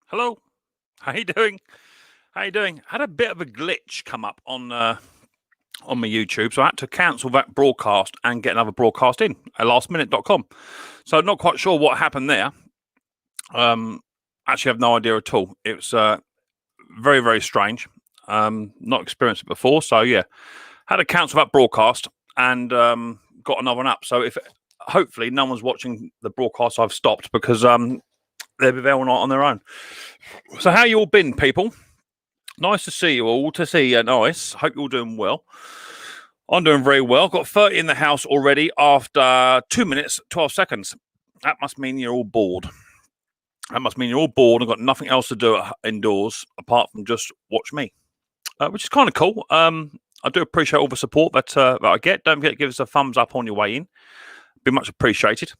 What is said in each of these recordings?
Hello, how you doing? How you doing? Had a bit of a glitch come up on my YouTube, so I had to cancel that broadcast and get another broadcast in at lastminute.com. So not quite sure what happened there. Actually have no idea at all. It was very, very strange. Not experienced it before, so yeah, had to cancel that broadcast and got another one up. So if hopefully no one's watching the broadcast I've stopped because they'll be there all night on their own. So how you all been, people? Nice to see you all. To see you, nice. Hope you're all doing well. I'm doing very well. Got 30 in the house already after 2 minutes, 12 seconds. That must mean you're all bored. That must mean you're all bored and got nothing else to do indoors apart from just watch me, which is kind of cool. I do appreciate all the support that I get. Don't forget to give us a thumbs up on your way in. Be much appreciated.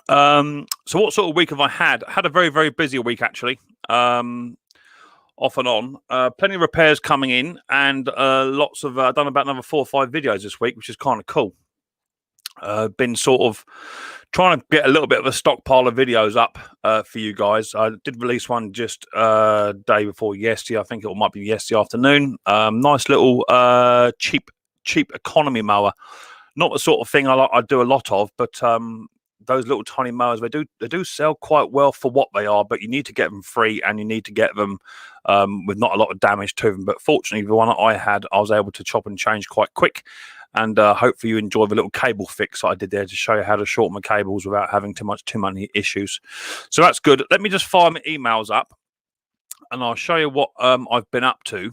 So what sort of week have I had? I had a very, very busy week, actually. Off and on, plenty of repairs coming in, and lots of I've done about another 4 or 5 videos this week, which is kind of cool. Been sort of trying to get a little bit of a stockpile of videos up for you guys. I did release one just day before yesterday. I think it might be yesterday afternoon. Nice little cheap economy mower. Not the sort of thing I do a lot of, but those little tiny mowers, they do sell quite well for what they are, but you need to get them free and you need to get them with not a lot of damage to them. But fortunately, the one that I had, I was able to chop and change quite quick. And hopefully you enjoy the little cable fix that I did there to show you how to shorten the cables without having too many issues. So that's good. Let me just fire my emails up and I'll show you what I've been up to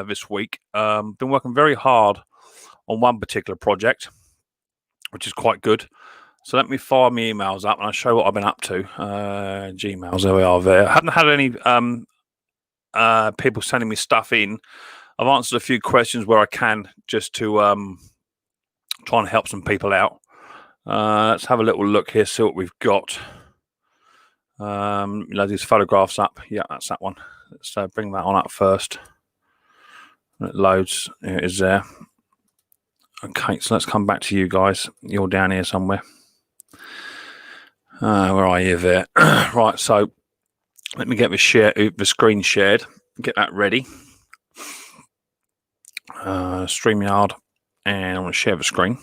this week. Been working very hard on one particular project, which is quite good. So let me fire my emails up and I'll show you what I've been up to. Gmails, there we are there. I haven't had any people sending me stuff in. I've answered a few questions where I can just to try and help some people out. Let's have a little look here, see what we've got. Load these photographs up. Yeah, that's that one. Let's bring that on up first. It loads. It is there. Okay, so let's come back to you guys. You're down here somewhere. Where are you there? Right, so let me get the screen shared. Get that ready. StreamYard, and I want to share the screen.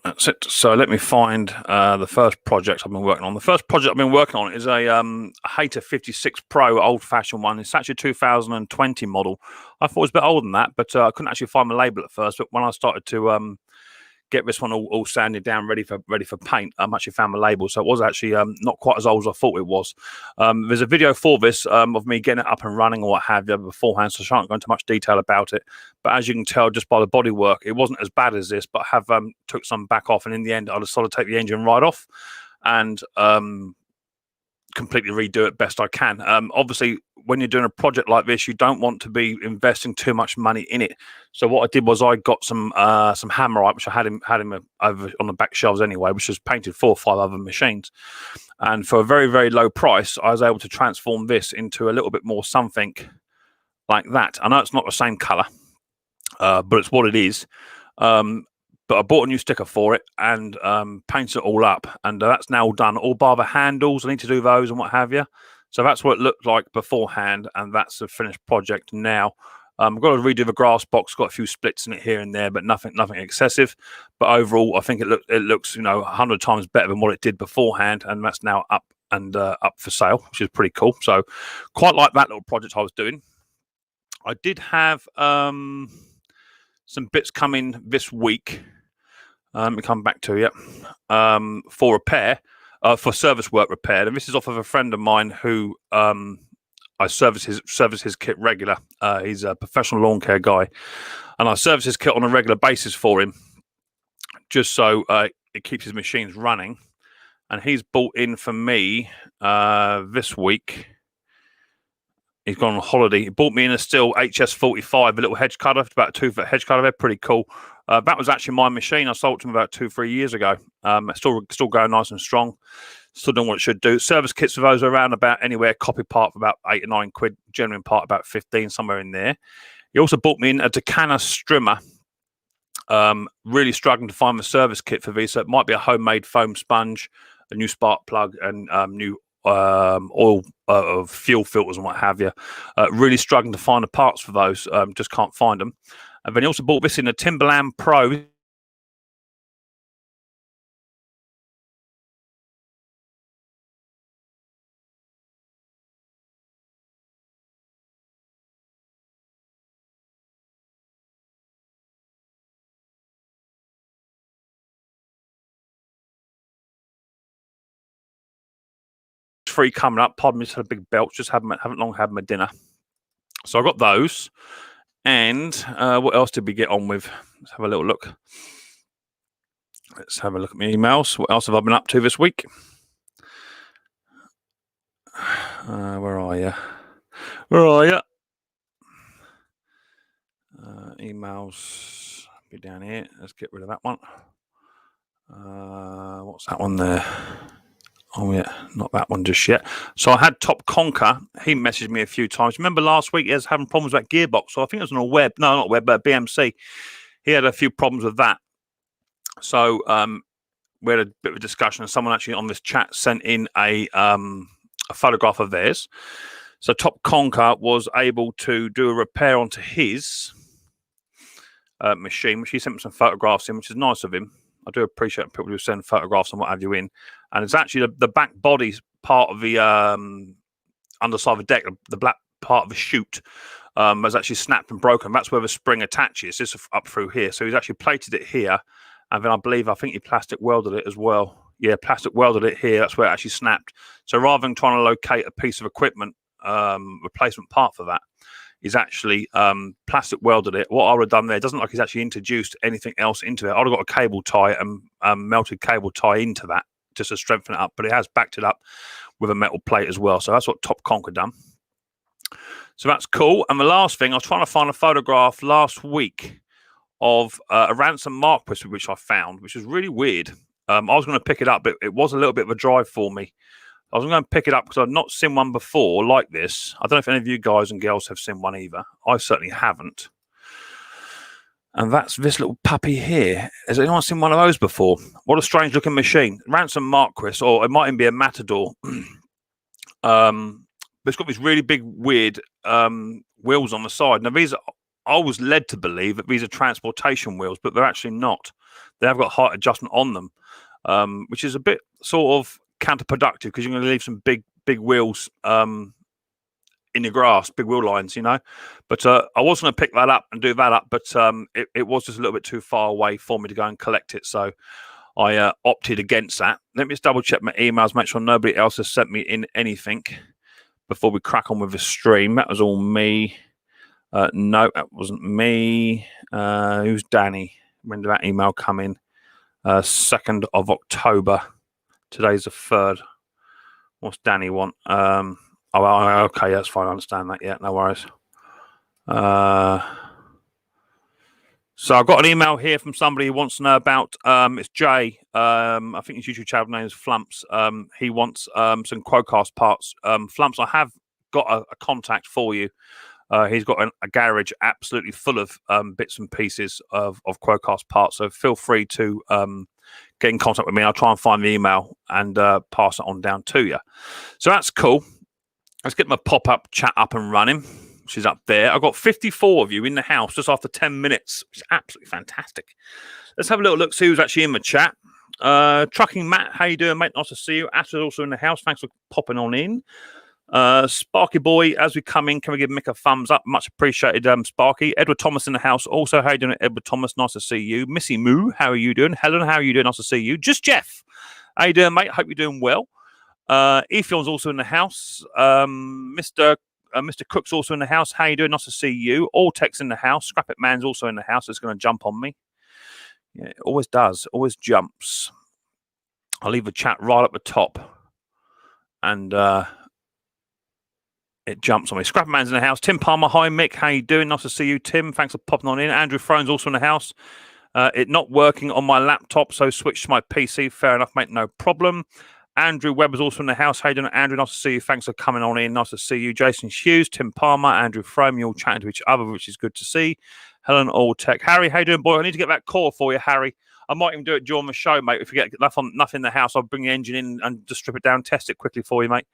That's it. So let me find the first project I've been working on. The first project I've been working on is a Hater 56 Pro, old-fashioned one. It's actually a 2020 model. I thought it was a bit older than that, but I couldn't actually find my label at first. But when I started to get this one all sanded down, ready for paint, I actually found my label. So it was actually not quite as old as I thought it was. There's a video for this of me getting it up and running or what have you beforehand, so I shan't go into much detail about it. But as you can tell just by the bodywork, it wasn't as bad as this, but I have took some back off, and in the end I decided to take the engine right off and completely redo it best I can. Obviously, when you're doing a project like this, you don't want to be investing too much money in it. So what I did was I got some hammerite, which I had him over on the back shelves anyway, which was painted 4 or 5 other machines. And for a very, very low price, I was able to transform this into a little bit more something like that. I know it's not the same color, but it's what it is. But I bought a new sticker for it and painted it all up, and that's now all done. All bar the handles, I need to do those and what have you. So that's what it looked like beforehand, and that's the finished project now. I've got to redo the grass box, got a few splits in it here and there, but nothing excessive. But overall, I think it looks 100 times better than what it did beforehand, and that's now up for sale, which is pretty cool. So quite like that little project I was doing. I did have some bits coming this week. Let me come back to you for repair, for service work repair, and this is off of a friend of mine who I service his kit regular. He's a professional lawn care guy, and I service his kit on a regular basis for him, just so it keeps his machines running. And he's bought in for me this week. He's gone on holiday. He bought me in a Stihl HS45, a little hedge cutter, about a 2-foot hedge cutter. They're pretty cool. That was actually my machine. I sold it to him about 2-3 years ago. It's still going nice and strong. Still doing what it should do. Service kits for those are around about anywhere. Copy part for about 8 or 9 quid. Genuine part about 15, somewhere in there. He also bought me in a Decana strimmer. Really struggling to find the service kit for these. So it might be a homemade foam sponge. a new spark plug and new oil fuel filters and what have you. Really struggling to find the parts for those. Just can't find them. And then he also bought this in a Timberland Pro. Free coming up. Pardon me, just had a big belch. Just haven't long had my dinner. So I got those. And what else did we get on with? Let's have a little look. Let's have a look at my emails. What else have I been up to this week? Where are you? Where are you? Emails. Be down here. Let's get rid of that one. What's that one there? Oh yeah, not that one just yet. So I had Top Conker. He messaged me a few times. Remember last week he was having problems with that gearbox. So I think it was on a web. No, not web, but BMC. He had a few problems with that. So we had a bit of a discussion, and someone actually on this chat sent in a photograph of theirs. So Top Conker was able to do a repair onto his machine, which he sent me some photographs in, which is nice of him. I do appreciate people who send photographs and what have you in. And it's actually the back body part of the underside of the deck, the black part of the chute was actually snapped and broken. That's where the spring attaches. This is up through here. So he's actually plated it here. And then I think he plastic welded it as well. Yeah, plastic welded it here. That's where it actually snapped. So rather than trying to locate a piece of equipment, replacement part for that, he's actually plastic welded it. What I would have done there, it doesn't look like he's actually introduced anything else into it. I'd have got a cable tie and melted cable tie into that just to strengthen it up. But it has backed it up with a metal plate as well. So that's what Top Conker done. So that's cool. And the last thing, I was trying to find a photograph last week of a ransom Marquis, which I found, which was really weird. I was going to pick it up, but it was a little bit of a drive for me. I was going to pick it up because I've not seen one before like this. I don't know if any of you guys and girls have seen one either. I certainly haven't. And that's this little puppy here. Has anyone seen one of those before? What a strange looking machine. Ransom Marquis, or it might even be a Matador. But it's got these really big, weird wheels on the side. Now, these I was led to believe that these are transportation wheels, but they're actually not. They have got height adjustment on them, which is a bit sort of counterproductive because you're going to leave some big wheels in your grass, big wheel lines, you know. But I was going to pick that up and do that up, but it was just a little bit too far away for me to go and collect it. So I opted against that. Let me just double check my emails, make sure nobody else has sent me in anything before we crack on with the stream. That was all me. No, that wasn't me. Who's Danny? When did that email come in? 2nd of October. Today's the 3rd. What's Danny want? Okay, that's fine. I understand that. Yeah, no worries. So I've got an email here from somebody who wants to know about, it's Jay. I think his YouTube channel name is Flumps. He wants some Quocast parts. Flumps, I have got a contact for you. He's got a garage absolutely full of bits and pieces of Quocast parts. So feel free to get in contact with me. I'll try and find the email and pass it on down to you. So that's cool. Let's get my pop-up chat up and running. She's up there. I've got 54 of you in the house just after 10 minutes, which is absolutely fantastic. Let's have a little look, see who's actually in the chat. Trucking Matt, how you doing, mate? Nice to see you. Ash's also in the house. Thanks for popping on in. Sparky Boy, as we come in, can we give Mick a thumbs up? Much appreciated, Sparky. Edward Thomas in the house. Also, how you doing, Edward Thomas? Nice to see you. Missy Moo, how are you doing? Helen, how are you doing? Nice to see you. Just Jeff, how you doing, mate? Hope you're doing well. Ethion's also in the house. Mr. Cook's also in the house. How you doing? Nice to see you. All Tech's in the house. Scrap It Man's also in the house. It's going to jump on me. Yeah, it always does. Always jumps. I'll leave the chat right up the top. And it jumps on me. Scrap It Man's in the house. Tim Palmer. Hi, Mick. How you doing? Nice to see you, Tim. Thanks for popping on in. Andrew Throne's also in the house. It not working on my laptop, so switch to my PC. Fair enough, mate. No problem. Andrew Webb is also in the house. How you doing, Andrew? Nice to see you. Thanks for coming on in. Nice to see you. Jason Hughes, Tim Palmer, Andrew Frome. You're all chatting to each other, which is good to see. Helen Alltech. Harry, how you doing, boy? I need to get that call for you, Harry. I might even do it during the show, mate. If you get enough in the house, I'll bring the engine in and just strip it down, test it quickly for you, mate.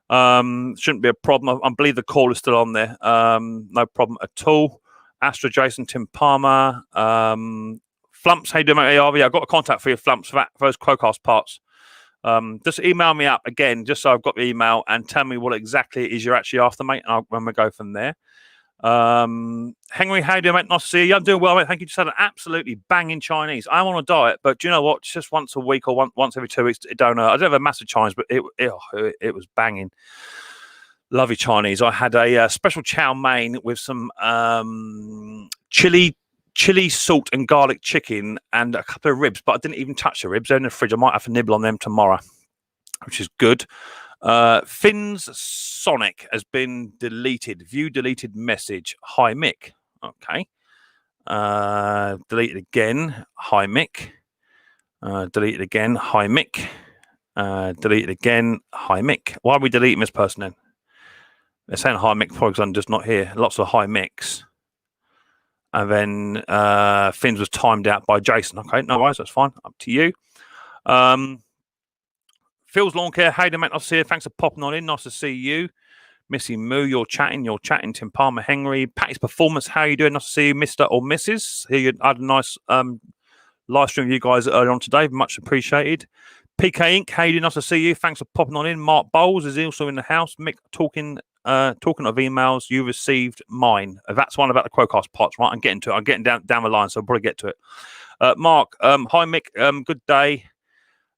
Shouldn't be a problem. I believe the call is still on there. No problem at all. Astra, Jason, Tim Palmer, Flumps. How you doing, mate? Yeah, I've got a contact for you, Flumps, for those Crowcast parts. Just email me up again, just so I've got the email, and tell me what exactly it is you're actually after, mate. And when we go from there. Henry, how you doing, mate? Nice to see you. I'm doing well, mate. Thank you. Just had an absolutely banging Chinese. I'm on a diet, but do you know what? Just once a week or once every 2 weeks. It don't hurt. I don't have a massive Chinese, but it was banging. Lovely Chinese. I had a special chow mein with some chili, salt, and garlic chicken, and a couple of ribs. But I didn't even touch the ribs. They're in the fridge. I might have a nibble on them tomorrow, which is good. Finn's Sonic has been deleted. View deleted message. Hi, Mick. Okay. Deleted again. Hi, Mick. Deleted again. Hi, Mick. Deleted again. Hi, Mick. Why are we deleting this person then? They're saying hi, Mick, probably because I'm just not here. Lots of hi, Micks. And then Finn's was timed out by Jason. Okay, no worries. That's fine. Up to you. Phil's Lawn Care, hey, mate, nice to see you. Thanks for popping on in. Nice to see you. Missy Moo, you're chatting. Tim Palmer, Henry. Patty's Performance, how you doing? Nice to see you, Mr. or Mrs. Here you had a nice live stream with you guys earlier on today. Much appreciated. PK Inc., how you doing? Nice to see you. Thanks for popping on in. Mark Bowles is also in the house. Mick, talking of emails, you received mine. That's one about the Crowcast parts, right? I'm getting to it. I'm getting down the line, so I'll probably get to it. Mark, hi, Mick. Good day.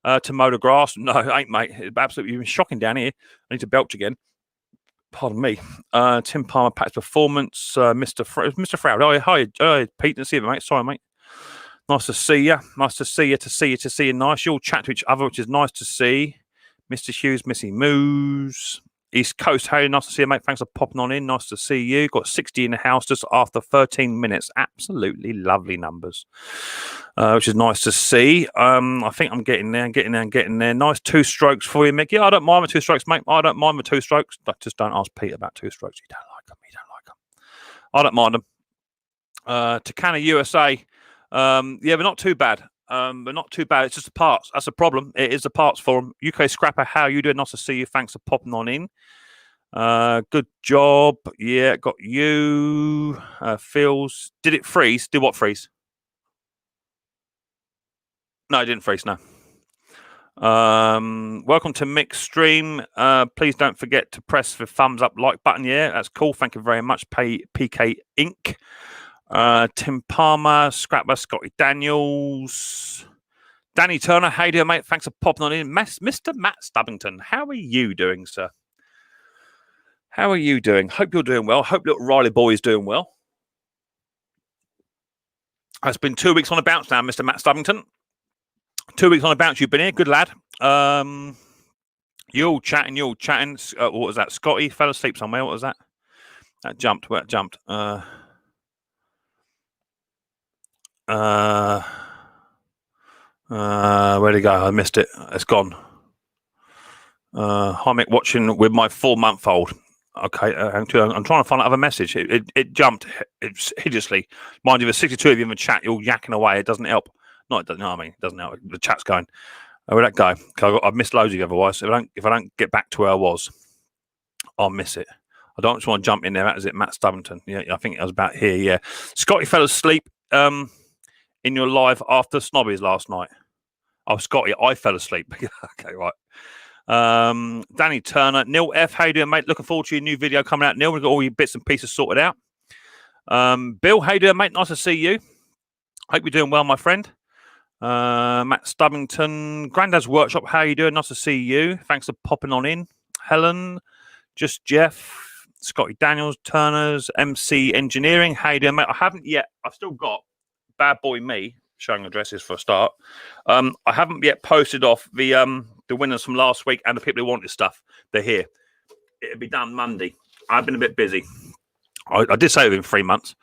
To mow the grass. No, it ain't, mate. It's absolutely been shocking down here. I need to belch again. Pardon me. Tim Palmer, Pat's Performance, Mr. Froud. Oh, hi, Pete. Nice to see you, mate. Sorry, mate. Nice to see you. Nice to see you. Nice. You all chat to each other, which is nice to see. Mr. Hughes, Missy Moose. East Coast, hey, nice to see you, mate. Thanks for popping on in. Nice to see you. Got 60 in the house just after 13 minutes. Absolutely lovely numbers, which is nice to see. I think I'm getting there. Nice 2 strokes for you, Mick. Yeah, I don't mind the 2 strokes, mate. I don't mind the 2 strokes. Just don't ask Pete about 2 strokes. You don't like them. I don't mind them. Takana USA. Yeah, but not too bad. It's just the parts. That's the problem. It is the parts for them. UK Scrapper, how you doing? Nice to see you. Thanks for popping on in. Good job. Yeah, got you. Phil's. Did it freeze? Did what freeze? No, it didn't freeze. No. Welcome to Mick's stream. Please don't forget to press the thumbs up like button. Yeah, that's cool. Thank you very much. PK Inc. Tim Palmer, Scrapper, Scotty Daniels, Danny Turner, how you doing, mate? Thanks for popping on in. Mr. Matt Stubbington, how are you doing, sir? How are you doing? Hope you're doing well. Hope little Riley boy is doing well. It's been 2 weeks on a bounce now, Mr. Matt Stubbington. 2 weeks on a bounce you've been here. Good lad. You're all chatting. What was that? Scotty fell asleep somewhere. What was that? That jumped. Where it jumped? Where'd it go? I missed it. It's gone. Hi, Mick, watching with my 4-month-old. Okay, I'm trying to find another message. It jumped hideously. Mind you, there's 62 of you in the chat. You're yakking away. It doesn't help. No, it doesn't. No, I mean, it doesn't help. The chat's going. Where'd that go? Because I've missed loads of you otherwise. If I don't get back to where I was, I'll miss it. I don't just want to jump in there. That was it, Matt Stubbington. Yeah, I think it was about here. Yeah, Scotty fell asleep. In your live after Snobbies last night. Oh, Scotty, I fell asleep. Okay, right. Danny Turner, Neil F, how you doing, mate? Looking forward to your new video coming out, Neil. We've got all your bits and pieces sorted out. Bill, how you doing, mate? Nice to see you. Hope you're doing well, my friend. Matt Stubbington, Grandad's Workshop, how you doing? Nice to see you. Thanks for popping on in. Helen, just Jeff, Scotty Daniels, Turner's, MC Engineering, how you doing, mate? I haven't yet. I've still got Bad Boy Me showing addresses for a start. I haven't yet posted off the winners from last week and the people who wanted stuff. They're here. It'll be done Monday. I've been a bit busy. I did say within 3 months.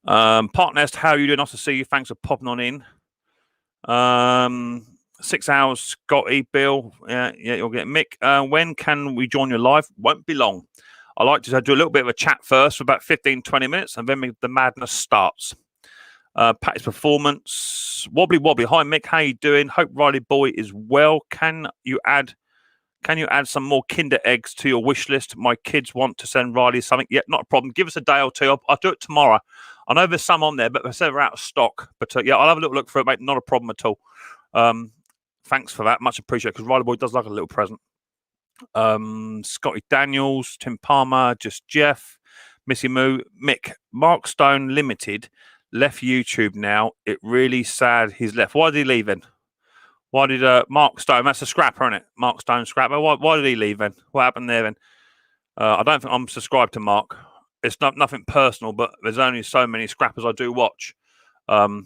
Partnest, how are you doing? Nice to see you. Thanks for popping on in. 6 hours, Scotty, Bill. Yeah, you'll get Mick. When can we join your live? Won't be long. I like to do a little bit of a chat first for about 15, 20 minutes, and then the madness starts. Patty's Performance. Wobbly Wobbly. Hi, Mick. How you doing? Hope Riley Boy is well. Can you add some more Kinder eggs to your wish list? My kids want to send Riley something. Yeah, not a problem. Give us a day or two. I'll do it tomorrow. I know there's some on there, but they're out of stock. But yeah, I'll have a little look for it, mate. Not a problem at all. Thanks for that. Much appreciated, because Riley Boy does like a little present. Scotty Daniels, Tim Palmer, Just Jeff, Missy Moo, Mick, Mark Stone Limited left YouTube now. It really sad he's left. Why did he leave then? Why did Mark Stone? That's a scrapper, isn't it? Mark Stone scrapper. Why did he leave then? What happened there then? I don't think I'm subscribed to Mark. It's nothing personal, but there's only so many scrappers I do watch. There's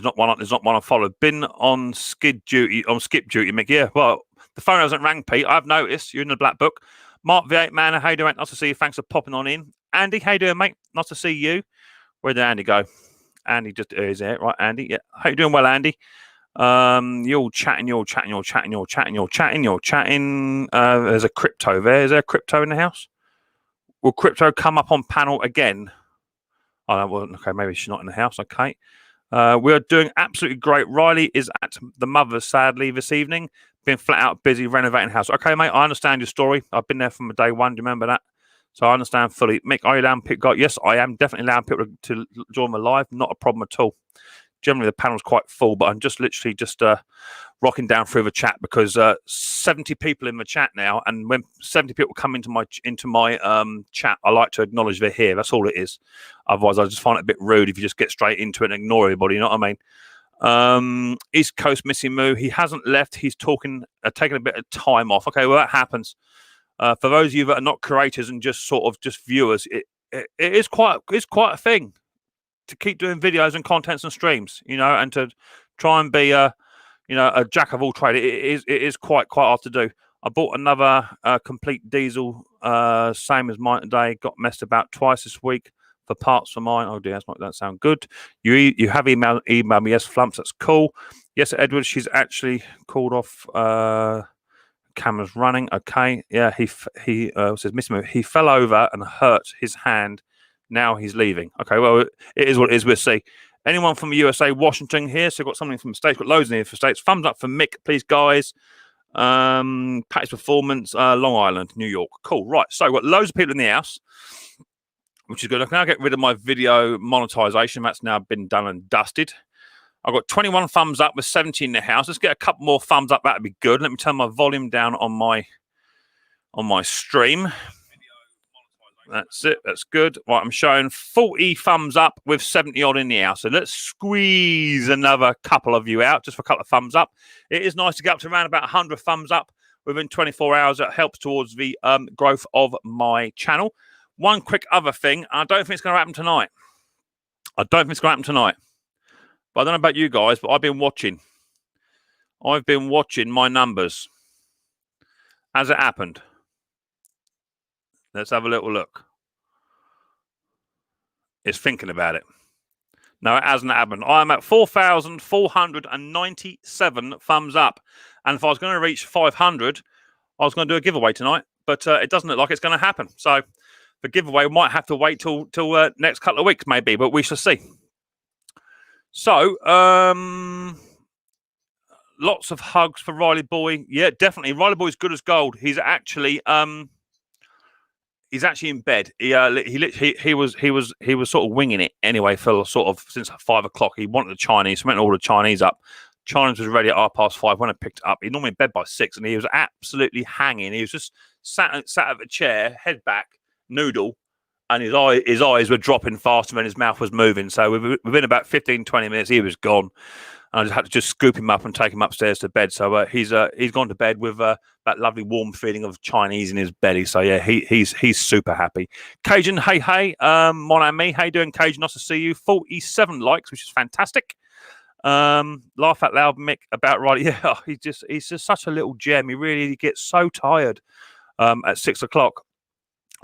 not one I follow. Been on skip duty, Mick. Yeah, well, the phone hasn't rang, Pete. I've noticed you're in the black book. Mark V8 man, how you doing? Nice to see you. Thanks for popping on in. Andy, how you doing, mate? Nice to see you. Where did Andy go? Andy just is there, right? Andy, yeah. How you doing? Well, Andy. You're chatting. There's a crypto there. Is there a crypto in the house? Will crypto come up on panel again? Oh, well, okay, maybe she's not in the house. Okay. We are doing absolutely great. Riley is at the mother's, sadly, this evening. Been flat out busy renovating house. Okay, mate, I understand your story. I've been there from day one. Do you remember that? So I understand fully. Mick, are you allowing people? Yes, I am definitely allowing people to join the live. Not a problem at all. Generally, the panel's quite full, but I'm just literally rocking down through the chat, because 70 people in the chat now, and when 70 people come into my chat, I like to acknowledge they're here. That's all it is. Otherwise, I just find it a bit rude if you just get straight into it and ignore everybody. You know what I mean? East Coast Missy Moo. He hasn't left. He's taking a bit of time off. Okay, well, that happens. For those of you that are not creators and just viewers, it is quite a thing to keep doing videos and contents and streams, and to try and be a jack of all trade. It is quite hard to do. I bought another complete diesel, same as mine today. Got messed about twice this week for parts for mine. Oh dear, that sound good. You have emailed me. Yes, Flumps, that's cool. Yes, Edward, she's actually called off. Camera's running. Okay, yeah. He says, Miss Moo, he fell over and hurt his hand. Now he's leaving. Okay, well, it is what it is. We'll see. Anyone from the USA, Washington here? So got something from the States. Got loads in here for States. Thumbs up for Mick, please, guys. Patty's Performance, Long Island, New York. Cool. Right. So got loads of people in the house, which is good. I can now get rid of my video monetization. That's now been done and dusted. I've got 21 thumbs up with 70 in the house. Let's get a couple more thumbs up. That'd be good. Let me turn my volume down on my stream. That's it. That's good. Right, I'm showing 40 thumbs up with 70 odd in the house. So let's squeeze another couple of you out just for a couple of thumbs up. It is nice to get up to around about 100 thumbs up within 24 hours. That helps towards the growth of my channel. One quick other thing. I don't think it's going to happen tonight. But I don't know about you guys, but I've been watching my numbers as it happened. Let's have a little look. It's thinking about it. No, it hasn't happened. I'm at 4,497 thumbs up. And if I was going to reach 500, I was going to do a giveaway tonight. But it doesn't look like it's going to happen. So the giveaway might have to wait till next couple of weeks, maybe. But we shall see. So, lots of hugs for Riley Boy. Yeah, definitely. Riley Boy's good as gold. He's actually in bed. He was sort of winging it anyway for sort of since 5 o'clock. He wanted the Chinese, went all the Chinese up. Chinese was ready at 5:30 when I picked it up. He's normally in bed by 6, and he was absolutely hanging. He was just sat at a chair, head back, noodle, and his eyes were dropping faster than his mouth was moving. So within about 15-20 minutes, he was gone. And I just had to scoop him up and take him upstairs to bed. So he's gone to bed with that lovely warm feeling of Chinese in his belly. So yeah, he's super happy. Cajun, hey, mon ami, how you doing, Cajun? Nice to see you. 47 likes, which is fantastic. Laugh out loud, Mick, about Riley. Yeah, he's just such a little gem. He gets so tired at 6 o'clock.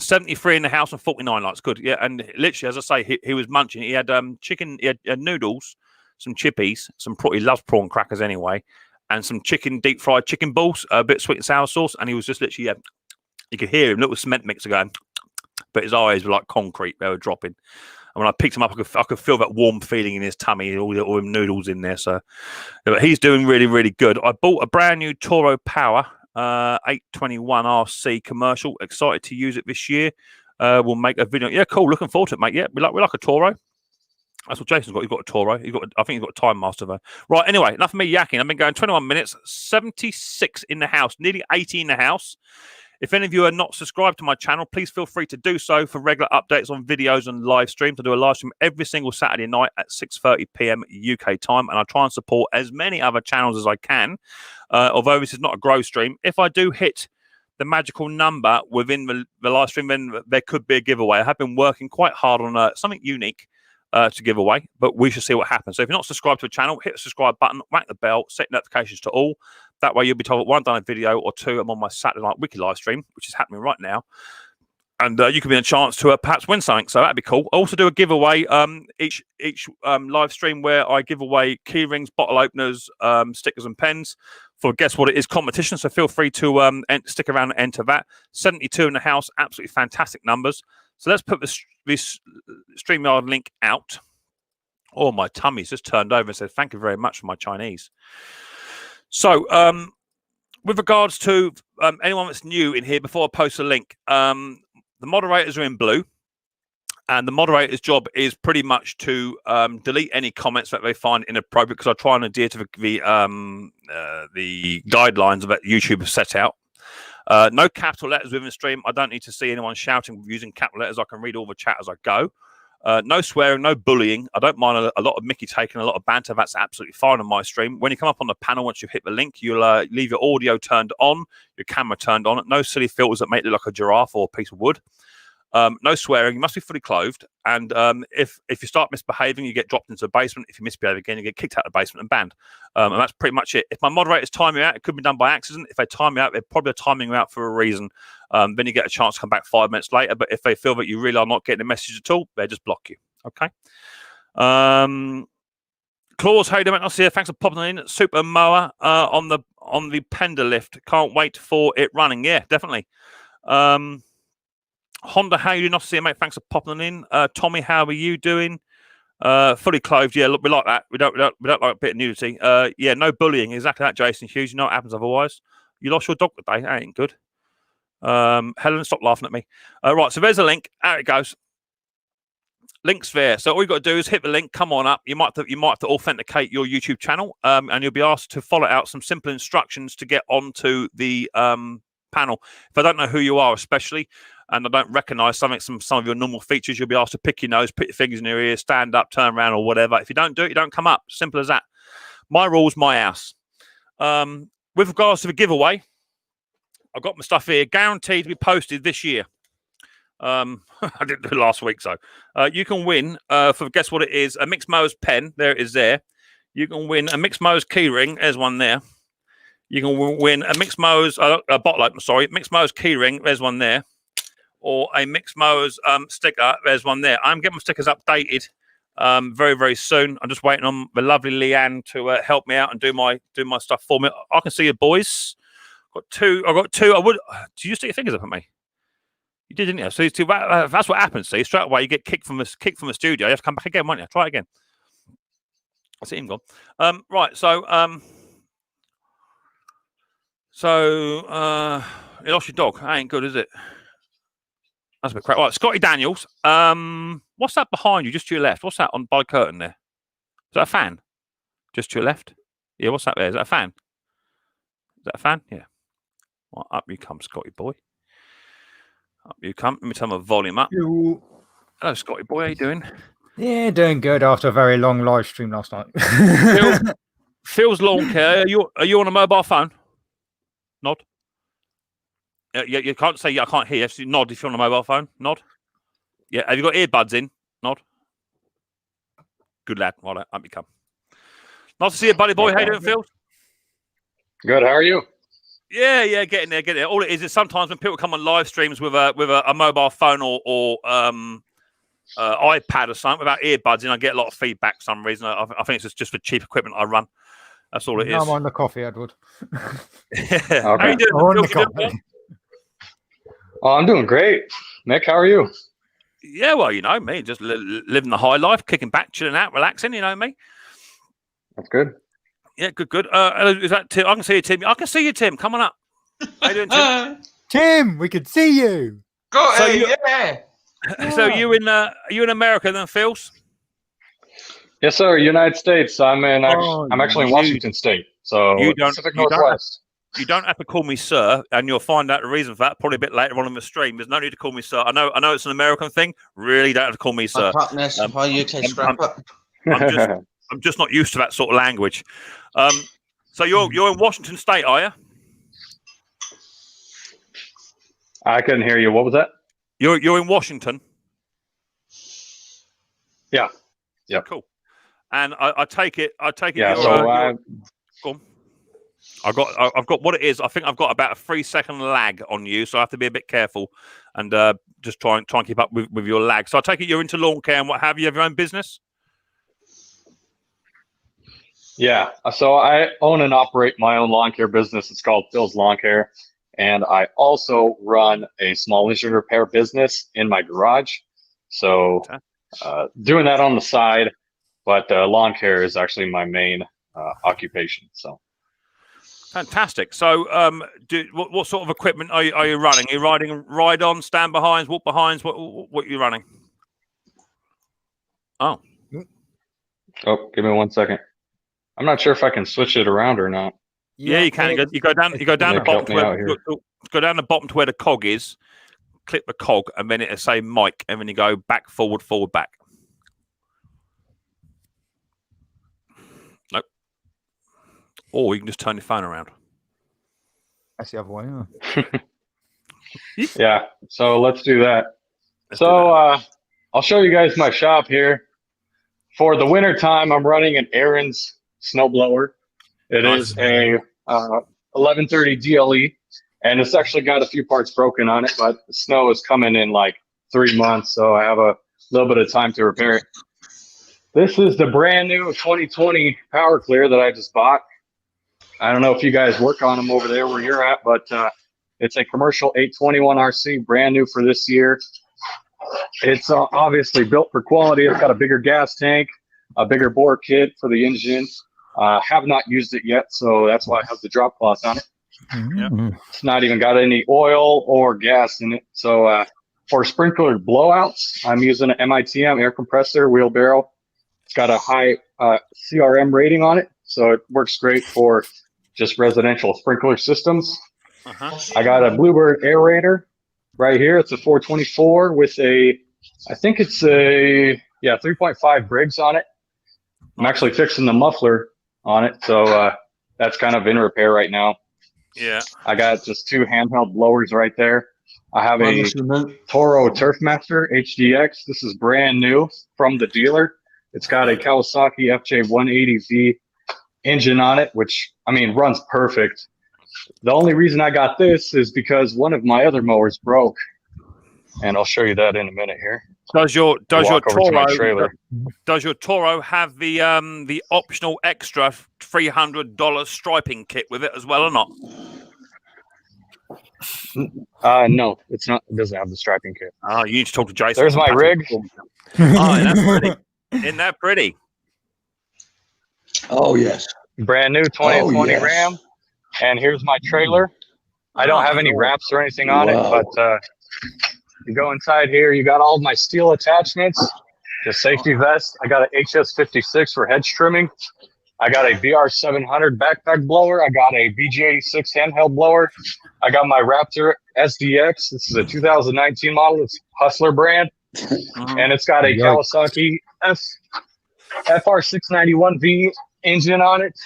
73 in the house and 49 likes. Good. Yeah, and literally, as I say, he was munching. He had chicken, he had noodles, some chippies, he loves prawn crackers anyway, and some deep fried chicken balls, a bit of sweet and sour sauce, and he was just literally, you could hear him, little cement mixer going, but his eyes were like concrete, they were dropping. when I picked him up, I could feel that warm feeling in his tummy, all the noodles in there. So but he's doing really, really good. I bought a brand new Toro Power 821 RC commercial. Excited to use it this year. We'll make a video. Yeah, cool. Looking forward to it, mate. Yeah, we like a Toro. That's what Jason's got. He's got a Toro. I think he's got a Time Master though. Right. Anyway, enough of me yakking. I've been going 21 minutes, 76 in the house, nearly 80 in the house. If any of you are not subscribed to my channel, please feel free to do so for regular updates on videos and live streams. I do a live stream every single Saturday night at 6:30 p.m. UK time, and I try and support as many other channels as I can. Although this is not a grow stream, if I do hit the magical number within the live stream, then there could be a giveaway. I have been working quite hard on something unique to give away, but we should see what happens. So if you're not subscribed to the channel, hit the subscribe button, whack the bell, set notifications to all. That way you'll be told, one, I've done a video, or two, I'm on my Saturday night wiki live stream, which is happening right now. And you can be in a chance to perhaps win something. So that'd be cool. I also do a giveaway each live stream where I give away key rings, bottle openers, stickers and pens for Guess What It Is competition. So feel free to stick around and enter that. 72 in the house, absolutely fantastic numbers. So let's put this StreamYard link out. Oh, my tummy's just turned over and said, thank you very much for my Chinese. So with regards to anyone that's new in here, before I post a link, the moderators are in blue. And the moderator's job is pretty much to delete any comments that they find inappropriate, because I try and adhere to the guidelines that YouTube has set out. No capital letters within the stream. I don't need to see anyone shouting using capital letters. I can read all the chat as I go. No swearing, no bullying. I don't mind a lot of Mickey taking, a lot of banter. That's absolutely fine on my stream. When you come up on the panel, once you've hit the link, you'll leave your audio turned on, your camera turned on. No silly filters that make it look like a giraffe or a piece of wood. No swearing. You must be fully clothed. And if you start misbehaving, you get dropped into the basement. If you misbehave again, you get kicked out of the basement and banned. And that's pretty much it. If my moderators time you out, it could be done by accident. If they time you out, they're probably timing you out for a reason. Then you get a chance to come back 5 minutes later. But if they feel that you really are not getting the message at all, they just block you. Okay. Claus, how you doing? I'll see you. Thanks for popping in. Super Mower on the Pender lift. Can't wait for it running. Yeah, definitely. Honda, how you doing? Off to see you, mate. Thanks for popping in. Tommy, how are you doing? Fully clothed. Yeah, look, we like that. We don't like a bit of nudity. Yeah, no bullying. Exactly that, Jason Hughes. You know what happens otherwise. You lost your dog today. That ain't good. Helen, stop laughing at me. Right, so there's a link. There it goes. Link's there. So all you got to do is hit the link. Come on up. You might have to authenticate your YouTube channel, and you'll be asked to follow out some simple instructions to get onto the panel. If I don't know who you are, especially, and I don't recognise some of your normal features, you'll be asked to pick your nose, put your fingers in your ears, stand up, turn around, or whatever. If you don't do it, you don't come up. Simple as that. My rules, my house. With regards to the giveaway, I've got my stuff here, guaranteed to be posted this year. I didn't do it last week, so you can win for Guess What It Is, a Micks Mowers pen. There it is there. You can win a Micks Mowers keyring. There's one there. You can win a Micks Mowers a bottle opener. Sorry, Micks Mowers keyring. There's one there. Or a Micks Mowers sticker. There's one there. I'm getting my stickers updated very, very soon. I'm just waiting on the lovely Leanne to help me out and do my stuff for me. I can see you, boys. Got two. I got two. I would. Did you stick your fingers up at me? You did, didn't you? So that's what happens. See, straight away you get kicked from the studio. You have to come back again, won't you? Try it again. I see him gone. Right. So you lost your dog. That ain't good, is it? That's a bit crap. Right, Scotty Daniels. What's that behind you? Just to your left. What's that on by the curtain there? Is that a fan? Just to your left? Yeah, what's that there? Is that a fan? Is that a fan? Yeah. Well, up you come, Scotty boy. Up you come. Let me turn my volume up. Yo. Hello, Scotty boy. How you doing? Yeah, doing good after a very long live stream last night. Phil's lawn care. Are you on a mobile phone? Nod. You can't say I can't hear. So nod if you're on a mobile phone. Nod. Yeah. Have you got earbuds in? Nod. Good lad. Right, up you come. Nice to see you, buddy boy. How you doing, Phil? Good. How are you? Yeah, getting there. All it is sometimes when people come on live streams with a mobile phone or iPad or something without earbuds in, I get a lot of feedback for some reason. I think it's just for cheap equipment I run. That's all it is. I'm on the coffee, Edward. Yeah. Okay. How you doing? Oh, I'm doing great. Nick, how are you? Yeah, well, you know me, just living the high life, kicking back, chilling out, relaxing. You know me. That's good. Yeah, good. Is that Tim? I can see you, Tim. I can see you, Tim. Come on up. How you doing, Tim? Tim, we can see you. Go, So hey, you- yeah. So are you in America then, Phils? Yes, sir. United States. I'm actually in Washington State, so you don't- Pacific you don't- Northwest. You don't have to call me sir, and you'll find out the reason for that probably a bit later on in the stream. There's no need to call me sir. I know it's an American thing. Really don't have to call me sir. Partners, why UK scrap up? I'm just not used to that sort of language. So you're in Washington State, are you? I couldn't hear you. What was that? You're in Washington. Yeah. Yep. Cool. And I take it. Yeah. You're, go on. I've got what it is. I think I've got about a 3-second lag on you, so I have to be a bit careful and just try and keep up with your lag. So I take it you're into lawn care and what have you. Have your own business? Yeah. So I own and operate my own lawn care business. It's called Phil's Lawn Care, and I also run a small engine repair business in my garage. So doing that on the side, but lawn care is actually my main occupation. So. Fantastic. So, what sort of equipment are you running? Are you riding ride-on, stand-behinds, walk-behinds? What are you running? Oh, Give me 1 second. I'm not sure if I can switch it around or not. yeah, you can. You go down the bottom go down the bottom to where the cog is. Click the cog, and then it'll say mic, and then you go back, forward, back. Nope. Or you can just turn your phone around. That's the other way. Yeah, so let's do that. I'll show you guys my shop here. For the winter time, I'm running an Aaron's snowblower. It is a 1130 DLE, and it's actually got a few parts broken on it, but the snow is coming in like 3 months, so I have a little bit of time to repair it. This is the brand new 2020 Power Clear that I just bought. I don't know if you guys work on them over there where you're at, but it's a commercial 821 RC, brand new for this year. It's obviously built for quality. It's got a bigger gas tank, a bigger bore kit for the engine. Have not used it yet, so that's why I have the drop cloth on it. Mm-hmm. It's not even got any oil or gas in it. So for sprinkler blowouts, I'm using an MITM air compressor wheelbarrow. It's got a high CRM rating on it, so it works great for just residential sprinkler systems. I got a Bluebird aerator right here. It's a 424 with I think it's a 3.5 Briggs on it. I'm actually fixing the muffler on it, so that's kind of in repair right now. Yeah. I got just 2 handheld blowers right there. I have a Toro Turfmaster HDX. This is brand new from the dealer. It's got a Kawasaki FJ180V engine on it, which, I mean, runs perfect. The only reason I got this is because one of my other mowers broke, and I'll show you that in a minute here. Does your Toro have the optional extra $300 striping kit with it as well or not? No, it's not. It doesn't have the striping kit. Oh, you need to talk to Jason. There's my rig. Oh, that's pretty. Isn't that pretty? Oh, yes. Brand new 2020 Ram. And here's my trailer. I don't have any wraps or anything on it, but you go inside here, you got all of my steel attachments, the safety vest. I got an HS56 for hedge trimming. I got a BR700 backpack blower. I got a BG86 handheld blower. I got my Raptor SDX. This is a 2019 model. It's Hustler brand. And it's got a Kawasaki FR691V engine on it.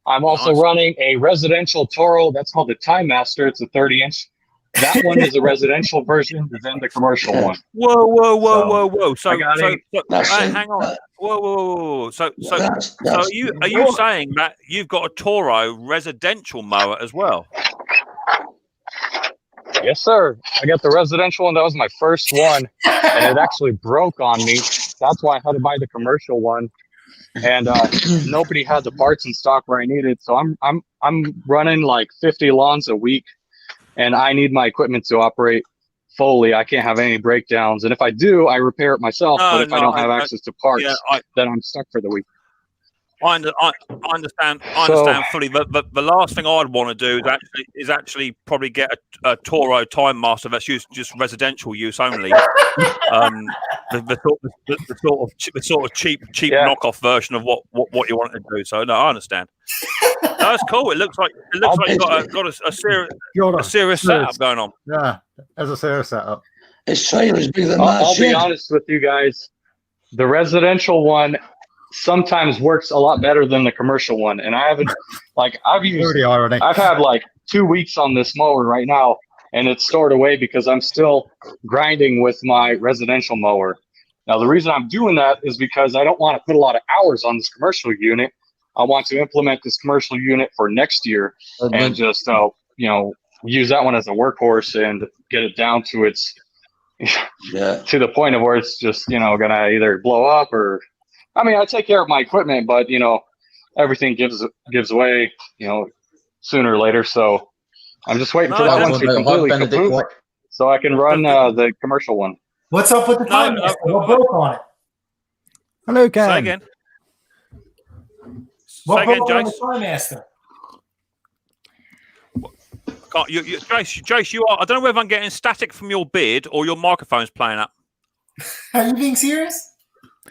I'm also running a residential Toro. That's called the Time Master. It's a 30-inch. That one is a residential version, and then the commercial one. Whoa! So hang on. Whoa! So are you saying that you've got a Toro residential mower as well? Yes, sir. I got the residential one. That was my first one, and it actually broke on me. That's why I had to buy the commercial one. And nobody had the parts in stock where I needed. So I'm running like 50 lawns a week, and I need my equipment to operate fully. I can't have any breakdowns. And if I do, I repair it myself. But if I don't have access to parts, then I'm stuck for the week. I understand. I understand fully. But the last thing I'd want to do is actually probably get a Toro Time Master that's used just residential use only. The sort of cheap knockoff version of what you want to do. So no, I understand. No, that's cool. It looks like you've got a serious setup going on. Yeah, there's a serious setup. His trailer's bigger than I'll be honest with you guys. The residential one sometimes works a lot better than the commercial one, and I've had like 2 weeks on this mower right now, and it's stored away because I'm still grinding with my residential mower. Now the reason I'm doing that is because I don't want to put a lot of hours on this commercial unit. I want to implement this commercial unit for next year and just use that one as a workhorse and get it down to its to the point of where it's just gonna either blow up or I take care of my equipment, but everything gives way, sooner or later. So I'm just waiting for that one to completely kaput so I can run the commercial one. What's up with the time master? What broke on it? Hello, Ken. Say again. What broke on the time master? Jace, you are. I don't know whether I'm getting static from your beard or your microphone's playing up. Are you being serious?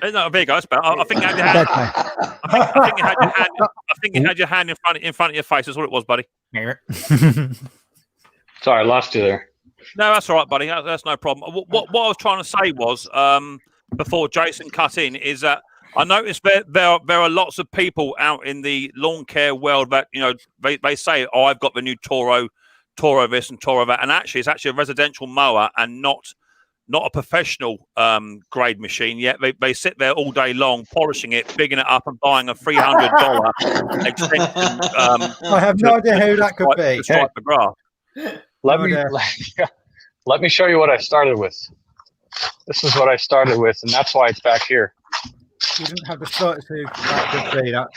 No, there you go. I think you had your hand. I think you had your hand in front of your face. That's what it was, buddy. Sorry, I lost you there. No, that's all right, buddy. That's no problem. What I was trying to say was, before Jason cut in, is that I noticed there are lots of people out in the lawn care world that they say, "Oh, I've got the new Toro this and Toro that," and actually, it's actually a residential mower and not a professional grade machine yet. They sit there all day long, polishing it, bigging it up, and buying a $300 extension. I have no idea who that could be. To stripe the grass. Let me show you what I started with. This is what I started with, and that's why it's back here. You didn't have the slightest who that could be that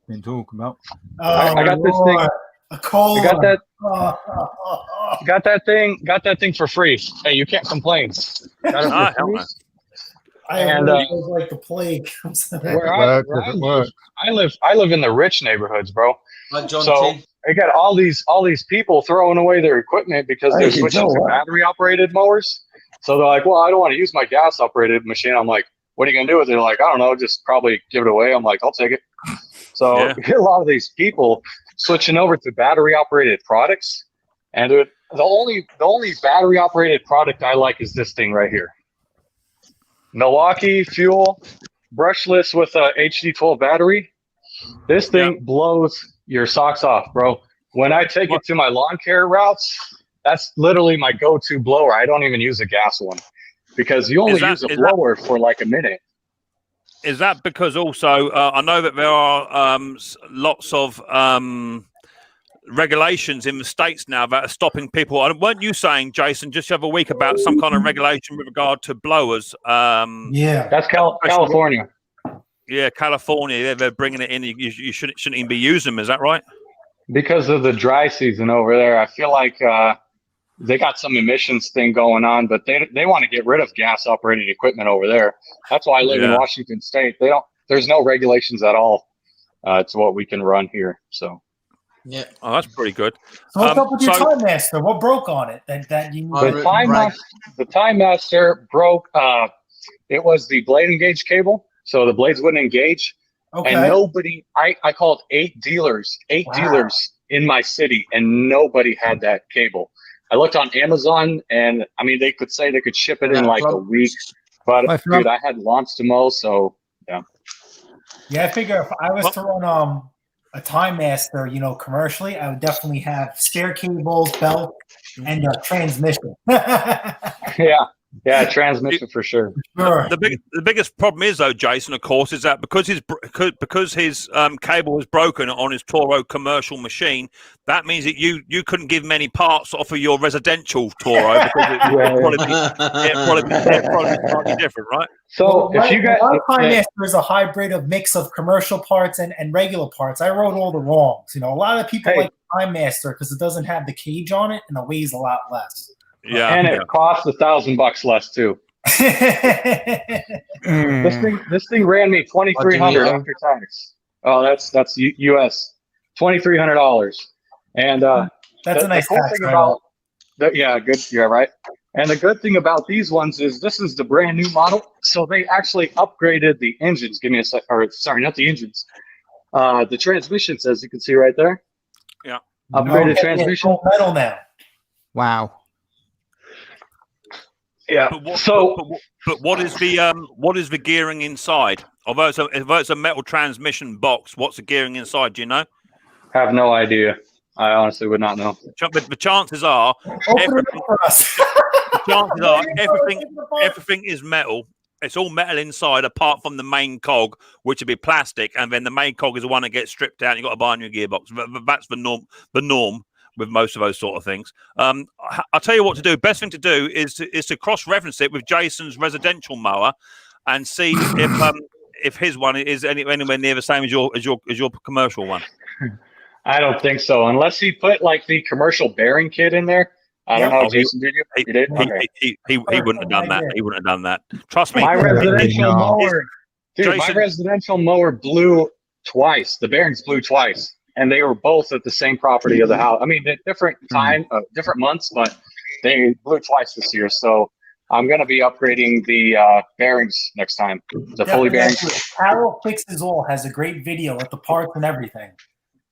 been talking about. I got this thing. A cold. Got that thing for free. Hey, you can't complain. Got it for free. It was like the plague. I live in the rich neighborhoods, bro. John so I got all these people throwing away their equipment because they're switching to battery operated mowers. So they're like, well, I don't want to use my gas operated machine. I'm like, what are you gonna do with it? They're like, I don't know, just probably give it away. I'm like, I'll take it. So you get a lot of these people switching over to battery operated products, and the only battery operated product I like is this thing right here. Milwaukee Fuel brushless with a HD12 battery. This thing blows your socks off, bro. When I take it to my lawn care routes, that's literally my go-to blower. I don't even use a gas one because you only use a blower for like a minute. Is that because also I know that there are lots of regulations in the States now that are stopping people? Weren't you saying, Jason, just the other week about some kind of regulation with regard to blowers? That's California. Yeah, California. They're bringing it in. You shouldn't even be using them. Is that right? Because of the dry season over there, I feel like they got some emissions thing going on, but they want to get rid of gas operated equipment over there. That's why I live in Washington State. There's no regulations at all to what we can run here. So yeah, oh, that's pretty good. So what's up with your Time Master? What broke on it? That you the Time Master broke. It was the blade engage cable, so the blades wouldn't engage. Okay. And nobody, I called 8 dealers in my city, and nobody had that cable. I looked on Amazon, and I mean, they could say they could ship it in like a week, but dude, I had lawns to mow, so yeah. Yeah, I figure if I was to run a Time Master, commercially, I would definitely have spare cables, belt, and a transmission. Yeah, transmission for sure. The biggest problem is though, Jason, of course, is that because his cable was broken on his Toro commercial machine, that means that you couldn't give him any parts off of your residential Toro because it'd probably be slightly different, right? So if you guys, Time Master is a hybrid of mix of commercial parts and regular parts. I wrote all the wrongs. A lot of people like Time Master because it doesn't have the cage on it and it weighs a lot less. Yeah, and it costs $1,000 less too. This thing ran me $2,300 after tax. Oh, that's US, $2,300, and That's a nice the cool tax thing write-off. about that. Yeah, good. Yeah, right. And the good thing about these ones is this is the brand new model, so they actually upgraded the engines. Give me a sec. Or sorry, not the engines. The transmissions, as you can see right there. Yeah. Upgraded Okay, transmission. it's all metal now. Wow. Yeah. But what is the gearing inside? Although it's a metal transmission box, what's the gearing inside? Do you know? Have no idea. I honestly would not know. But the chances are, Open it up for us. the chances are everything is metal. It's all metal inside, apart from the main cog, which would be plastic, and then the main cog is the one that gets stripped out. And you've got to buy a new gearbox. That's the norm with most of those sort of things. I'll tell you what to do. Best thing to do is to cross-reference it with Jason's residential mower, and see if his one is anywhere near the same as your commercial one. I don't think so, unless he put like the commercial bearing kit in there. I don't know, Jason. Did you? He did. He wouldn't have done that. He wouldn't have done that. Trust me. My residential mower, dude. Jason, my residential mower blew twice. The bearings blew twice, and they were both at the same property of the house. I mean, at different different months, but they blew twice this year. So I'm gonna be upgrading the bearings next time. The fully bearings. Carol Fixes All has a great video with the parts and everything.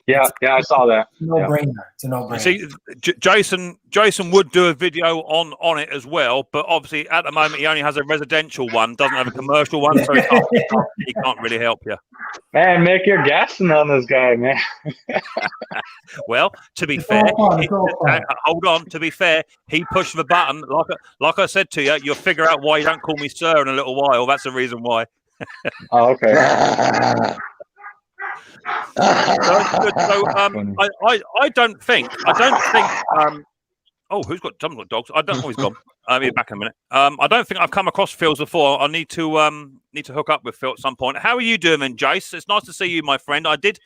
Yeah, I saw that. No-brainer. It's a no-brainer. See, Jason would do a video on it as well, but obviously at the moment he only has a residential one, doesn't have a commercial one, so he can't really help you. Man, Mick, you're gassing on this guy, man. Well, to be fair, hold on. To be fair, he pushed the button. Like I said to you, you'll figure out why you don't call me sir in a little while. That's the reason why. Oh, okay. I don't think. Oh, someone's got dogs? I don't know. He's gone. I'll be back in a minute. I don't think I've come across Phil's before. I need to hook up with Phil at some point. How are you doing, then, Jace? It's nice to see you, my friend. I did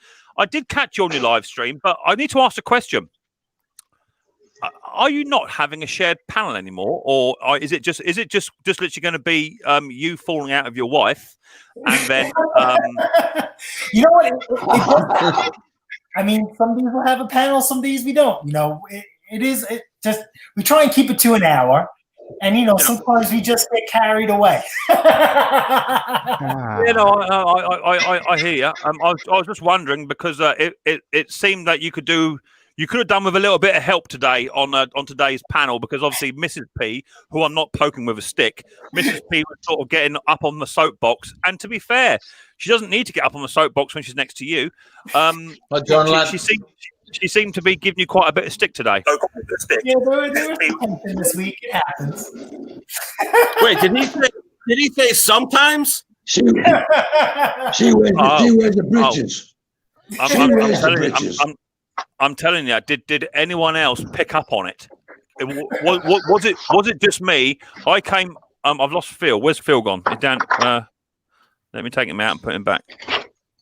catch you on your live stream, but I need to ask a question. Are you not having a shared panel anymore, or is it just literally going to be you falling out of your wife, and then you know what? I mean, some days we'll have a panel, some days we don't. You know, it just we try and keep it to an hour, and sometimes we just get carried away. I hear you. I was just wondering because it seemed that you could have done with a little bit of help today on today's panel, because obviously Mrs. P, who I'm not poking with a stick, Mrs. P was sort of getting up on the soapbox. And to be fair, she doesn't need to get up on the soapbox when she's next to you. She seemed to be giving you quite a bit of stick today. Yeah, there was something this week. It happens. Wait, did he say sometimes? She wears the britches. I'm telling you, did anyone else pick up on it? Was it just me? I came. I've lost Phil. Where's Phil gone? He's down. Let me take him out and put him back.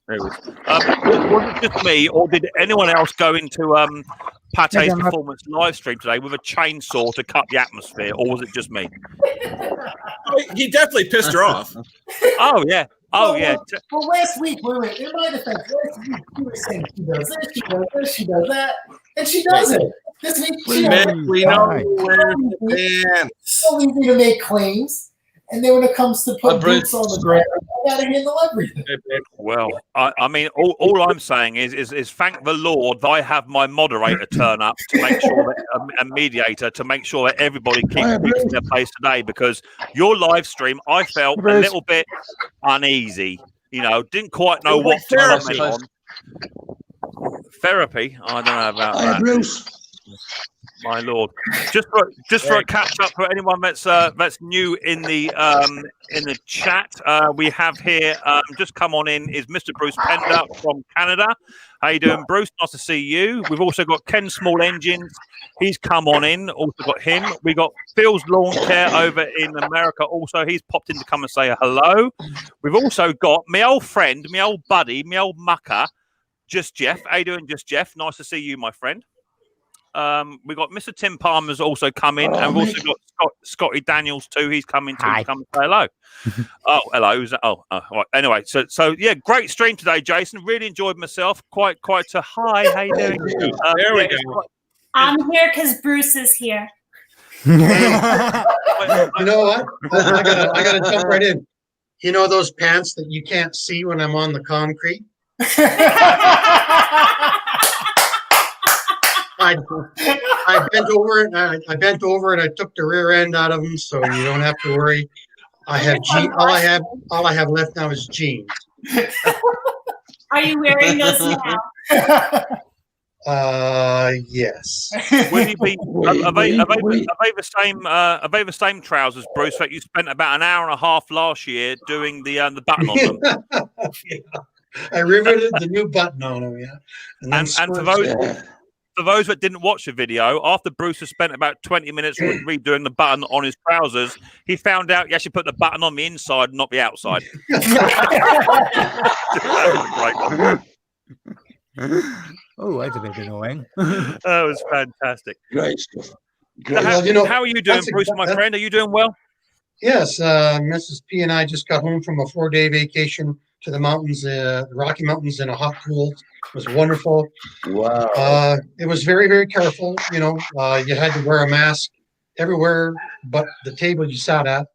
There he is. Was it just me, or did anyone else go into Pate's performance live stream today with a chainsaw to cut the atmosphere, or was it just me? He definitely pissed her off. Oh yeah. Well, last week, wait, in my defense, last week you were saying she does this, she does that, and she does it. This week she doesn't. We know it's so easy to make claims, and then when it comes to put boots on the ground, I gotta handle everything. Well, I mean, all I'm saying is thank the Lord that I have my moderator turn up to make sure that a mediator to make sure that everybody keeps in their place today, because your live stream I felt a little bit uneasy. Didn't quite know what to comment on. Therapy? I don't know about that. Bruce. My Lord! Just for a catch up for anyone that's new in the chat, we have here just come on in is Mr. Bruce Pender from Canada. How you doing, Bruce? Nice to see you. We've also got Ken Small Engines. He's come on in. Also got him. We got Phil's Lawn Care over in America. Also, he's popped in to come and say hello. We've also got my old friend, my old buddy, my old mucker, Just Jeff. How you doing, Just Jeff? Nice to see you, my friend. We've got Mr. Tim Palmer's also come in, Oh, and we've Mick. also got Scotty Daniels too. He's coming to Hi. come and say hello. Oh, hello. Who's that? Oh, right. Anyway, so yeah, great stream today, Jason. Really enjoyed myself. Quite a hi. How you doing? There we yeah, go. I'm here because Bruce is here. You know what? I gotta jump right in. You know those pants that you can't see when I'm on the concrete? I bent over it. I bent over it. I took the rear end out of them, so you don't have to worry. I have all I have left now is jeans. Are you wearing those now? Yes. Will you be? Are they the same trousers, Bruce? That you spent about an hour and a half last year doing the button on them. Yeah. I riveted the new button on them. Yeah. And for those that didn't watch the video, after Bruce has spent about 20 minutes redoing the button on his trousers, he found out he actually put the button on the inside, not the outside. Oh, that's a bit annoying. That was fantastic. Great stuff. How are you doing, Bruce, my friend? Are you doing well? Yes, Mrs. P and I just got home from a 4-day vacation to the mountains, the Rocky Mountains, in a hot pool. It was wonderful. Wow. It was very, very careful. You know, you had to wear a mask everywhere but the table you sat at,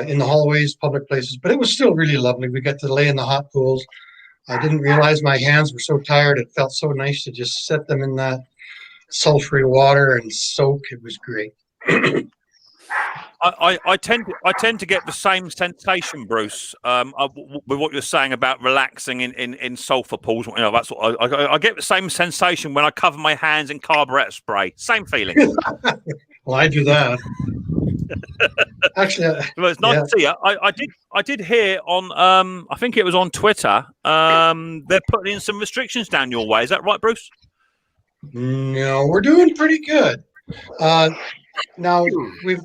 in the hallways, public places. But it was still really lovely. We got to lay in the hot pools. I didn't realize my hands were so tired. It felt so nice to just set them in that sulfury water and soak. It was great. I tend to get the same sensation, Bruce, with what you're saying about relaxing in sulfur pools. You know, that's what I get the same sensation when I cover my hands in carburetor spray. Same feeling. Well, I do that. Actually, well, it's nice to see you. I did hear on I think it was on Twitter. They're putting in some restrictions down your way. Is that right, Bruce? No, we're doing pretty good. Now we've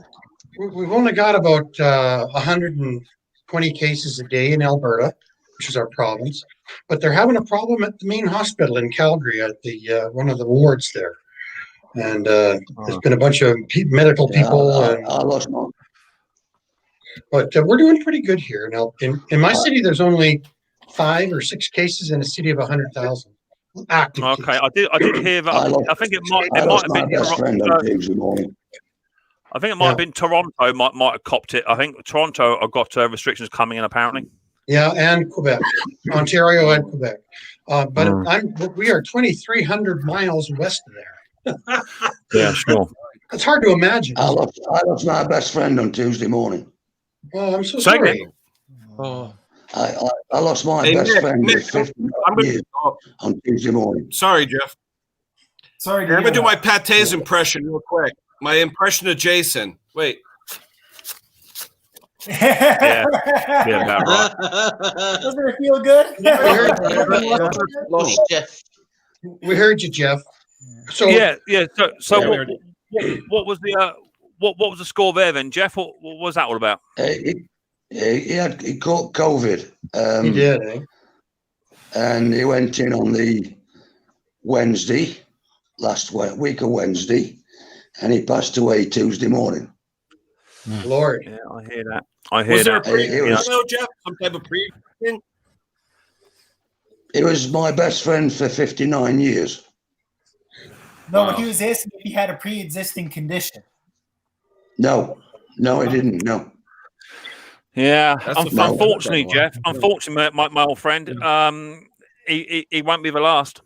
only got about 120 cases a day in Alberta, which is our province, but they're having a problem at the main hospital in Calgary at the one of the wards there, and there's been a bunch of medical people. I lost mine. But we're doing pretty good here. Now, in my city, there's only 5 or 6 cases in a city of 100,000 active. Okay, cases. I did hear that. I think it might have been Toronto. I think it might have been Toronto. Might have copped it. I think Toronto have got restrictions coming in apparently. Yeah, and Quebec, Ontario, and Quebec. But we are 2,300 miles west of there. Yeah, sure. It's hard to imagine. I lost my best friend on Tuesday morning. Oh, I'm so sorry. Oh. I lost my best friend on Tuesday morning. Sorry, Jeff. Sorry. I'm gonna do my Pate's impression real quick. My impression of Jason. Wait. Yeah, about right. Doesn't it feel good? We heard you, Jeff. So yeah. So what was the what was the score there then, Jeff? What was that all about? He caught COVID. He did, eh? And he went in on the Wednesday, last week of Wednesday, and he passed away Tuesday morning. Lord. Yeah, I hear that. I hear Was there a that. Jeff? Some type of pre thing? He was my best friend for 59 years. No, he was asking if he had a pre-existing condition. No, he didn't. No. Yeah, unfortunately, Jeff. Unfortunately, my old friend, he won't be the last.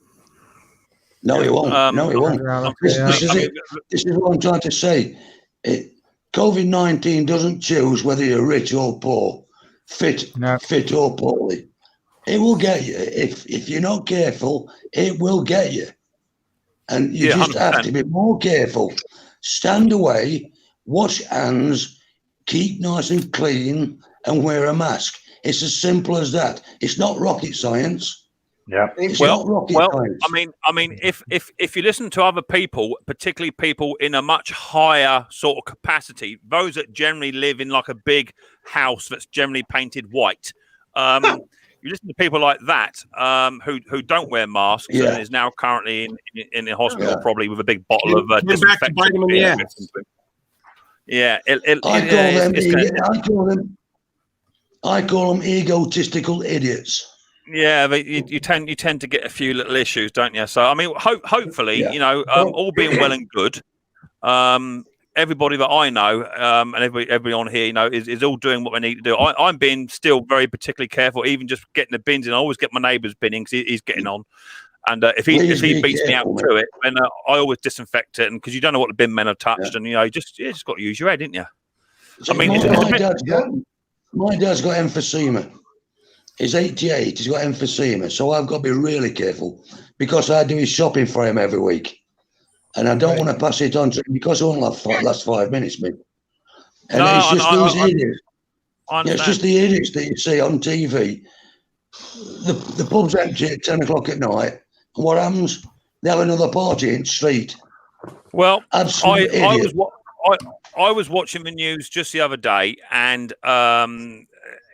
No, he won't. No, he won't. This is what I'm trying to say. COVID-19 doesn't choose whether you're rich or poor, fit or poorly. It will get you. If you're not careful, it will get you. And you just 100%. Have to be more careful. Stand away, wash hands, keep nice and clean, and wear a mask. It's as simple as that. It's not rocket science. Yeah. Well, I mean, if you listen to other people, particularly people in a much higher sort of capacity, those that generally live in like a big house that's generally painted white, you listen to people like that who don't wear masks and is now currently in the hospital, probably with a big bottle of disinfectant. Back to bite him in the ass. Yeah, I call them egotistical idiots. Yeah, but you tend to get a few little issues, don't you? So I mean, hopefully, all being well and good, everybody that I know and everybody on here, is all doing what they need to do. I'm being still very particularly careful, even just getting the bins in. I always get my neighbour's bin in because he's getting on, and if he beats me out to it, then I always disinfect it, and because you don't know what the bin men have touched, and you just got to use your head, didn't you? I mean, my dad's got emphysema. He's 88. He's got emphysema, so I've got to be really careful because I do his shopping for him every week, and I don't want to pass it on to him because it won't last 5 minutes, mate. And it's just these idiots. It's just the idiots that you see on TV. The pub's empty at 10 o'clock at night, and what happens? They have another party in the street. Well, I was watching the news just the other day, and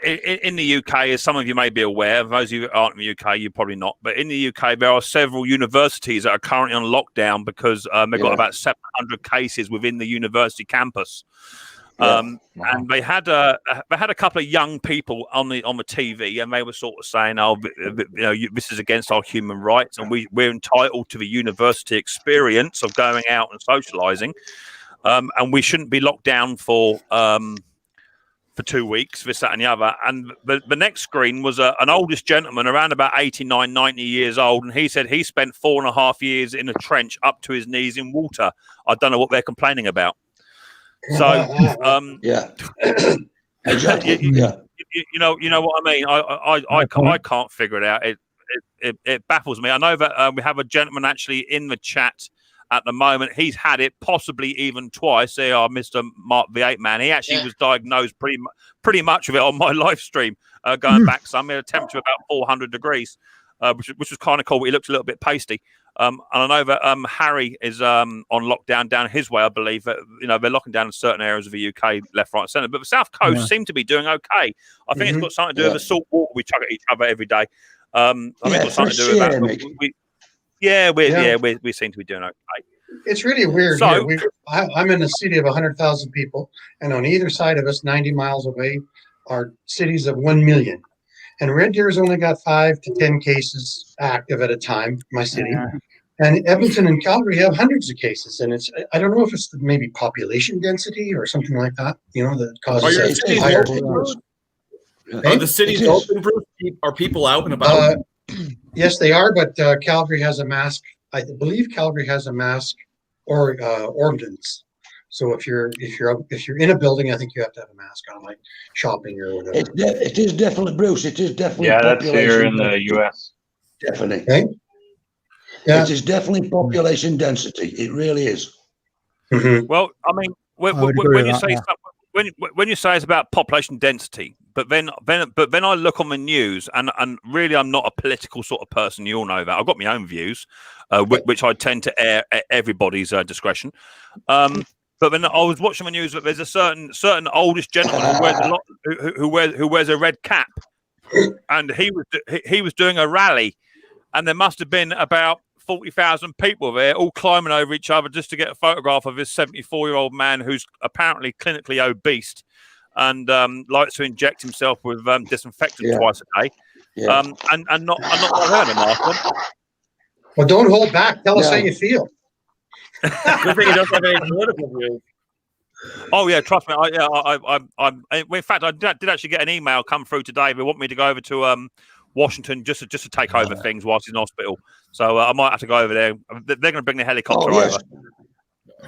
in the UK, as some of you may be aware, those of you who aren't in the UK, you're probably not, but in the UK, there are several universities that are currently on lockdown because they've got about 700 cases within the university campus. And they had a couple of young people on the TV, and they were sort of saying, "Oh, this is against our human rights, and we're entitled to the university experience of going out and socialising, and we shouldn't be locked down for 2 weeks, this, that, and the other." And the next screen was an oldest gentleman, around about 89, 90 years old, and he said he spent 4.5 years in a trench up to his knees in water. I don't know what they're complaining about. So, exactly. You know what I mean. I can't figure it out. It baffles me. I know that we have a gentleman actually in the chat at the moment. He's had it possibly even twice. They are Mr. Mark the 8 Man. He actually was diagnosed pretty much with it on my live stream going back some. He had a temperature of about 400 degrees, which was kind of cool. He looked a little bit pasty. And I know that Harry is on lockdown down his way. I believe that they're locking down in certain areas of the UK, left, right, centre. But the South Coast seem to be doing okay. I think it's got something to do with the salt water we chuck at each other every day. I think it's got something to do with that. We seem to be doing okay. It's really weird. So, I'm in a city of 100,000 people, and on either side of us, 90 miles away, are cities of 1 million. And Red Deer's only got 5 to 10 cases active at a time, my city. And Edmonton and Calgary have hundreds of cases. And I don't know if it's maybe population density or something like that, that causes it. Are the cities open, Bruce? Are people out and about? Yes, they are, but Calgary has a mask. I believe Calgary has a mask or ordinance. So if you're in a building, I think you have to have a mask on, like shopping or whatever. It is definitely, Bruce. It is definitely. Yeah, that's here in the U.S. Definitely. Okay. Yeah. It is definitely population density. It really is. Mm-hmm. Well, I mean, when you say it's about population density, but then I look on the news, and really I'm not a political sort of person. You all know that. I've got my own views, which I tend to air at everybody's discretion. But then I was watching the news that there's a certain oldest gentleman who wears a red cap, and he was doing a rally, and there must have been about 40,000 people there, all climbing over each other just to get a photograph of this 74-year-old man who's apparently clinically obese and likes to inject himself with disinfectant twice a day, and not heard of Martin. Well, don't hold back. Tell us how you feel. Good thing he doesn't have any political views. Oh yeah, trust me. In fact, I did actually get an email come through today. They want me to go over to Washington just to take over things whilst he's in hospital. So I might have to go over there. They're going to bring the helicopter over.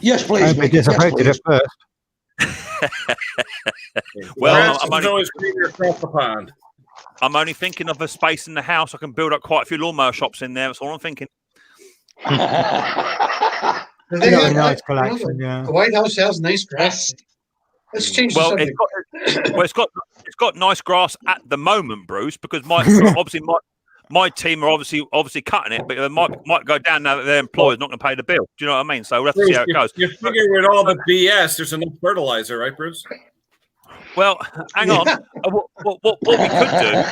Yes, please. I'd be disaffected at first. Well, I'm always across the pond. I'm only thinking of a space in the house. I can build up quite a few lawnmower shops in there. That's all I'm thinking. They have a nice collection. The White House has nice grass. Let's change the subject. It's got nice grass at the moment, Bruce, because my team are obviously cutting it, but they might go down now that their employer's not going to pay the bill. Do you know what I mean? So we'll have to see how it goes. You figure with all the BS, there's enough fertilizer, right, Bruce? Well, hang on. What we could do?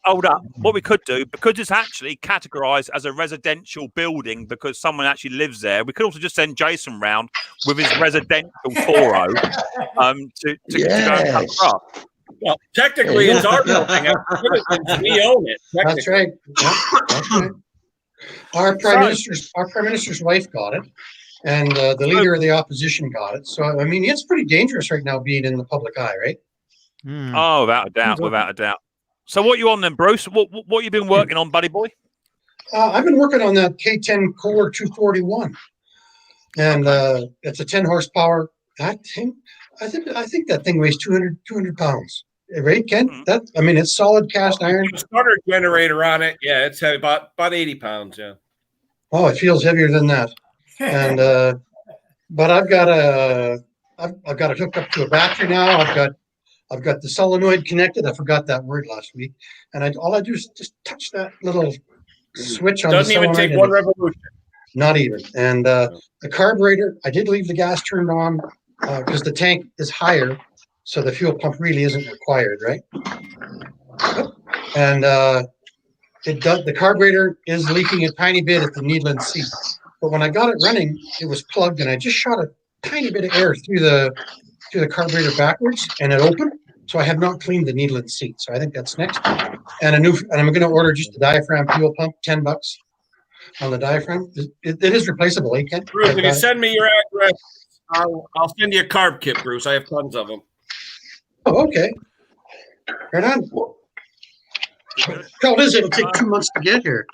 Hold up. What we could do, because it's actually categorised as a residential building because someone actually lives there, we could also just send Jason round with his residential Toro to go and cut grass. Well, technically, it's our building. We own it. That's right. Yeah, that's right. Our prime minister's wife got it, and the leader of the opposition got it. So I mean, it's pretty dangerous right now being in the public eye, right? Oh, without a doubt, without a doubt. So what you on then, Bruce? What you been working on, buddy boy? I've been working on that K10 Kohler 241, and it's a 10 horsepower. I think that thing weighs 200 pounds. Right, Ken? It's solid cast iron. The starter generator on it, yeah, it's heavy, about 80 pounds. Yeah. Oh, it feels heavier than that. And but I've got it hooked up to a battery now. I've got the solenoid connected. I forgot that word last week. And all I do is just touch that little switch on the solenoid. Doesn't even take one revolution. Not even. And the carburetor, I did leave the gas turned on because the tank is higher, so the fuel pump really isn't required, right? And the carburetor is leaking a tiny bit at the needle seat. But when I got it running, it was plugged, and I just shot a tiny bit of air through the carburetor backwards, and it opened. So I have not cleaned the needle and seat. So I think that's next. And I'm going to order just a diaphragm fuel pump, $10 on the diaphragm. It is replaceable, Ken? Bruce, if you send me your address, I'll send you a carb kit, Bruce. I have tons of them. Oh, okay. Right on. How is it? It'll take 2 months to get here.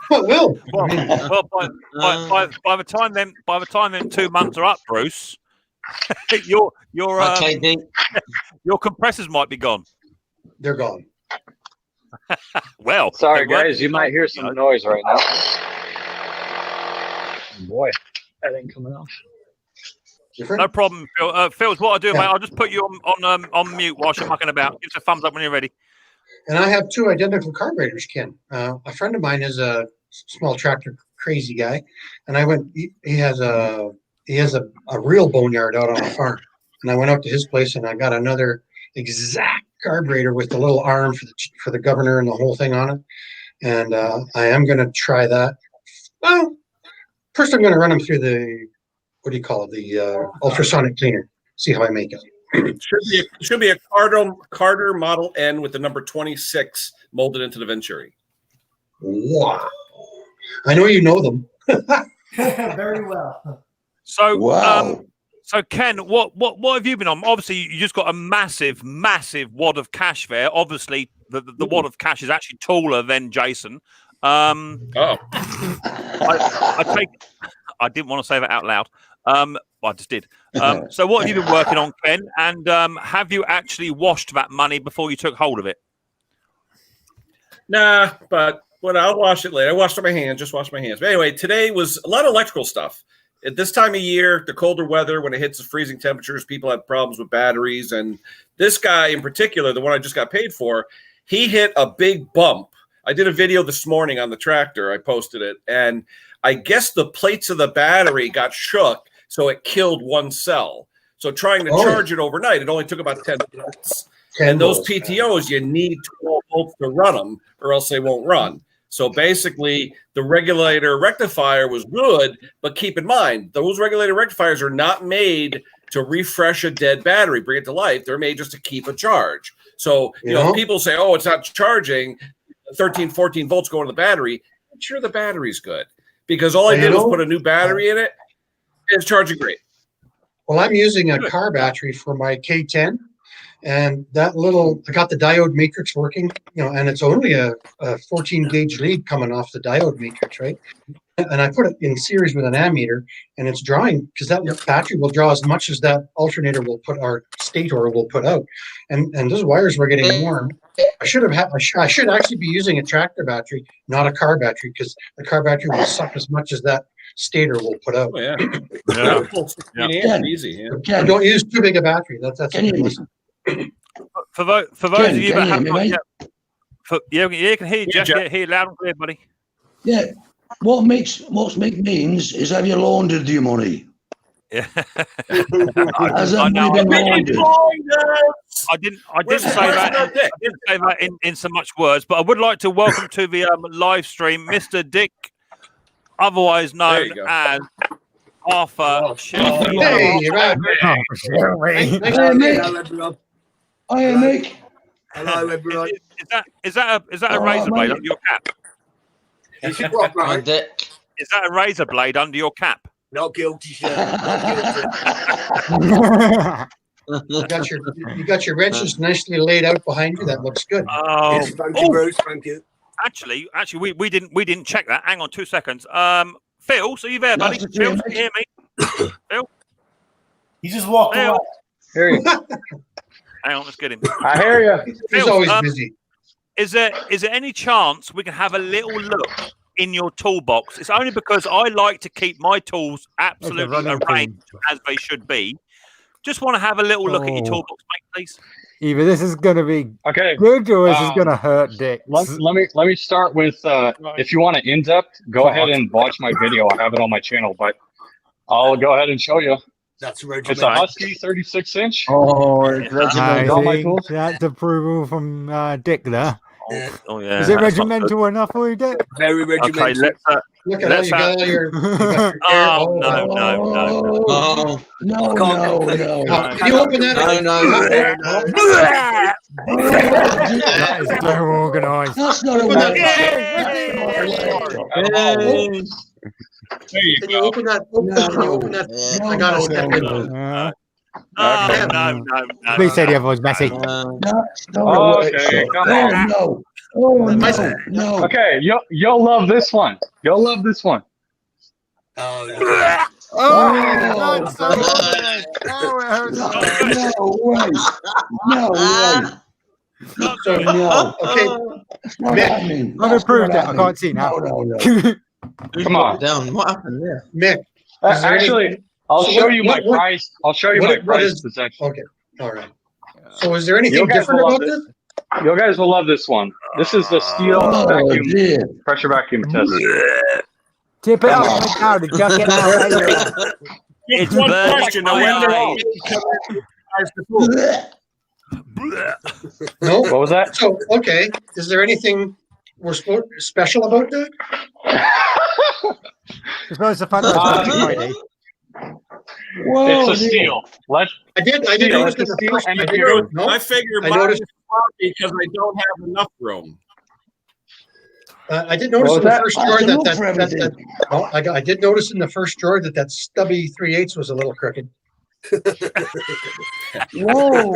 Well, by the time them 2 months are up, Bruce, your compressors might be gone. They're gone. Well, sorry guys, you might hear some noise right now. Boy, that ain't coming off. No problem, Phil. Phil's what I do, mate. I'll just put you on mute while you're mucking about. Give us a thumbs up when you're ready. And I have 2 identical carburetors, Ken. A friend of mine is a small tractor crazy guy, and I went. He has a real boneyard out on a farm, and I went up to his place and I got another exact carburetor with the little arm for the governor and the whole thing on it. And I am going to try that. Well, first I'm going to run them through the the ultrasonic cleaner. See how I make it. Should be a Carter Model N with the number 26 molded into the Venturi. Wow. I know you know them. Very well. So, wow. So Ken, what have you been on? Obviously, you just got a massive wad of cash there. Obviously, the wad of cash is actually taller than Jason. I didn't want to say that out loud. I just did. So what have you been working on, Ken? And have you actually washed that money before you took hold of it? Nah, but I'll wash it later. I washed my hands, just washed my hands. But anyway, today was a lot of electrical stuff. At this time of year, the colder weather, when it hits the freezing temperatures, people have problems with batteries. And this guy in particular, the one I just got paid for, he hit a big bump. I did a video this morning on the tractor. I posted it. And I guess the plates of the battery got shook, so it killed one cell. So trying to charge it overnight, it only took about 10 minutes. And those PTOs, you need 12 volts to run them, or else they won't run. So basically, the regulator rectifier was good, but keep in mind, those regulator rectifiers are not made to refresh a dead battery, bring it to life. They're made just to keep a charge. So, you know, people say, oh, it's not charging, 13, 14 volts going to the battery. I'm sure the battery's good, because all I did was put a new battery in it. It's charging great. Well, I'm using a car battery for my K10. And that I got the diode matrix working, and it's only a 14 gauge lead coming off the diode matrix, right? And I put it in series with an ammeter, and it's drawing, because that battery will draw as much as that alternator will put, our stator will put out. And those wires were getting warm. I should actually be using a tractor battery, not a car battery, because the car battery will suck as much as that stator will put out. Oh, yeah. Easy. Yeah. Don't use too big a battery. That's For those of you that haven't got you can hear you, Jeff. Yeah, hear loud and clear, buddy. Yeah. What Micks means is, have you laundered your money? Yeah. As I I'm know. reading I didn't say that. I didn't say that in so much words, but I would like to welcome to the live stream Mr. Dick, otherwise known as Arthur Shelby. Hey, you're right. Hey, Mick. Hi, Mick. Hello, everyone. Is that a razor blade under your cap? Is it what, right? Is that a razor blade under your cap? Not guilty, sir. Not guilty. You got your wrenches nicely laid out behind you. That looks good. Oh, Yes, thank you, Bruce. Thank you. Actually, we didn't check that. Hang on 2 seconds. Phil, so you there, buddy? Nice to Phil, see can you, you hear me? Phil, He just walked Phil. away. Hear you. Hang on, let's get him. I hear you. He's Phil, always busy. Is there any chance we can have a little look in your toolbox? It's only because I like to keep my tools absolutely arranged as they should be. Just want to have a little look at your toolbox, mate, please. Either this is going to be Okay. good or this is going to hurt Dick. Let me start with if you want to in depth, go ahead and watch my video. I have it on my channel, but I'll go ahead and show you. That's It's a Husky 36-inch. Oh, All my tools. that's approval from Dick there. Oh yeah. Is it that's not regimental enough for you, Dick? Very good. regimental. Okay, let's. Look at Let's how you got all your. You got your Oh, hair. No. Can you open that? That is so organised. That's not a way. Can you open that? Can you open that? I got to step in. No. Please say the other was messy. That's not a way. Okay, come on. No. Oh, no. Okay, you'll love this one. You'll love this one. Oh, Oh, so No way. No way. So, No. okay. It's not happening. I've approved it. I can't see now. No. Come on. Down. What happened there? Mick. is there Actually, any- I'll so show what- you my what- price. I'll show you what- my what price is- possession. Okay. All right. So, is there anything You guys different will about love this? You guys will love this one. This is the steel Oh, vacuum dear. pressure vacuum test. Tip it up now to chuck it out. It's one question. I wonder No. What was that? So, okay. Is there anything special about that? As well as the fact that it's Friday. Whoa, It's a steel. I did Steel, notice it's a in the steel first. and I a did gear. notice- no, I figured I mine noticed- is floppy because I don't have enough room. I did notice What in the was that? first I drawer have to look for that everything. no, I did notice in the first drawer that stubby 3/8 was a little crooked. Whoa.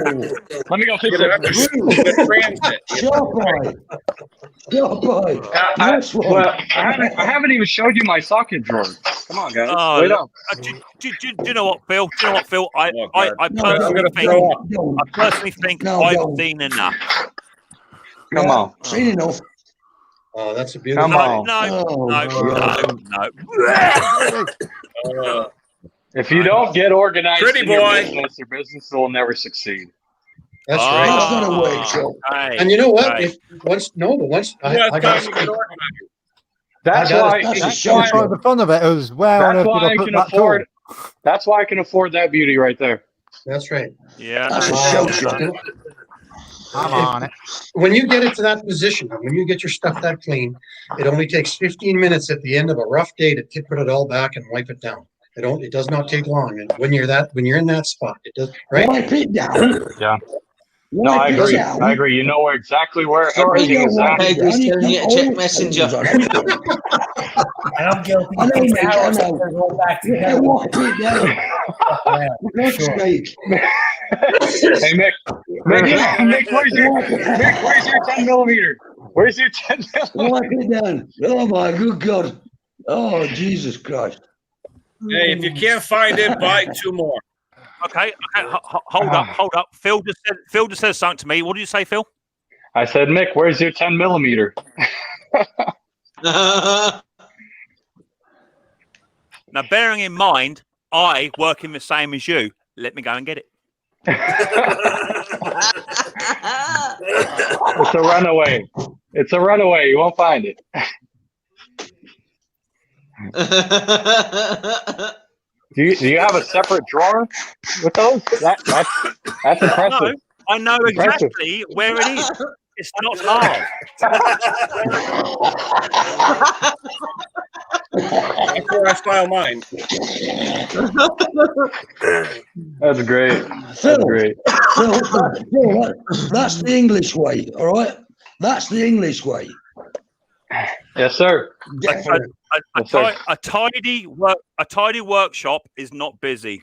Let me go fix Get it. the transit. Sharp boy. Sharp boy. Nice one. Well, I haven't even showed you my socket drawer. Come on, guys. Oh, Wait look, up. do you know what, Phil? Do you know what, Phil? I Oh, personally think No, I've don't. seen enough. Come on. Seen enough. Oh, that's a beautiful. Come on. No. If you don't get organized Pretty in your boy. your business will never succeed. That's Oh. right. That's not a way, Joe. Hey, And you know what? hey. If once I Yeah, got time to get organized. That's I got why. it. That's a That's show. why. For the fun of it, was where on That's earth did why I I put can that afford. tool? That's why I can afford that beauty right there. that's right. Yeah. That's a show, Joe. I'm on it. When you get it to that position, when you get your stuff that clean, it only takes 15 minutes at the end of a rough day to put it all back and wipe it down. It does not take long. And when you're in that spot, it does right. Wipe it down. Yeah. No, I Wipe it agree. down. I agree. You know where exactly where Sorry, everything is no, at. why- Hey, he's telling you to check Messenger. And I'm guilty. I know, Takes mate, hours I know. to go back Yeah, together. wipe it down. Yeah, For God's sure. sake. Hey Mick, Mick, where's your 10 millimeter? Where's your 10 millimeter? Wipe it down. Oh, my good God. Oh, Jesus Christ. Hey, if you can't find it, buy 2 more. Okay. Hold up. Phil just said something to me. What did you say, Phil? I said, Mick, where's your 10 millimeter? Now, bearing in mind, I work in the same as you. Let me go and get it. It's a runaway. It's a runaway. You won't find it. Do you have a separate drawer with those? That's impressive. No, I know Impressive. exactly where it is. It's not hard. That's where I style mine. That's great. Phil, That's great. Phil, that's the English way, all right? That's the English way. Yes, sir. Definitely. A tidy workshop is not busy.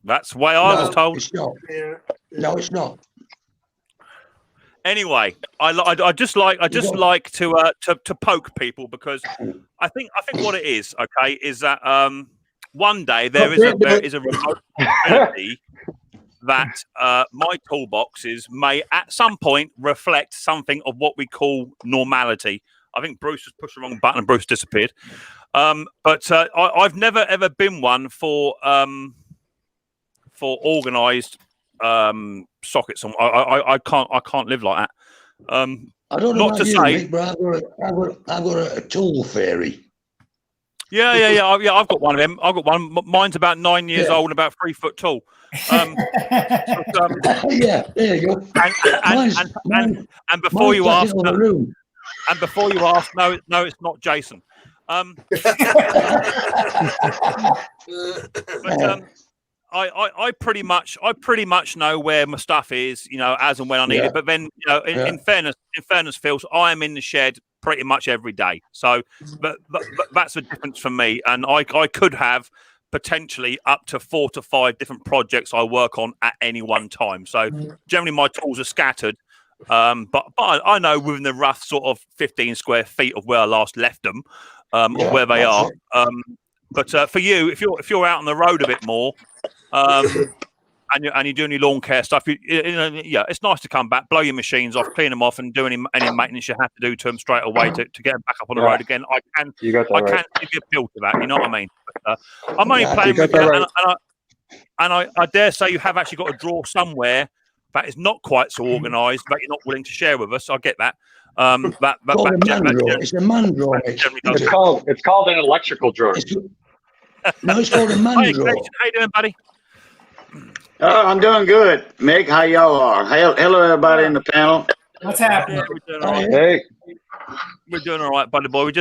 That's the way I was told. It's not. Yeah. No, it's not. Anyway, I just like to poke people because I think what it is, okay, is that one day there is a remote possibility that my toolboxes may at some point reflect something of what we call normality. I think Bruce has pushed the wrong button and Bruce disappeared. But I've never ever been one for organised sockets. I can't live like that. I don't know not about to you, say, Mick, but I've got a tool fairy. Yeah. I've got one of them. I've got one. Mine's about 9 years old and about 3 foot tall. Yeah, there you go. And before you ask, no, it's not Jason. But I pretty much know where my stuff is, as and when I need it. But then, in fairness, Phil, I am in the shed pretty much every day. So, but that's the difference for me. And I could have potentially up to 4 to 5 different projects I work on at any one time. So generally my tools are scattered. But I know within the rough sort of 15 square feet of where I last left them, or where they are. But for you, if you're out on the road a bit more, and you're doing your lawn care stuff, it's nice to come back, blow your machines off, clean them off, and do any maintenance you have to do to them straight away to get them back up on the road again. I can give you appeal to that. You know what I mean? But, I'm only playing with you, and I dare say you have actually got a drawer somewhere that is not quite so organised that you're not willing to share with us. I get that. It's a man drawer. It's called an electrical drawer. No, it's called a man drawer. How you doing, buddy? Oh, I'm doing good. Mick, how y'all are? Hello, everybody in the panel. What's happening? Yeah, we're doing all right. Hey, we're doing all right, buddy boy. We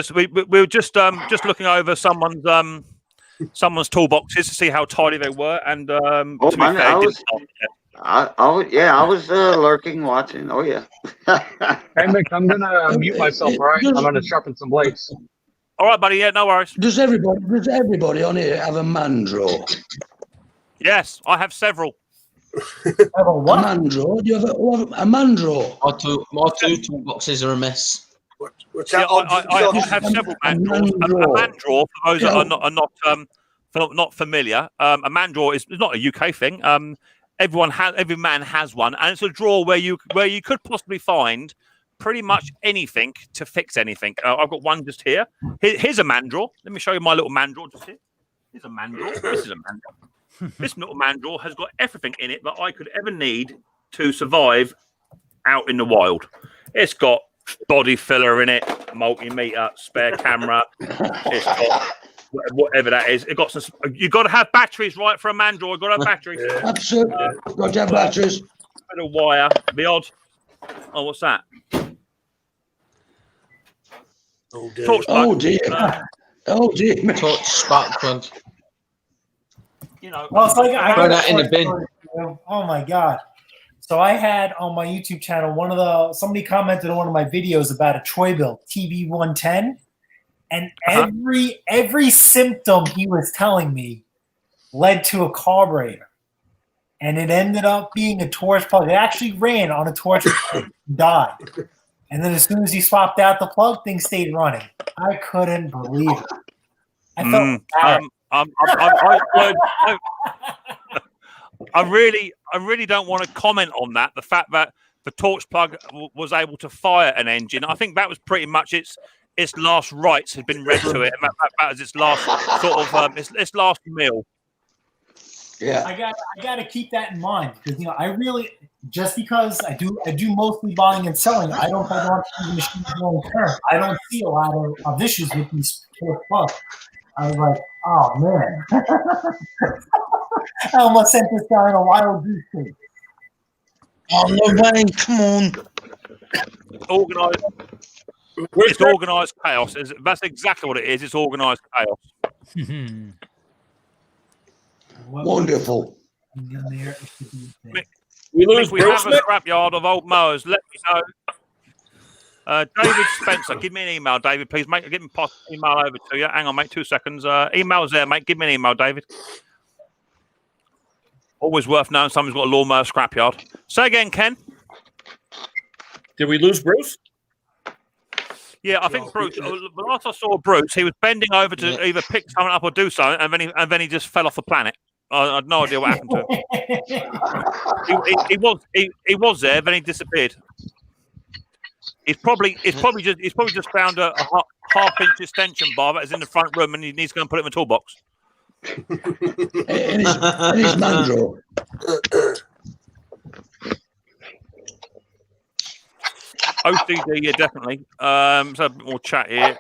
were just looking over someone's toolboxes to see how tidy they were, and to be fair, I was lurking, watching. Oh yeah. hey Mick, I'm gonna mute myself. All right, I'm gonna sharpen some blades. All right, buddy. Yeah, no worries. Does everybody on here have a man drawer? Yes, I have several. A man drawer? Do you have a man drawer? My two toolboxes are a mess. What's Yeah, that? I have several man drawers. A man drawer, for those that are not familiar, a man drawer is not a UK thing. Every man has one, and it's a drawer where you could possibly find pretty much anything to fix anything. I've got one just here. Here's a man drawer. Let me show you my little man drawer just here. Here's a man drawer. This is a man drawer. This little man drawer has got everything in it that I could ever need to survive out in the wild. It's got body filler in it, multimeter, spare camera. It's got whatever that is. It got some. You got to have batteries, right, for a man drawer. You got to have batteries. Absolutely. Got to have batteries. Bit of wire. The odd. Oh, what's that? Oh dear. Torch plug. Oh dear. Torch spark plug. Well, it's like I throw that in the bin. Oh my god! So I had on my YouTube channel somebody commented on one of my videos about a Troy-Bilt TB110, and every symptom he was telling me led to a carburetor, and it ended up being a torch plug. It actually ran on a torch plug and died, and then as soon as he swapped out the plug, things stayed running. I couldn't believe it. I felt bad. I really don't want to comment on that. The fact that the torch plug was able to fire an engine, I think that was pretty much its last rites had been read to it, and that was its last sort of its last meal. Yeah, I got to keep that in mind because I really, just because I do mostly buying and selling, I don't hold on to the machines long term. I don't see a lot of issues with these torch plugs. I was like, oh man. I almost sent this guy on a wild goose chase. Oh no way! Come on. Organised. It's organised chaos. That's exactly what it is. It's organised chaos. Wonderful. We lose we Bruce, have a scrapyard of old mowers. Let me know. David Spencer, give me an email, David, please, mate. Give me an email over to you. Hang on, mate, 2 seconds. Email's there, mate. Give me an email, David. Always worth knowing someone's got a lawnmower scrapyard. Say again, Ken. Did we lose Bruce? Yeah, I think Bruce. The last I saw Bruce, he was bending over to either pick something up or do something, and then he just fell off the planet. I had no idea what happened to him. he was there, then he disappeared. He's probably just found a half-inch extension bar that is in the front room, and he needs to go and put it in the toolbox. in his man drawer. OCD, yeah, definitely. So a bit more chat here.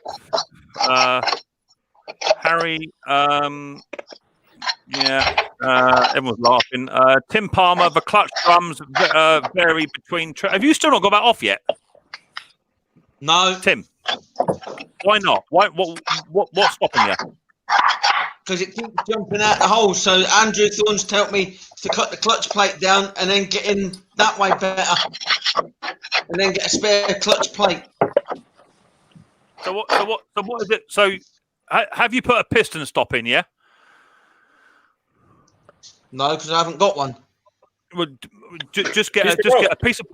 Harry, yeah, everyone's laughing. Tim Palmer, the clutch drums vary between. Have you still not got that off yet? No, Tim. Why not? What's stopping you? Because it keeps jumping out the hole. So Andrew Thorne's told me to cut the clutch plate down and then get in that way better, and then get a spare clutch plate. So what is it? So have you put a piston stop in? Yeah. No, because I haven't got one. Well, just get a piece of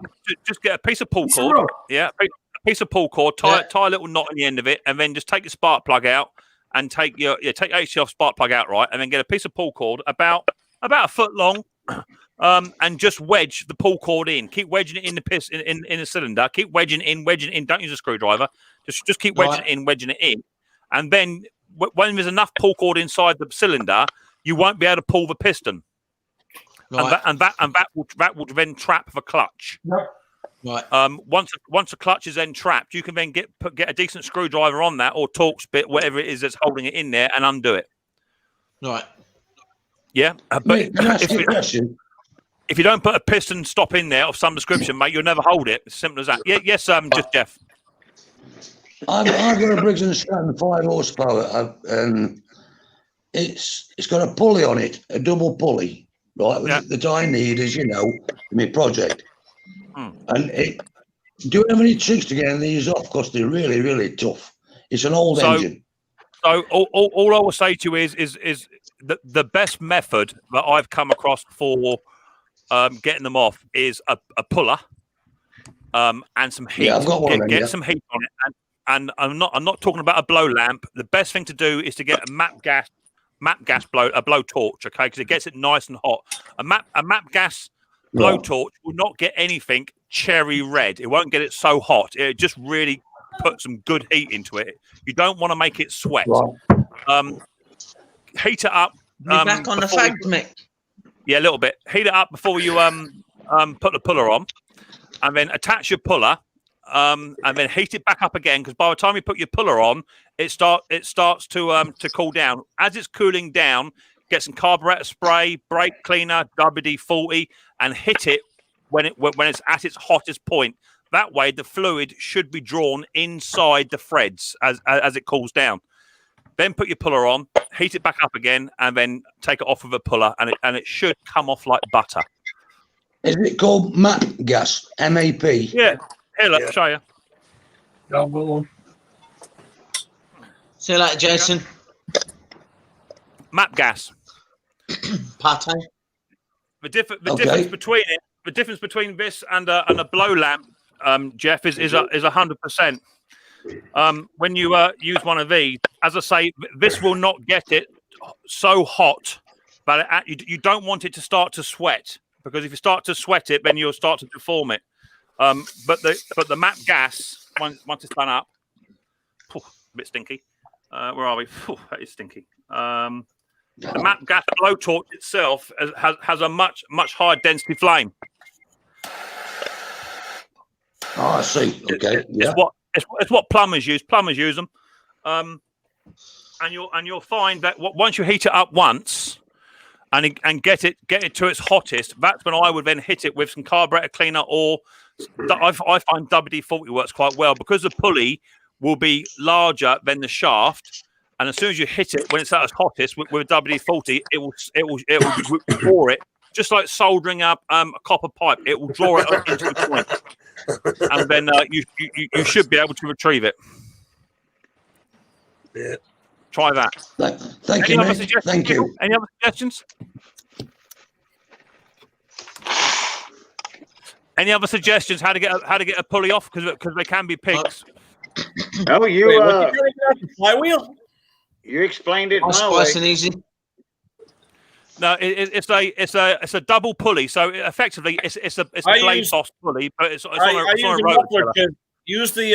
pull cord. Yeah, a piece of pull cord. Tie a little knot on the end of it, and then just take your spark plug out and take HCL spark plug out, right, and then get a piece of pull cord about a foot long, and just wedge the pull cord in. Keep wedging it in the piston in the cylinder. Keep wedging it in. Don't use a screwdriver. Just keep wedging it in, and then when there's enough pull cord inside the cylinder, you won't be able to pull the piston, and that will then trap the clutch. Right. Once the clutch is then trapped, you can then get a decent screwdriver on that or Torx bit, whatever it is that's holding it in there, and undo it. Right. Yeah, but if you don't put a piston stop in there of some description, mate, you'll never hold it. It's simple as that. Yeah, yes, just Jeff. I've got a Briggs and Stratton 5 horsepower, and it's got a pulley on it, a double pulley, right? That I need, as you know, in my project. And do you have any tricks to get these off? Because they're really, really tough. It's an old engine. So all I will say to you is the best method that I've come across for getting them off is a puller and some heat. Yeah, I've got one. Get some heat on it, and I'm not talking about a blow lamp. The best thing to do is to get a map gas blow torch, okay? Because it gets it nice and hot. A map gas blow torch will not get anything cherry red. It won't get it so hot. It just really put some good heat into it. You don't want to make it sweat. Heat it up. Back on the fags, Mick. Yeah, a little bit. Heat it up before you put the puller on, and then attach your puller, and then heat it back up again. Because by the time you put your puller on, it starts to cool down. As it's cooling down, get some carburetor spray, brake cleaner, WD-40, and hit it when it's at its hottest point. That way, the fluid should be drawn inside the threads as it cools down. Then put your puller on, heat it back up again, and then take it off with a puller, and it should come off like butter. Is it called map gas? MAP? Yeah. Here, look, show you. Go on. See you later, Jason. Map gas. Pate. The difference between this and a blow lamp, Jeff, is 100%. When you use one of these, as I say, this will not get it so hot, but you don't want it to start to sweat, because if you start to sweat it, then you'll start to deform it. But the map gas, once it's done up, a bit stinky. Where are we? That is stinky. The map gas blow torch itself has a much higher density flame. Oh, I see. Okay, it's what plumbers use. Plumbers use them. and you'll find that once you heat it up once and get it to its hottest, that's when I would then hit it with some carburetor cleaner, or I find WD-40 works quite well because the pulley will be larger than the shaft, and as soon as you hit it when it's at its hottest with WD-40, it will draw it just like soldering up a copper pipe. It will draw it into the point, and then you should be able to retrieve it. Yeah. Try that. Thank you, mate. Thank you. Any other suggestions? Any other suggestions how to get a pulley off? Because they can be pigs. Oh, you flywheel? You explained it. Nice and easy. No, it's a double pulley. So effectively, it's a blade boss pulley, but it's on a rotor. Use the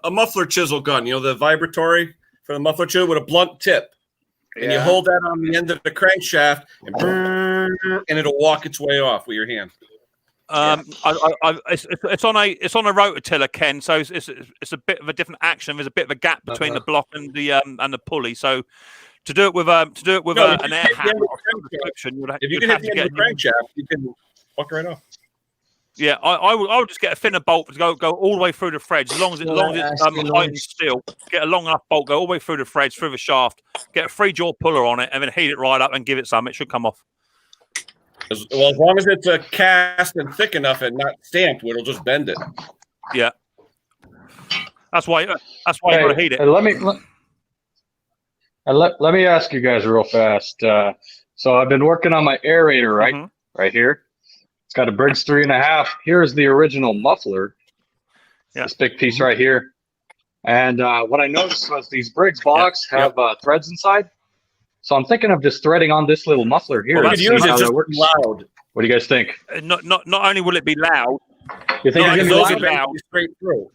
a muffler chisel gun. You know, the vibratory for the muffler chisel with a blunt tip, and you hold that on the end of the crankshaft, and it'll walk its way off with your hand. It's on a rototiller, Ken. So it's a bit of a different action. There's a bit of a gap between the block and the pulley. So to do it with an air hat subscription, if you can hit the end of the crankshaft, you can walk right off. Yeah, I would just get a thinner bolt to go all the way through the threads, as long as it's heightened steel. Get a long enough bolt, go all the way through the threads, through the shaft. Get a 3-jaw puller on it, and then heat it right up and give it some. It should come off. As long as it's cast and thick enough and not stamped, it'll just bend it. Yeah, that's why you got to heat it. Let me ask you guys real fast. So I've been working on my aerator right here. It's got a Briggs 3.5. Here's the original muffler. This big piece right here. And what I noticed was these Briggs blocks have threads inside. So I'm thinking of just threading on this little muffler here. Well, use it just loud. What do you guys think? Not only will it be loud, you think it's going to be loud? Straight through.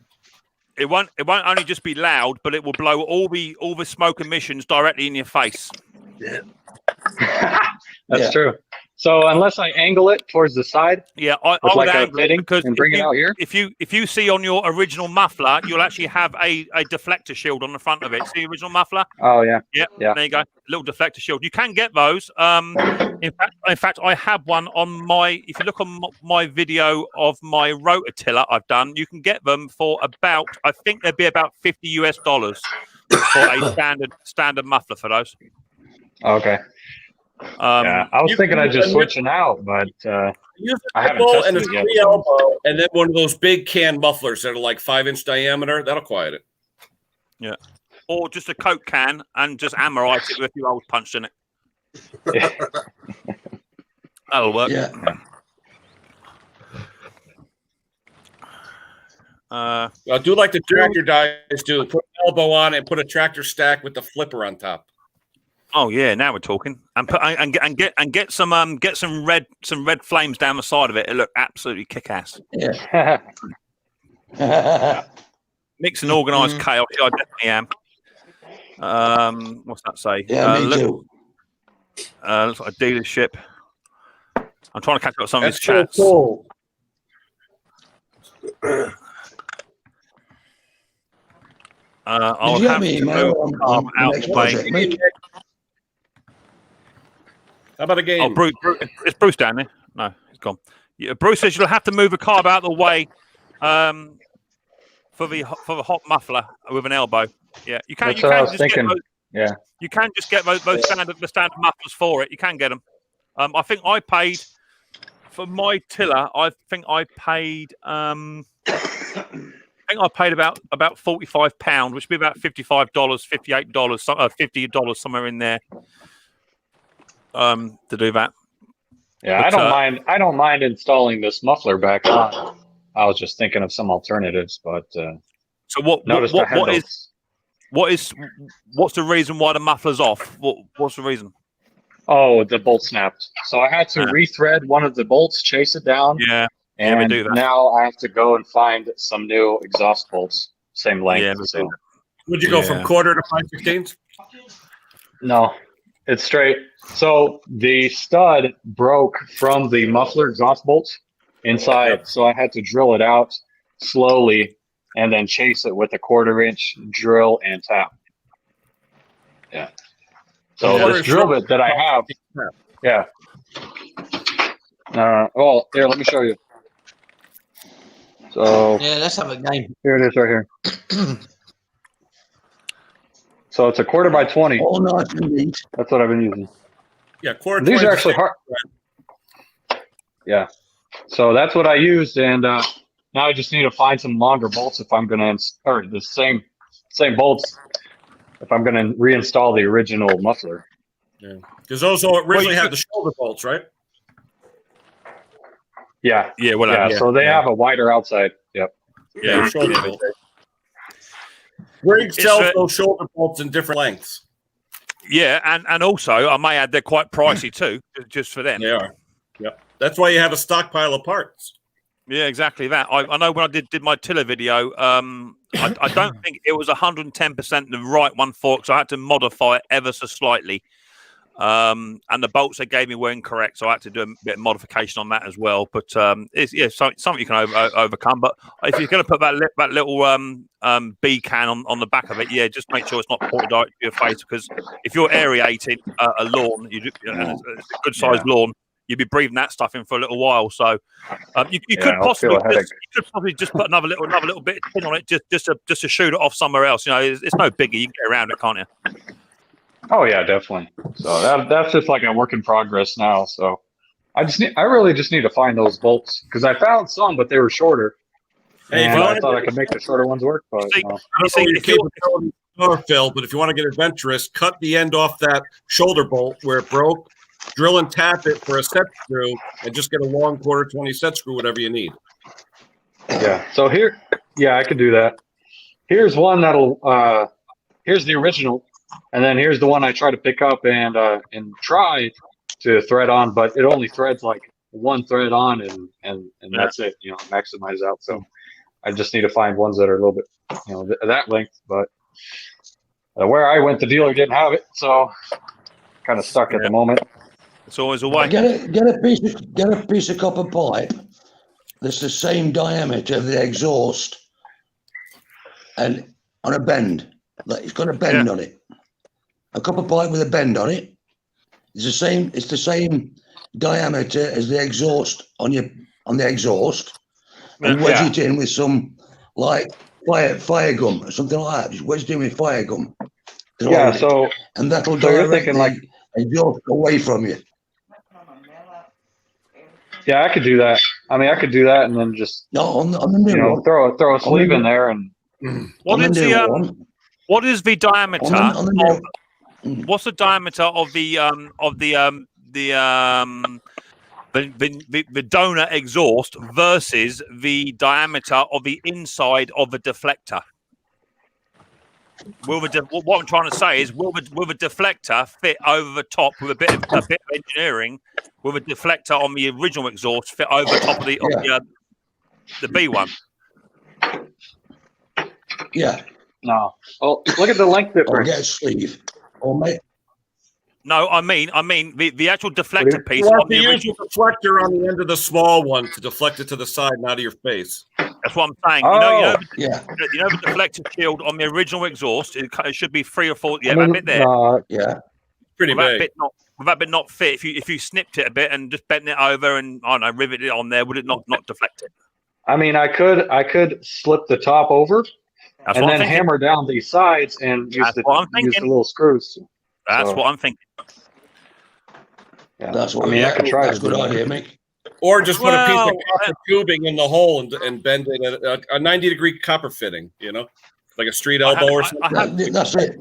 It won't only just be loud, but it will blow all the smoke emissions directly in your face. Yeah. That's true. So unless I angle it towards the side, I would angle it because and bring it out here. If you see on your original muffler, you'll actually have a deflector shield on the front of it. See the original muffler? Oh yeah. Yeah. There you go. Little deflector shield. You can get those. In fact, I have one on my. If you look on my video of my rototiller I've done, you can get them for about. I think they'd be about $50 for a standard muffler for those. Okay. I was thinking of just switching out, but use I haven't tested it yet. Elbow, and then one of those big can mufflers that are like 5-inch diameter. That'll quiet it. Yeah. Or just a Coke can and just amorite it with a few holes punched in it. That'll work. Yeah. I do like the tractor guys do. Put an elbow on it and put a tractor stack with the flipper on top. Oh yeah, now we're talking. And get some red flames down the side of it. It look absolutely kick ass. Yeah. Mix and organised chaos. Yeah, I definitely am. What's that say? Yeah, me too. Looks like a dealership. I'm trying to catch up with some of these chats. Cool. I'll have to move out the way. How about a game? Oh, Bruce, is Bruce down there? No, he's gone. Yeah, Bruce says you'll have to move a carb out of the way for the hot muffler with an elbow. Yeah, you can. That's what I was thinking. You can just get those standard mufflers for it. You can get them. I think I paid for my tiller. I think I paid. I think I paid about £45, which would be about $55, $58, $50 somewhere in there. To do that. Yeah, but, I don't mind installing this muffler back on. I was just thinking of some alternatives, but so what's the reason why the muffler's off? What's the reason? Oh, the bolt snapped. So I had to rethread one of the bolts, chase it down. Yeah. And we do that. Now I have to go and find some new exhaust bolts, same length. Yeah, so. Would you go from quarter to 5/16? No, it's straight. So the stud broke from the muffler exhaust bolts inside, so I had to drill it out slowly and then chase it with a 1/4-inch drill and tap. Yeah. So this drill bit that I have, yeah. Well, here, let me show you. So yeah, let's have a game. here it is right here. So it's a 1/4 by 20. All nice indeed. That's what I've been using. Yeah, quarter. These are actually hard. Yeah. So that's what I used, and now I just need to find some longer bolts if I'm gonna, or the same bolts if I'm gonna reinstall the original muffler. Yeah, because those originally had the shoulder bolts, right? Yeah. Yeah. Well, Yeah. So they have a wider outside. Yep. Yeah, shoulder bolts. Briggs sells those shoulder bolts in different lengths. Yeah, and also I may add they're quite pricey too, just for them. They are. Yep. That's why you have a stockpile of parts. Yeah, exactly that. I know when I did my tiller video, I don't think it was 110% the right one for it, because I had to modify it ever so slightly. And the bolts they gave me were incorrect, so I had to do a bit of modification on that as well. But it's something you can overcome. But if you're going to put that little B can on the back of it, yeah, just make sure it's not pointed out to your face, because if you're aerating a lawn, and it's a good sized lawn, you'd be breathing that stuff in for a little while. So you could possibly just put another little bit of tin on it, just to shoot it off somewhere else. You know, it's no biggie. You can get around it, can't you? Oh yeah, definitely. So that's just like a work in progress now. So I really just need to find those bolts, because I found some, but they were shorter. Hey, and I thought I could make the shorter ones work. But I don't know your capability, Phil, but if you want to get adventurous, cut the end off that shoulder bolt where it broke, drill and tap it for a set screw, and just get a long 1/4 20 set screw, whatever you need. Yeah. So here, yeah, I could do that. Here's one that'll. Here's the original. And then here's the one I try to pick up and try to thread on, but it only threads like one thread on, and that's it. You know, maximize out. So I just need to find ones that are a little bit, you know, that length. But where I went, the dealer didn't have it, so kind of stuck at the moment. It's always a way. Get a piece of copper pipe that's the same diameter of the exhaust, and on a bend. Like, it's got a bend on it. A copper pipe with a bend on it. It's the same diameter as the exhaust on the exhaust, and wedge it in with some like fire gum or something like that. Just wedge it in with fire gum. Yeah. So and that'll you're thinking like exhaust away from you. Yeah, I could do that. I mean, I could do that, and then just on the new one. throw a sleeve in there, and what is the diameter? What's the diameter of the donor exhaust versus the diameter of the inside of the deflector? What I'm trying to say is, will the deflector fit over the top with a bit of engineering? Will the deflector on the original exhaust fit over the top of the B one? Yeah. No. Oh, look at the length difference. Or get a sleeve. Or make. No, I mean the actual deflector piece. You want to use the deflector on the end of the small one to deflect it to the side and out of your face. That's what I'm saying. Oh, you know the deflector shield on the original exhaust. It should be 3 or 4. Yeah, that bit there. Pretty big. Would that bit not fit? If you snipped it a bit and just bent it over and I don't know, riveted it on there, would it not deflect it? I mean, I could slip the top over. And then hammer down these sides and use the little screws. That's what I'm thinking. Yeah. That's what I mean. I could try. That's a good idea, Mick. Or just put a piece of copper tubing in the hole and bend it at a 90-degree copper fitting. You know, like a street elbow or something. That's it.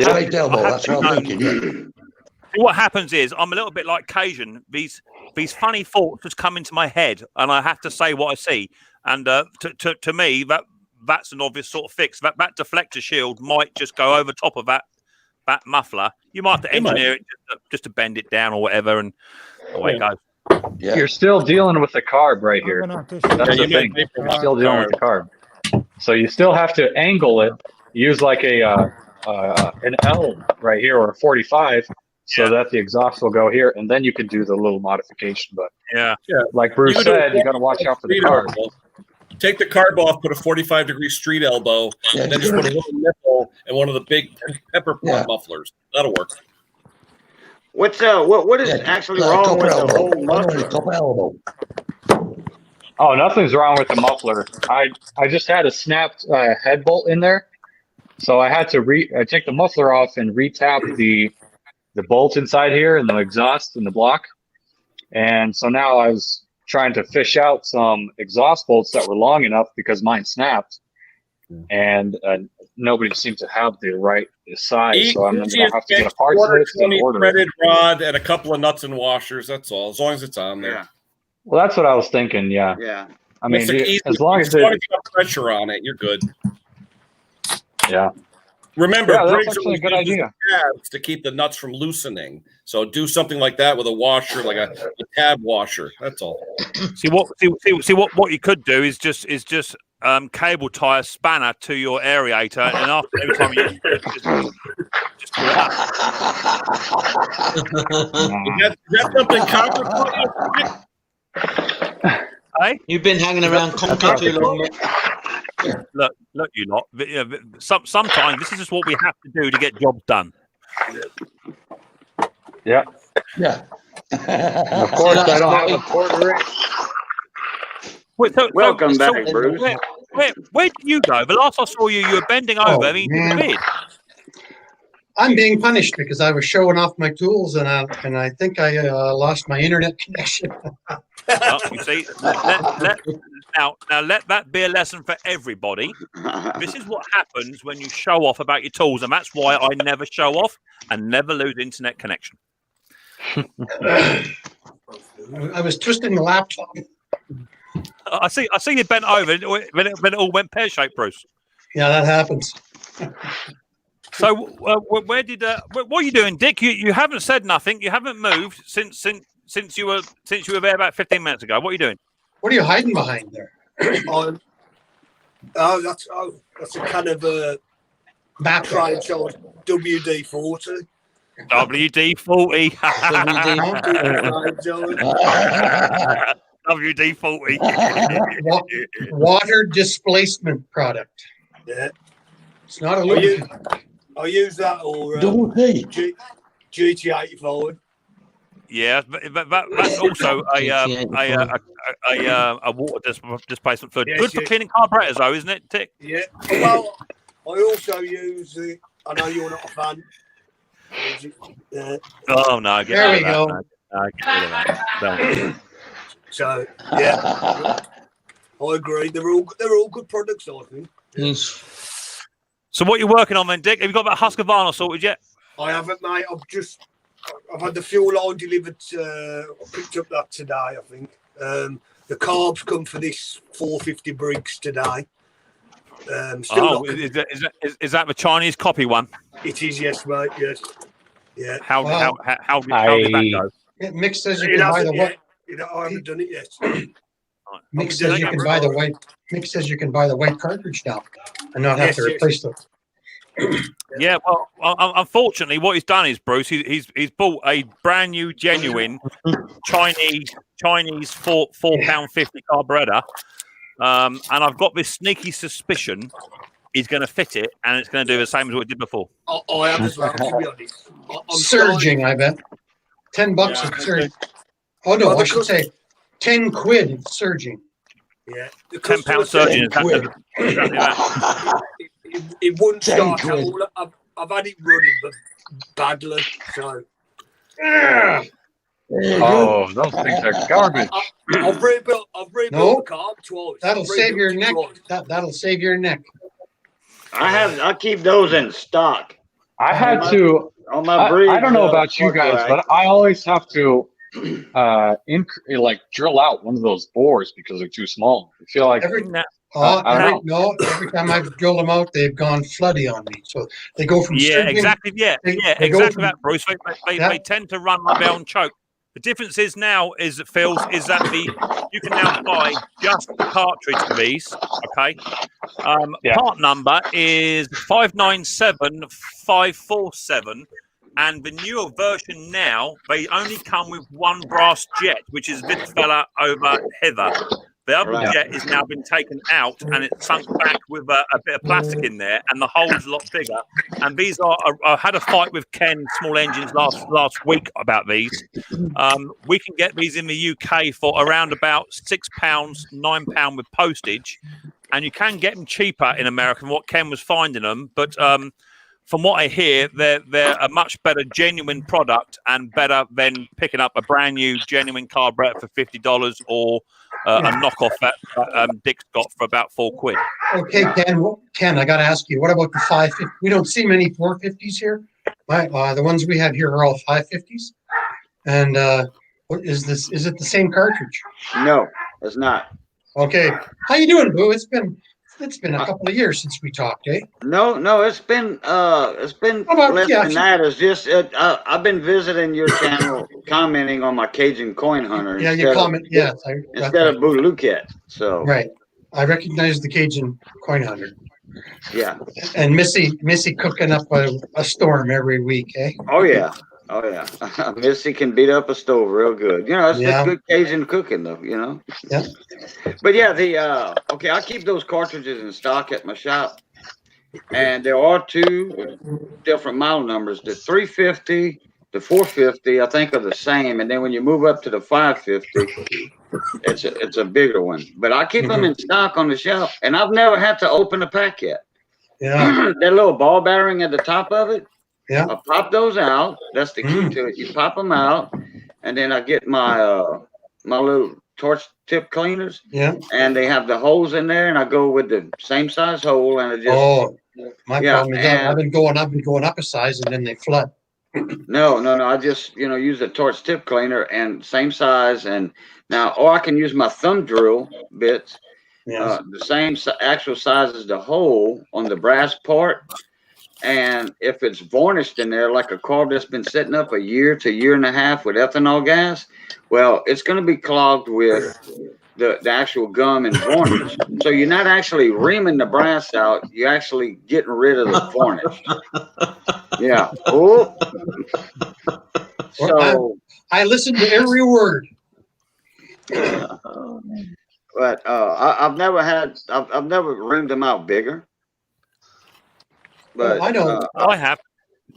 Straight elbow. That's what I'm thinking. Yeah. What happens is I'm a little bit like Cajun. These funny thoughts just come into my head, and I have to say what I see. And to me, that's an obvious sort of fix. That deflector shield might just go over top of that muffler. You might have to engineer it just to bend it down or whatever, and away it goes. Yeah. You're still dealing with the carb right here. That's the thing. You're still dealing with the carb. So you still have to angle it. Use like an L right here or a 45, so that the exhaust will go here, and then you can do the little modification. But like Bruce said, you got to watch out for the carb. Take the carb off, put a 45-degree street elbow, and then just put a little nipple and one of the big pepper pot mufflers. That'll work. What is actually wrong with the whole muffler? Oh, nothing's wrong with the muffler. I just had a snapped head bolt in there, so I had to take the muffler off and retap the bolt inside here and the exhaust and the block. And so now I was trying to fish out some exhaust bolts that were long enough because mine snapped, and nobody seemed to have the right size. So I'm going to have to get a parts list and order threaded rod and a couple of nuts and washers. That's all. As long as it's on there. Yeah. Well, that's what I was thinking. Yeah. Yeah. I mean, as long as you got pressure on it, you're good. Yeah. Remember, that's Briggs actually a good idea. tabs to keep the nuts from loosening. So do something like that with a washer, like a tab washer. That's all. See what you could do is just cable tie a spanner to your aerator, and after every time you just pull it up. Is that something complicated? Hey? You've been hanging around Concord too long, Nick. Look, you lot. Sometimes this is just what we have to do to get jobs done. Yeah. Yeah. Of course, I don't have a quarter inch. Welcome back, Bruce. Where did you go? The last I saw you were bending over. I mean, I'm being punished because I was showing off my tools, and I think I lost my internet connection. Well, you see, now let that be a lesson for everybody. This is what happens when you show off about your tools, and that's why I never show off and never lose internet connection. I was twisting the laptop. I see you bent over when it all went pear-shaped, Bruce. Yeah, that happens. So, where did what are you doing, Dick? You haven't said nothing. You haven't moved since you were there about 15 minutes ago. What are you doing? What are you hiding behind there? That's a kind of a franchise WD-40. WD-40. WD-40. Water displacement product. Yeah. It's not a lubricant. I use that or GT85. Yeah, but that's also a water displacement fluid. Yes, Good for cleaning carburetors, though, isn't it, Dick? Yeah. Well, I also use the. I know you're not a fan. Oh no! There we go. No, get rid of that. Don't. So yeah, I agree. They're all good products, I think. So what are you working on then, Dick? Have you got that Husqvarna sorted yet? I haven't, mate. I've had the fuel line delivered. I picked up that today, I think. The carbs come for this 450 Briggs today. Is that the Chinese copy one? It is, yes, mate. Yes. Yeah. How did that go? Mix says you can buy the white. I haven't done it yet. Mix says you can buy the white. Mix says you can buy the white cartridge now and not have to replace them. Yeah, well, unfortunately, what he's done is, Bruce, he's bought a brand new, genuine Chinese £4.50 carburetor, and I've got this sneaky suspicion he's going to fit it, and it's going to do the same as what it did before. I have as well, to be honest. Surging, I bet. $10 it's surging. Oh no, I should say 10 quid it's surging. Yeah, £10 surging. It wouldn't start. I've had it running, but badly. So. Oh, those things are garbage. I've rebuilt the car twice. That'll save your neck. That'll save your neck. I keep those in stock. I had to. On my Breeze, I don't know about you guys, but I always have to drill out one of those bores because they're too small. I feel like every time I've drilled them out, they've gone floody on me. So they go from exactly that, Bruce. They tend to run like their own choke. The difference is now is that you can now buy just the cartridge for these. Okay, part number is 597547. And the newer version now, they only come with one brass jet, which is this fella over Heather. The other Right. jet has now been taken out and it's sunk back with a bit of plastic in there, and the hole's a lot bigger. And these are, I had a fight with Ken Small Engines last week about these. We can get these in the UK for around about £6, £9 with postage, and you can get them cheaper in America than what Ken was finding them. But from what I hear, they're a much better genuine product and better than picking up a brand new genuine carburetor for $50 or a knockoff that Dick's got for about £4. Okay, Ken, I got to ask you, what about the 550? We don't see many 450s here. The ones we have here are all 550s. And what is this? Is it the same cartridge? No, it's not. Okay. How you doing, Boo? It's been a couple of years since we talked, eh? No, it's been less than that. It's just I've been visiting your channel, commenting on my Cajun coin hunter. Yeah, you comment. Yes, instead of Boo Luquette. So right, I recognize the Cajun coin hunter. Yeah, and Missy cooking up a storm every week, eh? Oh yeah. Missy can beat up a stove real good. You know, it's just good Cajun cooking, though. You know. Yeah. But yeah, okay, I keep those cartridges in stock at my shop, and there are two different model numbers. The 350, the 450, I think are the same, and then when you move up to the 550, it's a bigger one. But I keep them in stock on the shelf, and I've never had to open the pack yet. Yeah. That little ball bearing at the top of it. Yeah. I pop those out. That's the key to it. You pop them out, and then I get my my little torch tip cleaners. Yeah. And they have the holes in there, and I go with the same size hole, and I just my problem is I've been going up a size, and then they flood. No. I just use the torch tip cleaner and same size, and now or I can use my thumb drill bits, the same actual size as the hole on the brass part. And if it's varnished in there, like a carb that's been sitting up a year to a year and a half with ethanol gas, well, it's going to be clogged with the actual gum and varnish. So you're not actually reaming the brass out. You're actually getting rid of the varnish. Yeah. Oh. So I listened to every word. But I've never reamed them out bigger. But I know. I have.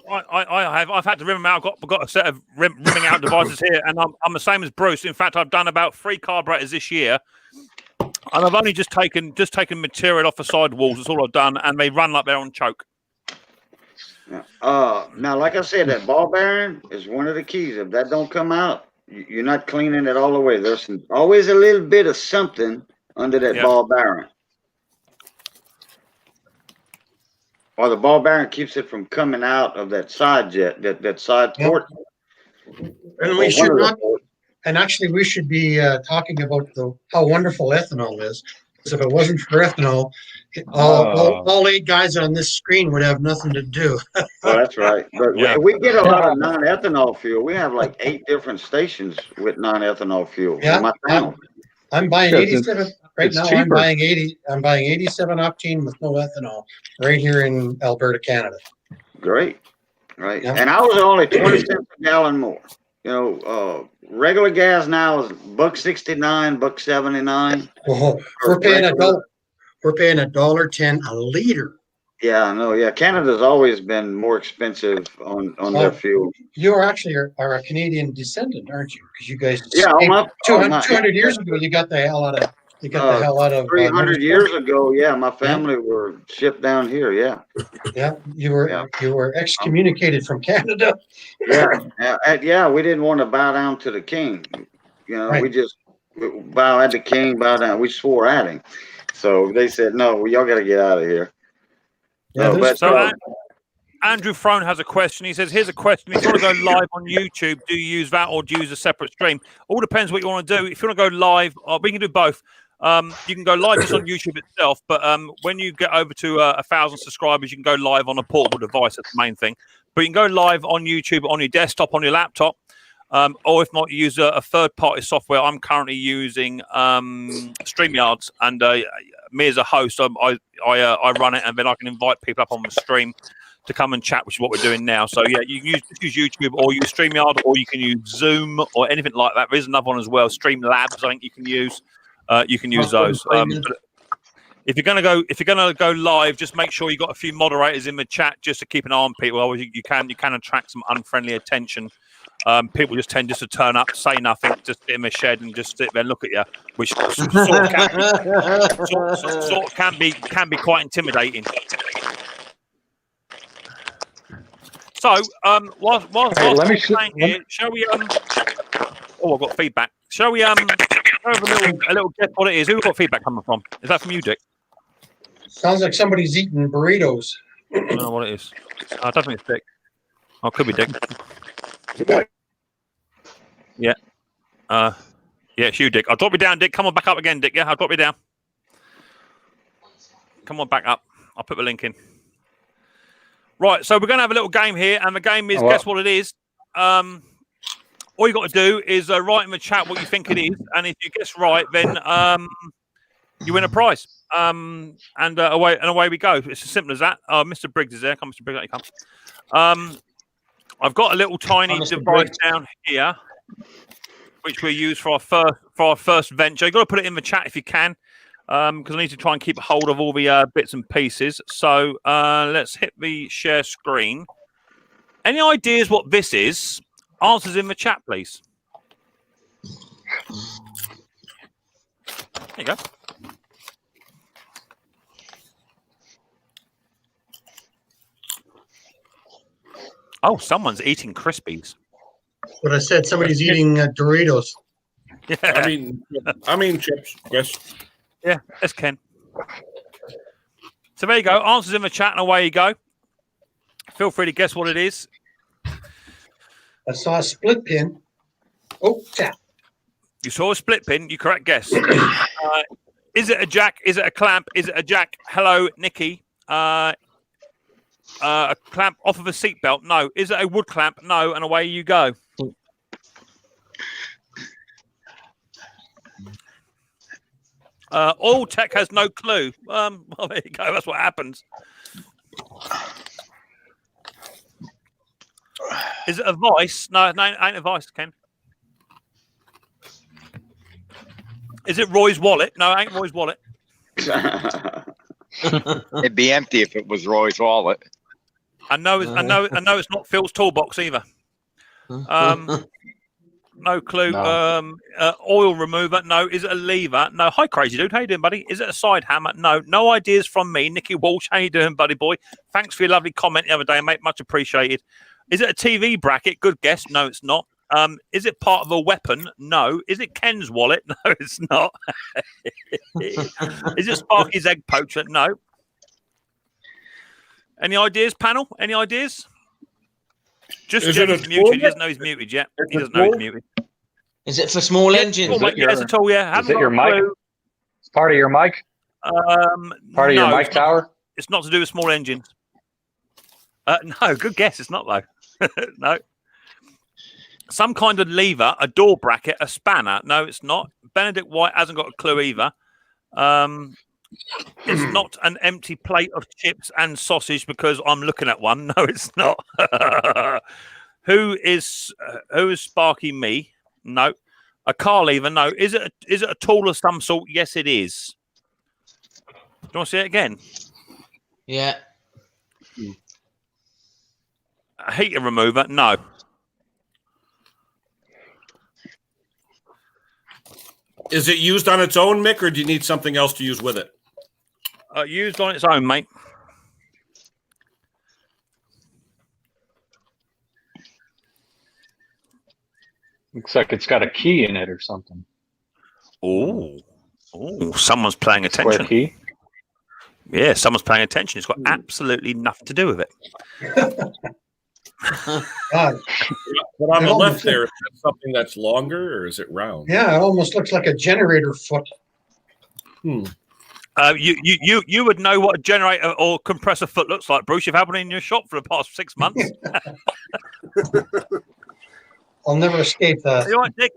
I've had to rim them out. I've got a set of rimming out devices here, and I'm the same as Bruce. In fact, I've done about 3 carburetors this year, and I've only just taken material off the side walls. That's all I've done, and they run like they're on choke. Now, like I said, that ball bearing is one of the keys. If that don't come out, you're not cleaning it all the way. There's always a little bit of something under that ball bearing. Or the ball bearing keeps it from coming out of that side jet, that side port. And we should not. And actually, we should be talking about how wonderful ethanol is. Because if it wasn't for ethanol, all 8 guys on this screen would have nothing to do. Well, that's right. But we get a lot of non-ethanol fuel. We have like 8 different stations with non-ethanol fuel in my town. I'm buying 87 right now. I'm buying 87 octane with no ethanol right here in Alberta, Canada. Great, right? Yeah. And I was only 20 cents a gallon more. Regular gas now is $1.69, $1.79. Oh, we're paying $1.10 a liter. Yeah, I know. Yeah, Canada's always been more expensive on their fuel. You actually are a Canadian descendant, aren't you? Because you guys, 200 years ago, you got the hell out of. You got the hell out of 300 years ago. Yeah, my family were shipped down here. Yeah. Yeah, you were excommunicated from Canada. Yeah. We didn't want to bow down to the king. We just bow at the king, bow down. We swore at him. So they said, no, y'all got to get out of here. Yeah, Andrew Throne has a question. He says, here's a question. If you want to go live on YouTube, do you use that or do you use a separate stream? All depends what you want to do. If you want to go live, we can do both. You can go live just on YouTube itself, but when you get over to 1,000 subscribers, you can go live on a portable device. That's the main thing. But you can go live on YouTube on your desktop, on your laptop, or if not, you use a third-party software. I'm currently using StreamYards, and me as a host, I run it, and then I can invite people up on the stream to come and chat, which is what we're doing now. So, yeah, you can use YouTube or use StreamYard, or you can use Zoom or anything like that. There's another one as well, Streamlabs, I think you can use. you can use those. But if you're gonna go live, just make sure you got a few moderators in the chat just to keep an eye on people. Otherwise, you can attract some unfriendly attention. People just tend to turn up, say nothing, just sit in the shed and just sit there and look at you, which sort of can be quite intimidating. So, whilst we're playing here, shall we? Oh, I've got feedback. Shall we? Have a little guess what it is. Who's got feedback coming from? Is that from you, Dick? Sounds like somebody's eating burritos. I don't know what it is. I don't think it's Dick. Oh, it could be Dick. Yeah. Yeah, it's you, Dick. I'll drop you down, Dick. Come on back up again, Dick. Yeah, I'll drop you down. Come on back up. I'll put the link in. Right, so we're going to have a little game here, and the game is, guess what it is? All you got to do is write in the chat what you think it is, and if you guess right, then you win a prize. And away we go. It's as simple as that. Mr. Briggs is there. Come, Mr. Briggs, out you come. I've got a little tiny device down here, which we use for our first venture. You've got to put it in the chat if you can, because I need to try and keep hold of all the bits and pieces. So let's hit the share screen. Any ideas what this is? Answers in the chat, please. There you go. Oh, someone's eating Crispies. But I said somebody's eating Doritos. Yeah. I mean chips. Yes. Yeah, that's Ken. So there you go. Answers in the chat, and away you go. Feel free to guess what it is. I saw a split pin. Oh, tap. You saw a split pin. You correct guess. Is it a jack? Is it a clamp? Is it a jack? Hello, Nikki. A clamp off of a seatbelt? No. Is it a wood clamp? No. And away you go. All tech has no clue. Well, there you go. That's what happens. Is it a vice? No, it ain't a vice, Ken. Is it Roy's wallet? No, it ain't Roy's wallet. It'd be empty if it was Roy's wallet. I know it's not Phil's toolbox either. No clue. No. Oil remover? No. Is it a lever? No. Hi, crazy dude. How you doing, buddy? Is it a side hammer? No. No ideas from me, Nicky Walsh. How you doing, buddy boy? Thanks for your lovely comment the other day, mate. Much appreciated. Is it a TV bracket? Good guess. No, it's not. Is it part of a weapon? No. Is it Ken's wallet? No, it's not. Is it Sparky's egg poacher? No. Any ideas, panel? Any ideas? Just he's muted. He doesn't know he's muted yet. He doesn't know he's muted. Is it for small engines? It's a tool, yeah. Is it your mic? It's part of your mic? Part of your mic tower? It's not to do with small engines. No, good guess. It's not, though. No. Some kind of lever, a door bracket, a spanner. No, it's not. Benedict White hasn't got a clue either. It's not an empty plate of chips and sausage because I'm looking at one. No, it's not. Who is Sparky? Me? No. A car lever? No. Is it a tool of some sort? Yes, it is. Do you want to see it again? Yeah. A heater remover? No. Is it used on its own, Mick, or do you need something else to use with it? Used on its own, mate. Looks like it's got a key in it or something. Oh, someone's paying attention. Square key? Yeah, someone's paying attention. It's got absolutely nothing to do with it. God. But on the left there, is that something that's longer or is it round? Yeah, it almost looks like a generator foot. You would know what a generator or compressor foot looks like, Bruce. You've had one in your shop for the past 6 months. I'll never escape that. Are you all right, Dick?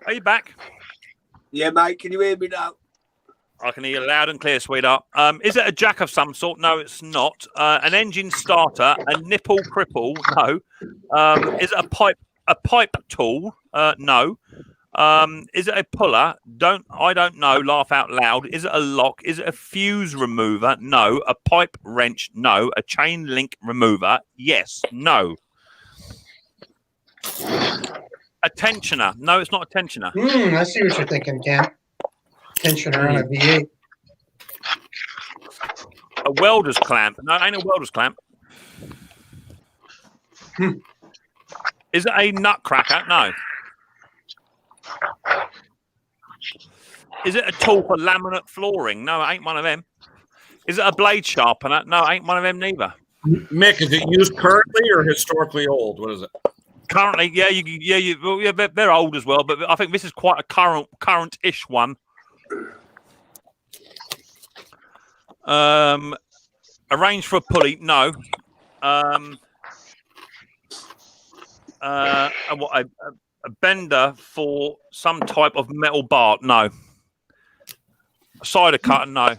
Are you back? Yeah, mate. Can you hear me now? I can hear you loud and clear, sweetheart. Is it a jack of some sort? No, it's not. An engine starter, a nipple cripple? No. Is it a pipe tool? No. Is it a puller? I don't know. Laugh out loud. Is it a lock? Is it a fuse remover? No. A pipe wrench? No. A chain link remover? Yes. No. A tensioner? No, it's not a tensioner. I see what you're thinking, Ken. Tensioner on a V8. A welder's clamp? No, it ain't a welder's clamp. Is it a nutcracker? No. Is it a tool for laminate flooring? No, it ain't one of them. Is it a blade sharpener? No, it ain't one of them neither. Mick, is it used currently or historically old? What is it? Currently, they're old as well, but I think this is quite a current-ish one. Arranged for a pulley? No. A bender for some type of metal bar? No. A cider cutter? No.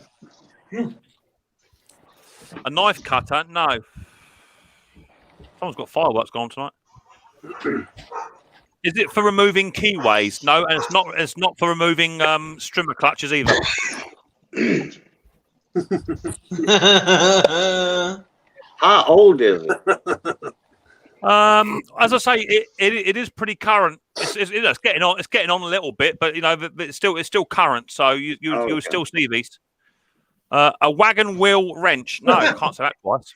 A knife cutter? No. Someone's got fireworks going on tonight. Is it for removing keyways? No, and it's not for removing strimmer clutches either. How old is it? As I say, it is pretty current. It's getting on. It's getting on a little bit, but it's still current. So you'll still see these. A wagon wheel wrench? No, can't say that twice.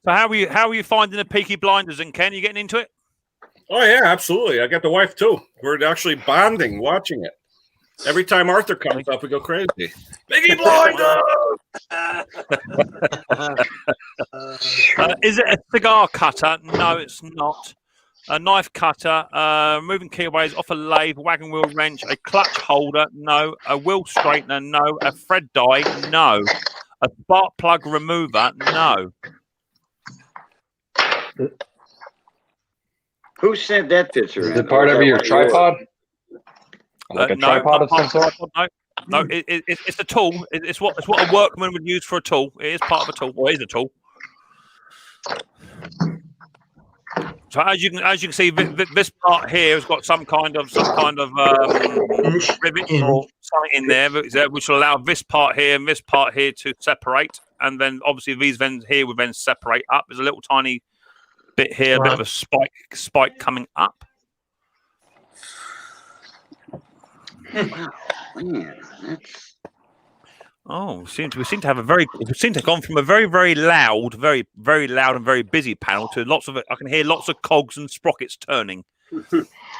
So how are you finding the Peaky Blinders? And Ken, you getting into it? Oh yeah, absolutely. I got the wife too. We're actually bonding watching it. Every time Arthur comes up, we go crazy. Peaky Blinders! Is it a cigar cutter? No, it's not. A knife cutter, moving keyways off a lathe, wagon wheel wrench, a clutch holder? No. A wheel straightener? No. A thread die? No. A spark plug remover? No. Who sent that picture? Is it part of your tripod? Like a tripod of some sort? No, it's a tool. It's what a workman would use for a tool. It is part of a tool. Or it is a tool. So as you can see, this part here has got some kind of rivet or something in there, which will allow this part here and this part here to separate, and then obviously these vents here will then separate up. There's a little tiny bit here, a bit of a spike coming up. Oh, we seem to have we seem to have gone from a very loud and very busy panel to lots of it. I can hear lots of cogs and sprockets turning.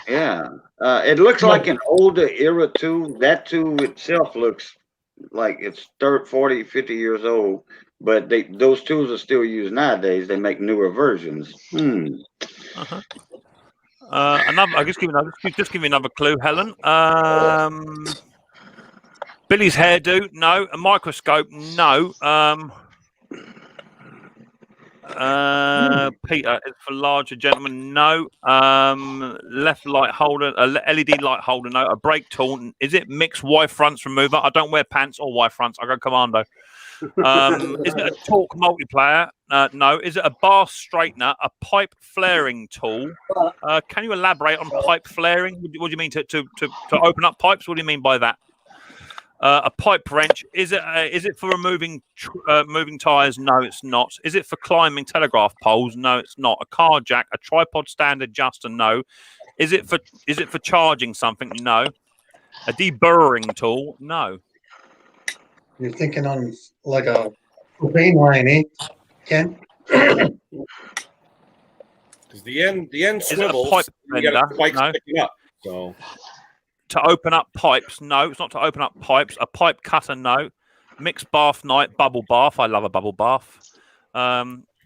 Yeah, it looks like an older era too. That too itself looks like it's 30, 40, 50 years old. But those tools are still used nowadays. They make newer versions. Another. I'll just give you another clue, Helen. Billy's hairdo, no. A microscope, no. Peter, it's for larger gentlemen, no. Left light holder, a LED light holder, no. A brake tool, is it Micks Y fronts remover? I don't wear pants or Y fronts. I go commando. Is it a torque multiplier? No. Is it a bar straightener? A pipe flaring tool? Can you elaborate on pipe flaring? What do you mean to open up pipes? What do you mean by that? A pipe wrench. Is it for removing moving tires? No, it's not. Is it for climbing telegraph poles? No, it's not. A car jack, a tripod stand adjuster? No. Is it for charging something? No. A deburring tool? No. You're thinking on like a propane line, eh, Ken? Because the end swivels, you got spikes sticking up. So to open up pipes, no, it's not to open up pipes. A pipe cutter, no. Mixed bath night, bubble bath. I love a bubble bath.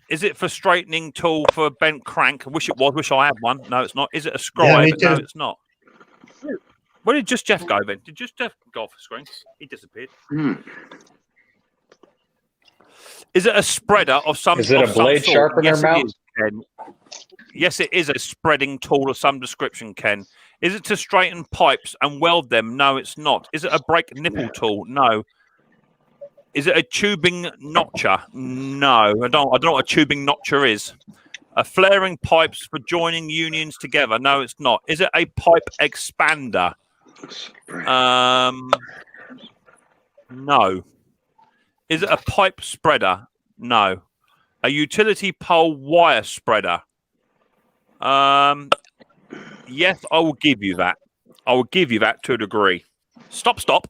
Is it for straightening tool for a bent crank? I wish it was. Wish I had one. No, it's not. Is it a scribe? Yeah, no, it's not. Where did Jeff go then? Did Jeff go off the screen? He disappeared. Is it a spreader of some? Is it a blade sharpener mount? Yes, it is a spreading tool of some description, Ken. Is it to straighten pipes and weld them? No, it's not. Is it a brake nipple tool? No. Is it a tubing notcher? No, I don't know what a tubing notcher is. A flaring pipes for joining unions together. No, it's not. Is it a pipe expander? No. Is it a pipe spreader? No. A utility pole wire spreader? Yes, I will give you that. I will give you that to a degree. Stop. So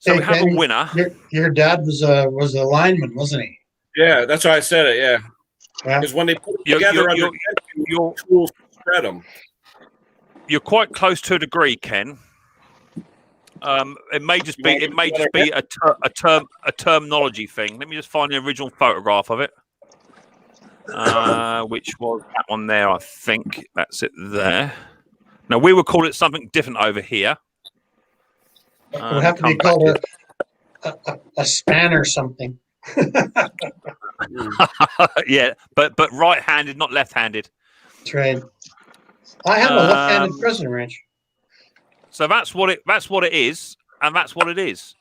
Hey, we have Kenny, a winner. Your dad was a lineman, wasn't he? Yeah, that's why I said it. Yeah, Yeah. because when they put it together, your tools spread them. You're quite close to a degree, Ken. It may just be a terminology thing. Let me just find the original photograph of it. Which was that one there, I think. That's it there. Now, we would call it something different over here. It would have to be called a span or something. Yeah, but right-handed, not left-handed. That's right. I have a left-handed pheasant ranch. So that's what it is, and that's what it is.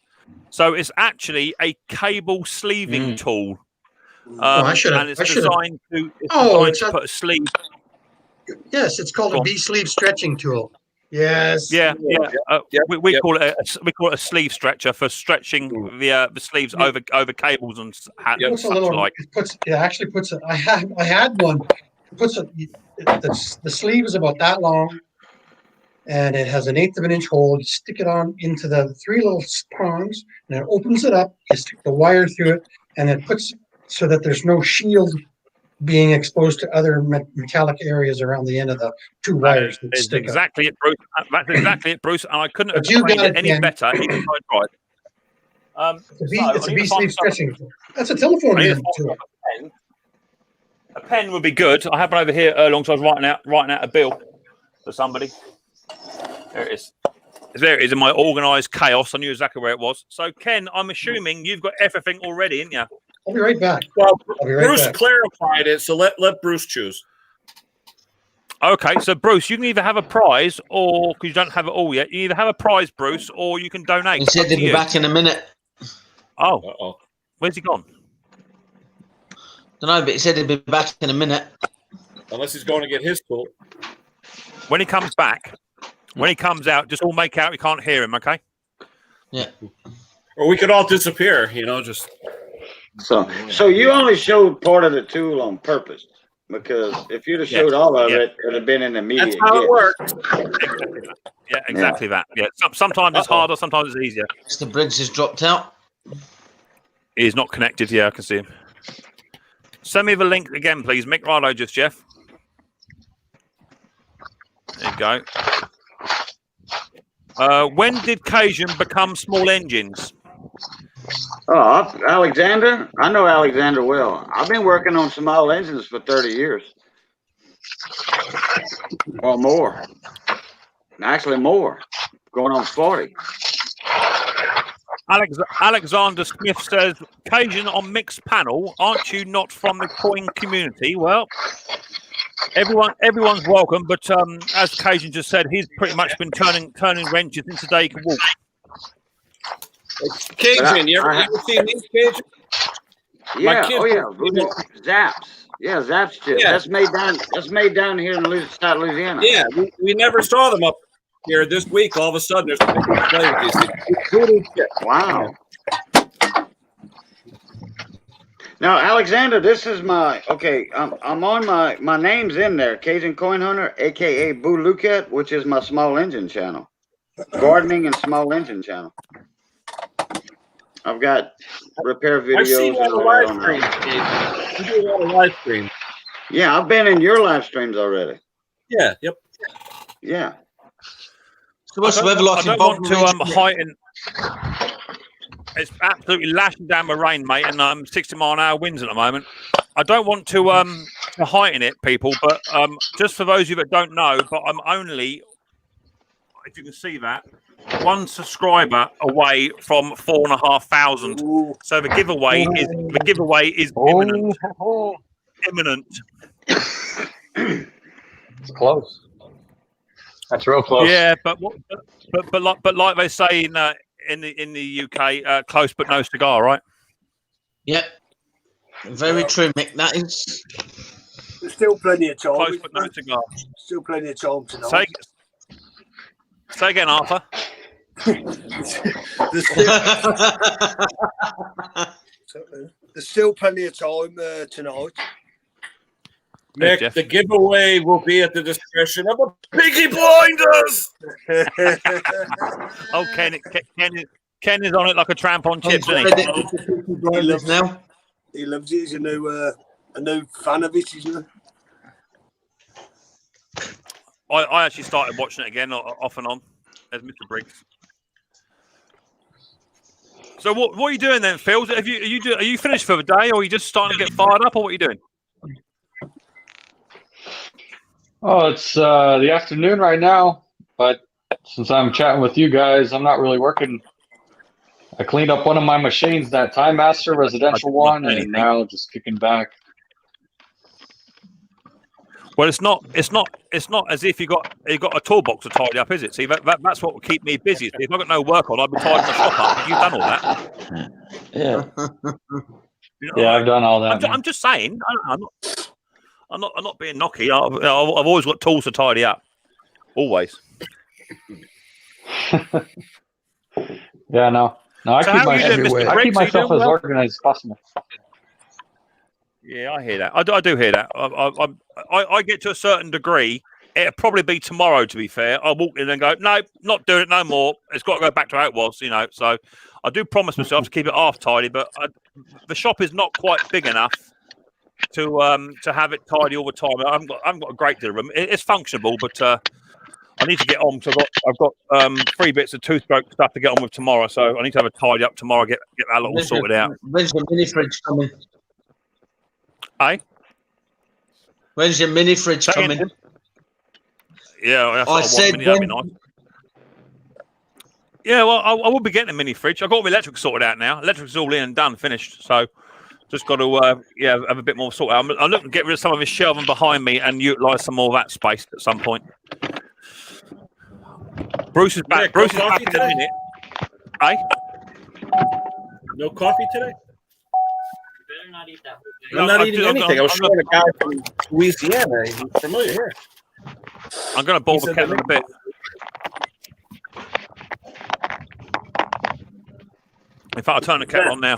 So it's actually a cable sleeving tool. And it's designed to put a sleeve. Yes, it's called a B-sleeve stretching tool. Yes. Yeah. We call it a sleeve stretcher for stretching the sleeves over cables and such like. I had one. It puts the sleeve is about that long, and it has 1/8 of an inch hole. You stick it on into the 3 little prongs, and it opens it up. You stick the wire through it, and it puts so that there's no shield being exposed to other metallic areas around the end of the 2 wires. That's exactly it, Bruce. That's exactly it, Bruce. And I couldn't have explained it any better. Even if I tried. It's a B-sleeve stretching tool. That's a telephone tool. A pen would be good. I have one over here alongside writing out a bill for somebody. There it is. There it is in my organised chaos. I knew exactly where it was. So, Ken, I'm assuming you've got everything already, haven't you? I'll be right back. Well, Bruce clarified it, so let Bruce choose. Okay, so Bruce, you can either have a prize, or because you don't have it all yet, you either have a prize, Bruce, or you can donate. He said he'll be back in a minute. Oh, where's he gone? Don't know, but he said he'll be back in a minute. Unless he's going to get his tool. When he comes back, when he comes out, just all make out we can't hear him, okay? Yeah. Or we could all disappear, just. So you only showed part of the tool on purpose, because if you'd have showed all of it, it would have been an immediate. That's how it works. Yeah, exactly that. Yeah, sometimes it's harder, sometimes it's easier. Mr. Briggs has dropped out. He's not connected. Yeah, I can see him. Send me the link again, please. Mick Rado, just Jeff. There you go. When did Cajun become small engines? Oh, Alexander? I know Alexander well. I've been working on small engines for 30 years. Or more. Actually more. Going on 40. Alexander Smith says, Cajun on mixed panel, aren't you not from the coin community? Well, everyone's welcome, but as Cajun just said, he's pretty much been turning wrenches into day he can walk. Cajun, you ever seen these Cajun? Yeah, Zaps. Yeah, Zaps chip. Yeah. That's made down here in Louisiana. Yeah, we never saw them up here this week. All of a sudden, there's a big display with these things. Wow. Now, Alexander, this is I'm on my name's in there, Cajun Coin Hunter, aka Boo Lucat, which is my small engine channel. Gardening and small engine channel. I've got repair videos. I've seen a lot of live streams. You do a lot of live streams. Yeah, I've been in your live streams already. Yeah, yep. Yeah. So what's the weather like in heighten. It's absolutely lashing down with rain, mate, and 60-mile-an-hour winds at the moment. I don't want to heighten it, people, but just for those of you that don't know, but I'm only, if you can see that, 1 subscriber away from 4,500. So the giveaway is imminent. Imminent. It's close. That's real close. Yeah, but like they say in the UK, close but no cigar, right? Yep. Very true, Mick. That is. still plenty of time. Close but no cigar. Still plenty of time tonight. Say again, Arthur. There's still plenty of time tonight. Nick, Jeff. the giveaway will be at the discretion of the Peaky Blinders. Oh, Ken is on it like a tramp on chips, isn't he? He loves now. He loves it. He's a new fan of it, isn't he? I actually started watching it again, off and on, as Mr. Briggs. So what are you doing then, Phil? Are you finished for the day, or are you just starting to get fired up, or what are you doing? Oh, it's the afternoon right now, but since I'm chatting with you guys, I'm not really working. I cleaned up one of my machines, that Time Master residential one, and now just kicking back. Well, it's not as if you got a toolbox to tidy up, is it? See, that's what will keep me busy. If I've got no work on, I'd be tidying my shop up. But you've done all that. Yeah. Yeah, I've done all that. I'm just saying. I'm not being knocky. I've always got tools to tidy up. Always. Yeah, no. I keep myself as organized as possible. Yeah, I hear that. I do hear that. I get to a certain degree. It'll probably be tomorrow, to be fair. I'll walk in and go, no, not doing it no more. It's got to go back to how it was, So I do promise myself to keep it half tidy, but the shop is not quite big enough to have it tidy all the time. I haven't got a great deal of room. It's functionable, but I need to get on. So I've got 3 bits of two-stroke stuff to get on with tomorrow. So I need to have a tidy up tomorrow. Get that lot all sorted out. When's the mini fridge coming? Hey? When's your mini fridge coming? Yeah, I said that'd be nice. Yeah, well, I will be getting a mini fridge. I've got my electric sorted out now. Electric's all in and done, finished. So just got to have a bit more sorted out. I'm looking to get rid of some of this shelving behind me and utilise some more of that space at some point. Bruce is back. Nick, Bruce is back in a minute. Hey? No coffee today? Better not eat that. I'm not eating anything. I was showing a guy from Louisiana. He's familiar here. I'm going to boil the kettle a bit. In fact, I'll turn the kettle on now.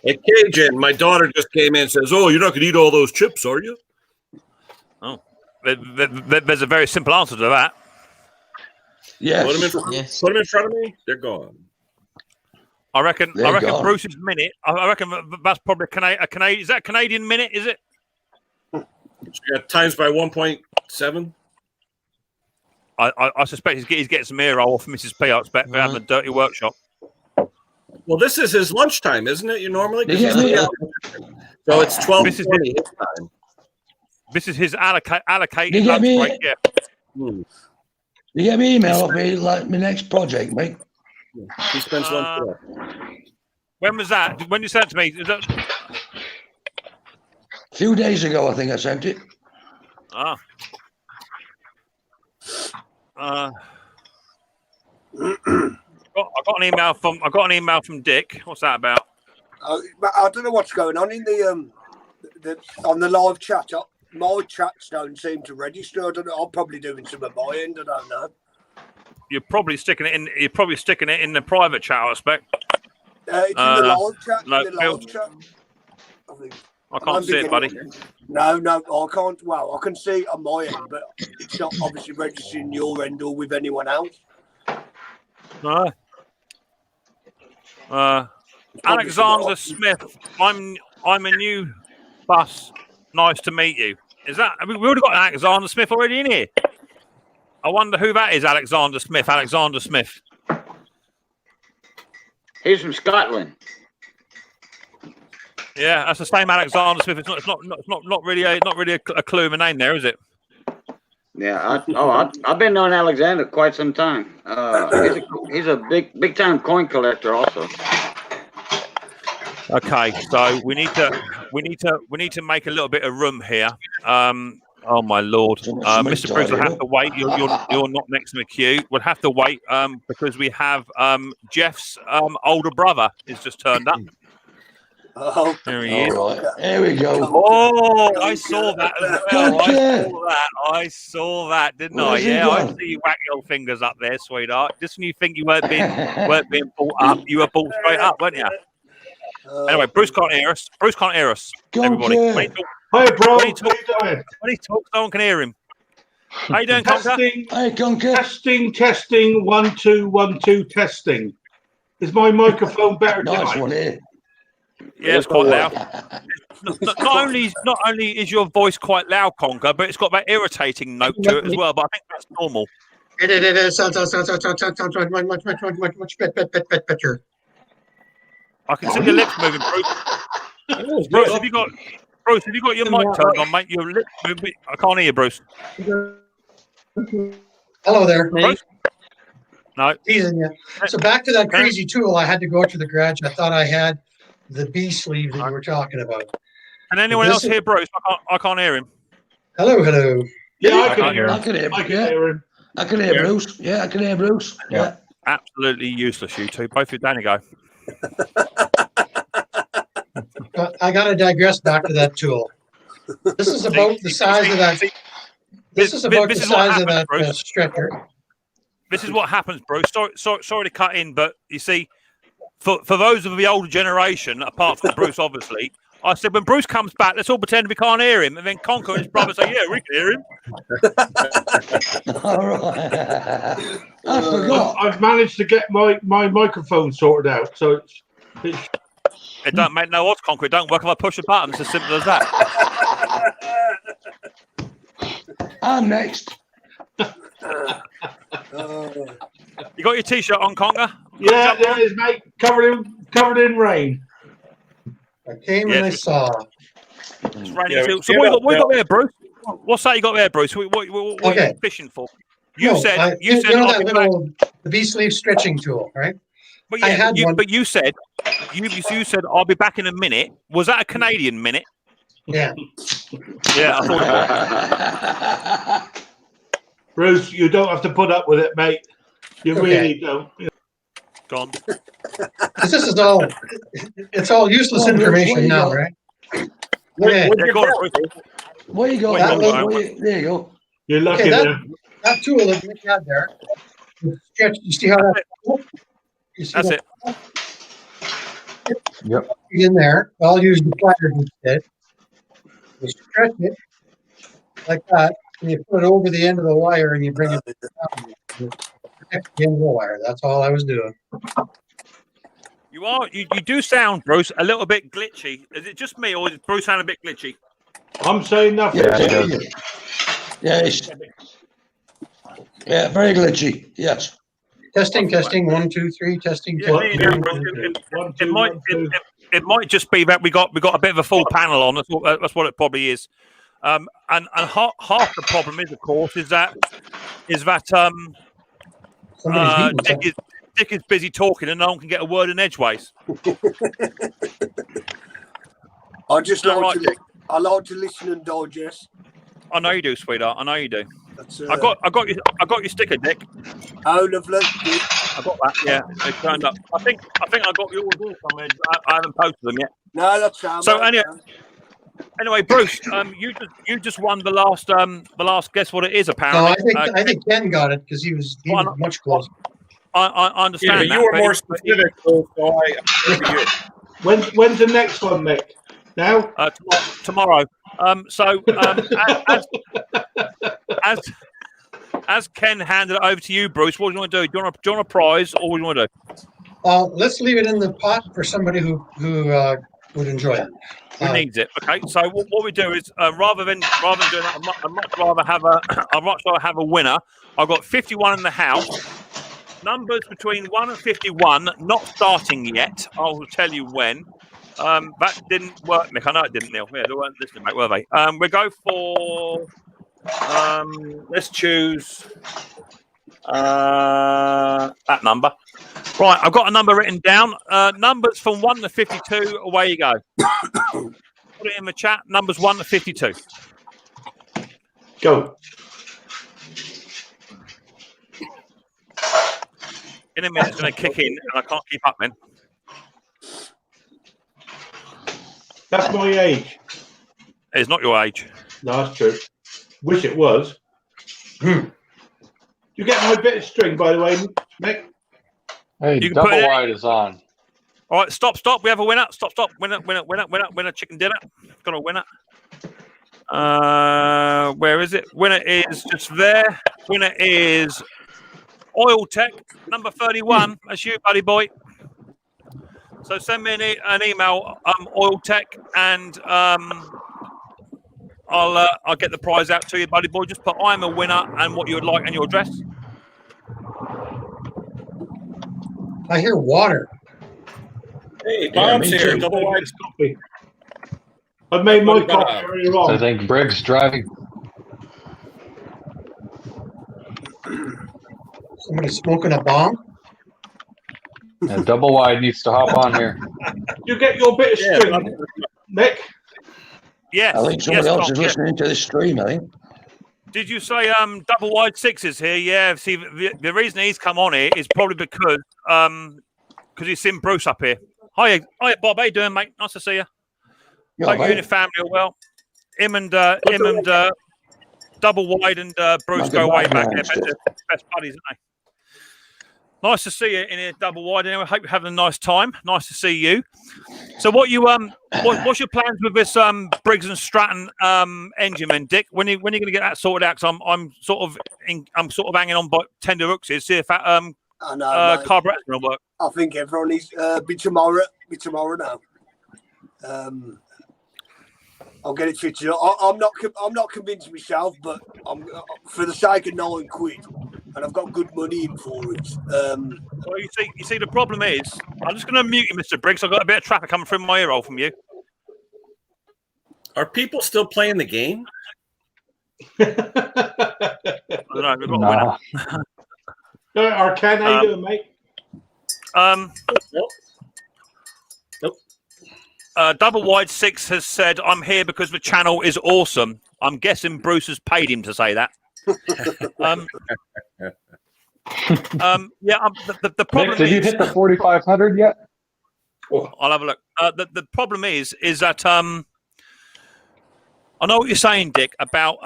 Hey, Cajun, my daughter just came in and says, "Oh, you're not going to eat all those chips, are you?" Oh, there's a very simple answer to that. Yes. Put them in front of me. They're gone. I reckon Bruce's minute. I reckon that's probably a Canadian. Is that a Canadian minute? Is it? Yeah, times by 1.7. I suspect he's getting some ear roll off Mrs. P. I expect for having a dirty workshop. Well, this is his lunchtime, isn't it? You normally so it's 12:20 his time. This is his allocated lunch break. Yeah. You get me email off me like my next project, mate. He spends lunch there. When was that? When you sent it to me? Is that... A few days ago, I think I sent it. I got an email from Dick. What's that about? I don't know what's going on in on the live chat. My chats don't seem to register. I don't know. I'm probably doing some at my end. I don't know. You're probably sticking it in. You're probably sticking it in the private chat, I expect. It's in the live chat. No, in the live chat. I can't see it, buddy. No, I can't. Well, I can see it on my end, but it's not obviously registering your end or with anyone else. No. Alexander Smith. I'm a new bus. Nice to meet you. Is that? I mean, we already got an Alexander Smith already in here. I wonder who that is. Alexander Smith. Alexander Smith. He's from Scotland. Yeah, that's the same Alexander Smith. It's not really a clue in the name there, is it? Yeah. I've been knowing Alexander quite some time. He's a big time coin collector also. Okay, so we need to make a little bit of room here. Oh my lord, Mr. Bruce will have to wait. You're not next in the queue. We'll have to wait because we have Jeff's older brother has just turned up. Oh, there he is. All right, here we go. Oh, I saw that as well. Conker. I saw that, didn't Where's I? he Yeah, I gone? see you whack your fingers up there, sweetheart. Just when you think you weren't being brought up, you were brought straight up, weren't you? Anyway, Bruce can't hear us. Bruce can't hear us. Everybody. Conker. Hey, bro. When he talks, no one can hear him. How you doing, Conker? Testing. Hey, Conker. Testing. 1 2 1 2 testing. Is my microphone better Nice tonight? one here. Yeah, it's quite loud. Not only is your voice quite loud, Conker, but it's got that irritating note to it as well. But I think that's normal. It sounds much better. I can see your lips moving, Bruce. Bruce, have you got your mic turned on, mate? Your lips moving. I can't hear you, Bruce. Hello there. Bruce? No. Teasing you. So back to that crazy tool, I had to go to the garage. I thought I had the B sleeve that you were talking about. And anyone else hear Bruce? I can't hear him. Hello, hello. Yeah, I can hear him. I can hear him. I can hear him. I can hear Bruce. Yeah, I can hear Bruce. Yeah. Absolutely useless, you two. Both of you down you go. I got to digress back to that tool. This is about the size of that. This is about the size of that stretcher. This is what happens, Bruce. Sorry to cut in, but you see, for those of the older generation, apart from Bruce, obviously, I said when Bruce comes back, let's all pretend we can't hear him, and then Conker and his brother say, "Yeah, we can hear him." All right. I forgot. I've managed to get my microphone sorted out, so it's It don't make no odds, Conker. It don't work if I push a button. It's as simple as that. I'm next. You got your t-shirt on, Conker? yeah, there it is, mate. Covered in rain. I came and I saw. It's raining too. So what you got there, Bruce? What's that you got there, Bruce? What are you fishing for? You said you know I'll that be little the B sleeve stretching tool, right? But you said I'll be back in a minute. Was that a Canadian minute? Yeah. Yeah, I thought. Bruce, you don't have to put up with it, mate. You really don't. Gone. This is all. It's all useless information now, right? Where you go? There you go. You're lucky okay, there. That tool that Mick had there. Stretch. You see how that? You see That's it. Yep. In there. I'll use the pliers instead. You stretch it like that, and you put it over the end of the wire, and you bring it down. You protect the end of the wire. That's all I was doing. You do sound, Bruce, a little bit glitchy. Is it just me, or is Bruce sound a bit glitchy? I'm saying nothing. Yes. Yeah, very glitchy. Yes. Testing. 1, 2, 3. Testing. It might just be that we got a bit of a full panel on. That's what it probably is. And half the problem is, of course, is that Dick is busy talking and no one can get a word in edgeways. I like to listen and digest. I know you do, sweetheart. I know you do. I got your sticker, Dick. Oh, lovely. I got that. Yeah, it turned up. I think I got yours here somewhere. I haven't posted them yet. No, that's fine. So anyway, Bruce, you just won the last. Guess what it is? Apparently, no, I think Ken got it because he was much closer. I understand. Yeah, you were more specific. When's the next one, Mick? Now? Tomorrow. As Ken handed it over to you, Bruce, what do you want to do? Do you want a prize, or what do you want to do? Let's leave it in the pot for somebody who would enjoy it. Who needs it? Okay. So what we do is rather than doing that, I'd much rather have a winner. I've got 51 in the house. Numbers between 1 and 51, not starting yet. I'll tell you when. That didn't work, Mick. I know it didn't, Neil. Yeah, they weren't listening, mate, were they? We go for. Let's choose that number. Right, I've got a number written down. Numbers from 1 to 52. Away you go. Put it in the chat. Numbers 1 to 52. Go. In a minute, it's going to kick in, and I can't keep up, man. That's my age. It's not your age. No, that's true. Wish it was. You get my bit of string, by the way, Mick? Hey, You can double put it wide is on. All right, stop. We have a winner. Stop. Winner, chicken dinner. Got a winner. Where is it? Winner is just there. Winner is Oil Tech, number 31. That's you, buddy boy. So send me an email, Oil Tech, and I'll get the prize out to you, buddy boy. Just put I'm a winner and what you would like and your address. I hear water. Hey, Bob's here. Too. Double wide coffee. I made my coffee earlier on. I think Briggs driving. Somebody smoking a bomb? Yeah, double wide needs to hop on here. You get your bit of string, Mick? Yes. I think somebody else Tom, is listening to this stream, I think. Did you say double wide sixes here? Yeah. See, the reason he's come on here is probably because he's seen Bruce up here. Hi, Bob. How you doing, mate? Nice to see you. Hope you and your family are well. Him and double wide and Bruce go way back. They're best buddies, aren't they? Nice to see you in here, double wide. Anyway, hope you're having a nice time. Nice to see you. So, what's your plans with this Briggs and Stratton engine, then, Dick? When are you going to get that sorted out? Because I'm sort of hanging on by tender hooks here. See if that carburetor's going to work. I think everyone needs be tomorrow now. I'll get it fitted up. I'm not convinced myself, but I'm for the sake of £9, and I've got good money in for it. Well, you see, the problem is, I'm just going to mute you, Mr. Briggs. I've got a bit of traffic coming through my ear hole from you. Are people still playing the game? I don't know. We've got a winner. Arcan, how you doing, mate? Nope. Double wide six has said, "I'm here because the channel is awesome." I'm guessing Bruce has paid him to say that. The problem Nick, did you hit the 4,500 yet? I'll have a look. The problem is that I know what you're saying, Dick, about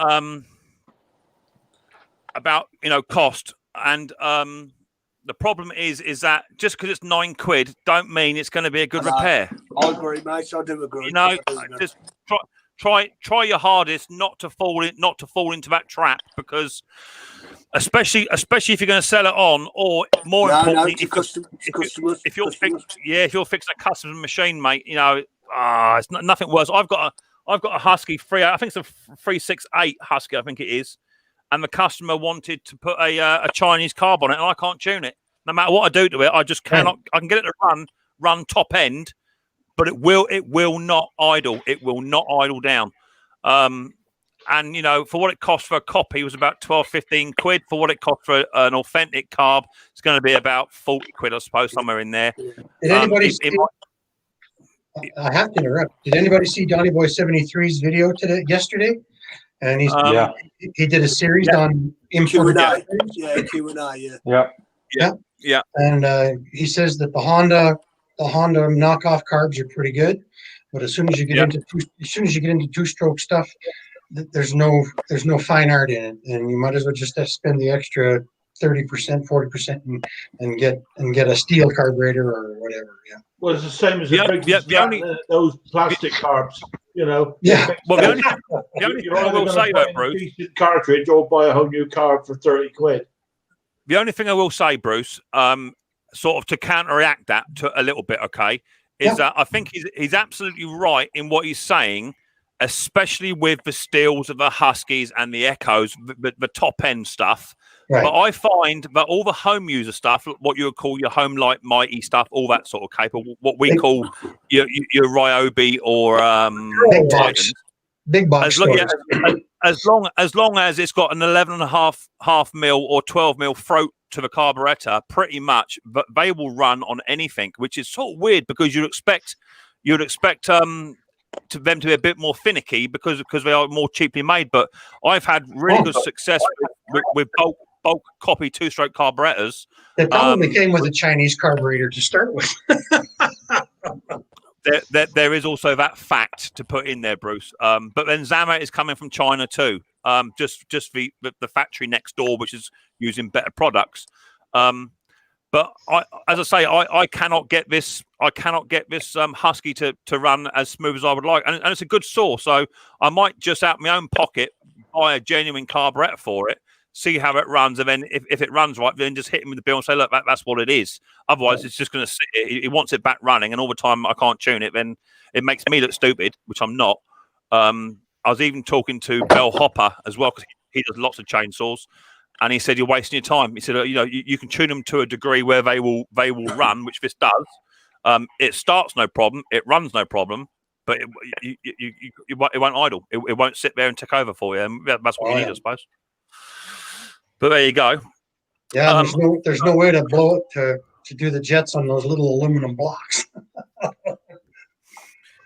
cost, and the problem is that just because it's £9 don't mean it's going to be a good repair. I agree, mate. I do agree. Just try your hardest not to fall into that trap, because especially if you're going to sell it on, or more importantly, if you're fixing a custom machine, mate, it's nothing worse. I've got a Husky I think it's a 368 Husky, I think it is. And the customer wanted to put a Chinese carb on it, and I can't tune it. No matter what I do to it, I just cannot. I can get it to run top end, but it will not idle. It will not idle down. And for what it cost for a copy, it was about 12-15 quid. For what it cost for an authentic carb, it's going to be about 40 quid, I suppose, somewhere in there. Did anybody? I have to interrupt. Did anybody see Donny Boy 73's video yesterday? And he did a series on imported Q&A. Yeah. And he says that the Honda knockoff carbs are pretty good, but as soon as you get into two-stroke stuff, there's no fine art in it, and you might as well just spend the extra 30%, 40% and get a steel carburetor or whatever. Yeah. Well, it's the same as those plastic carbs, Yeah. Well, the only thing I will say, though, Bruce, a decent cartridge or buy a whole new carb for 30 quid. The only thing I will say, Bruce, sort of to counteract that a little bit, okay, is that I think he's absolutely right in what he's saying, especially with the steels of the Huskies and the Echoes, the top end stuff. Right. But I find that all the home user stuff, what you would call your home light mighty stuff, all that sort of capable, what we call your Ryobi or big box. As long as it's got an 11.5 mil or 12 mil throat to the carburetor, pretty much, but they will run on anything, which is sort of weird because you'd expect them to be a bit more finicky because they are more cheaply made. But I've had really good success with bulk copy two-stroke carburetors. It probably came with a Chinese carburetor to start with. there is also that fact to put in there, Bruce. But then Zama is coming from China too. Just the factory next door, which is using better products. But as I say, I cannot get this. I cannot get this Husky to run as smooth as I would like, and it's a good source. So I might just out my own pocket buy a genuine carburetor for it, see how it runs, and then if it runs right, then just hit him with the bill and say, look, that's what it is. Otherwise, it's just going to sit. It wants it back running, and all the time I can't tune it. Then it makes me look stupid, which I'm not. I was even talking to Bell Hopper as well because he does lots of chainsaws. And he said, you're wasting your time. He said, you can tune them to a degree where they will run, which this does. It starts no problem. It runs no problem. But it won't idle. It won't sit there and take over for you. And that's what you need, I suppose. But there you go. Yeah, there's no way to blow it to do the jets on those little aluminum blocks.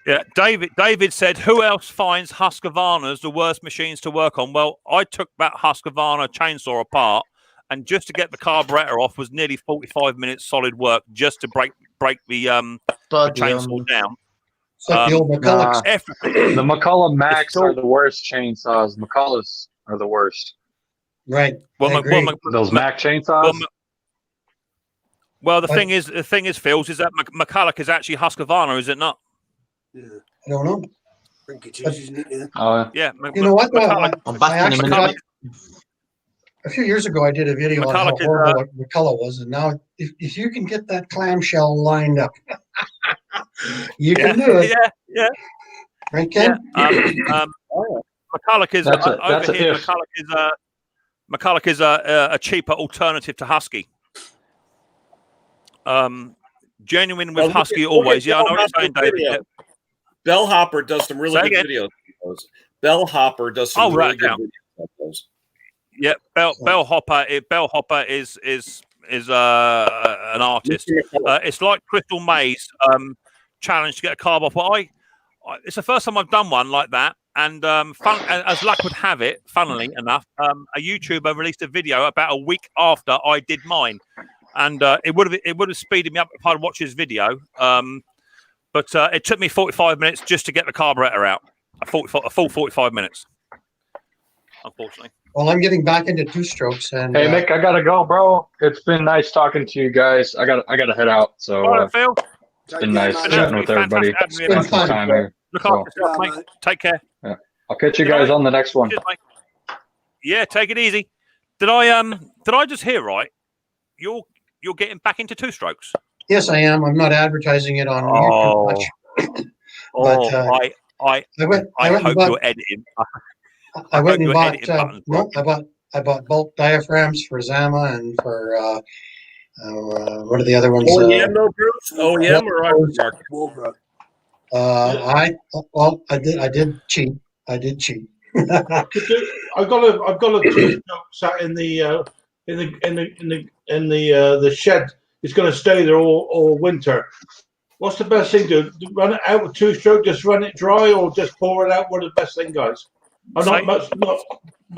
Yeah, David said, who else finds Husqvarna's the worst machines to work on? Well, I took that Husqvarna chainsaw apart, and just to get the carburetor off was nearly 45 minutes solid work just to break the chainsaw down. It's like the old McCullochs. The McCulloch Max are the worst chainsaws. McCullochs are the worst. Right. Those Mac chainsaws. Well, the thing is, Phil, is that McCulloch is actually Husqvarna, is it not? Yeah. I don't know. I think it is, isn't it? Yeah. You know what? I'm back in a minute. A few years ago, I did a video on how horrible McCulloch was, and now if you can get that clamshell lined up, you can do it. Yeah. Right, Ken? Yeah. McCulloch is over here. McCulloch is a cheaper alternative to Husky. Genuine with Husky always. Yeah, I know what you're saying, David. Bellhopper does some really good videos. Bellhopper does some really good videos. Yeah, Bellhopper is an artist. It's like Crystal May's challenge to get a carb off. Well, it's the first time I've done one like that, and as luck would have it, funnily enough, a YouTuber released a video about a week after I did mine, and it would have speeded me up if I'd watched his video. But it took me 45 minutes just to get the carburetor out. A full 45 minutes, unfortunately. Well, I'm getting back into two-strokes. And hey, Mick, I gotta go, bro. It's been nice talking to you guys. I gotta head out. So Phil. It's been nice chatting with everybody. It's been fun. Time here. Look after yourself, mate. Take care. Yeah. I'll catch you guys on the next one. Cheers, mate. Yeah, take it easy. Did I just hear right? You're getting back into two-strokes. Yes, I am. I'm not advertising it on YouTube much. But, I hope you're editing. I went and bought I bought bulk diaphragms for Zama and for what are the other ones? OEM, no, Bruce? OEM or I did cheat. I did cheat. I've got a two-stroke sat in the shed. It's going to stay there all winter. What's the best thing to do? Run it out with two-stroke, just run it dry, or just pour it out? What are the best thing, guys? I'm not much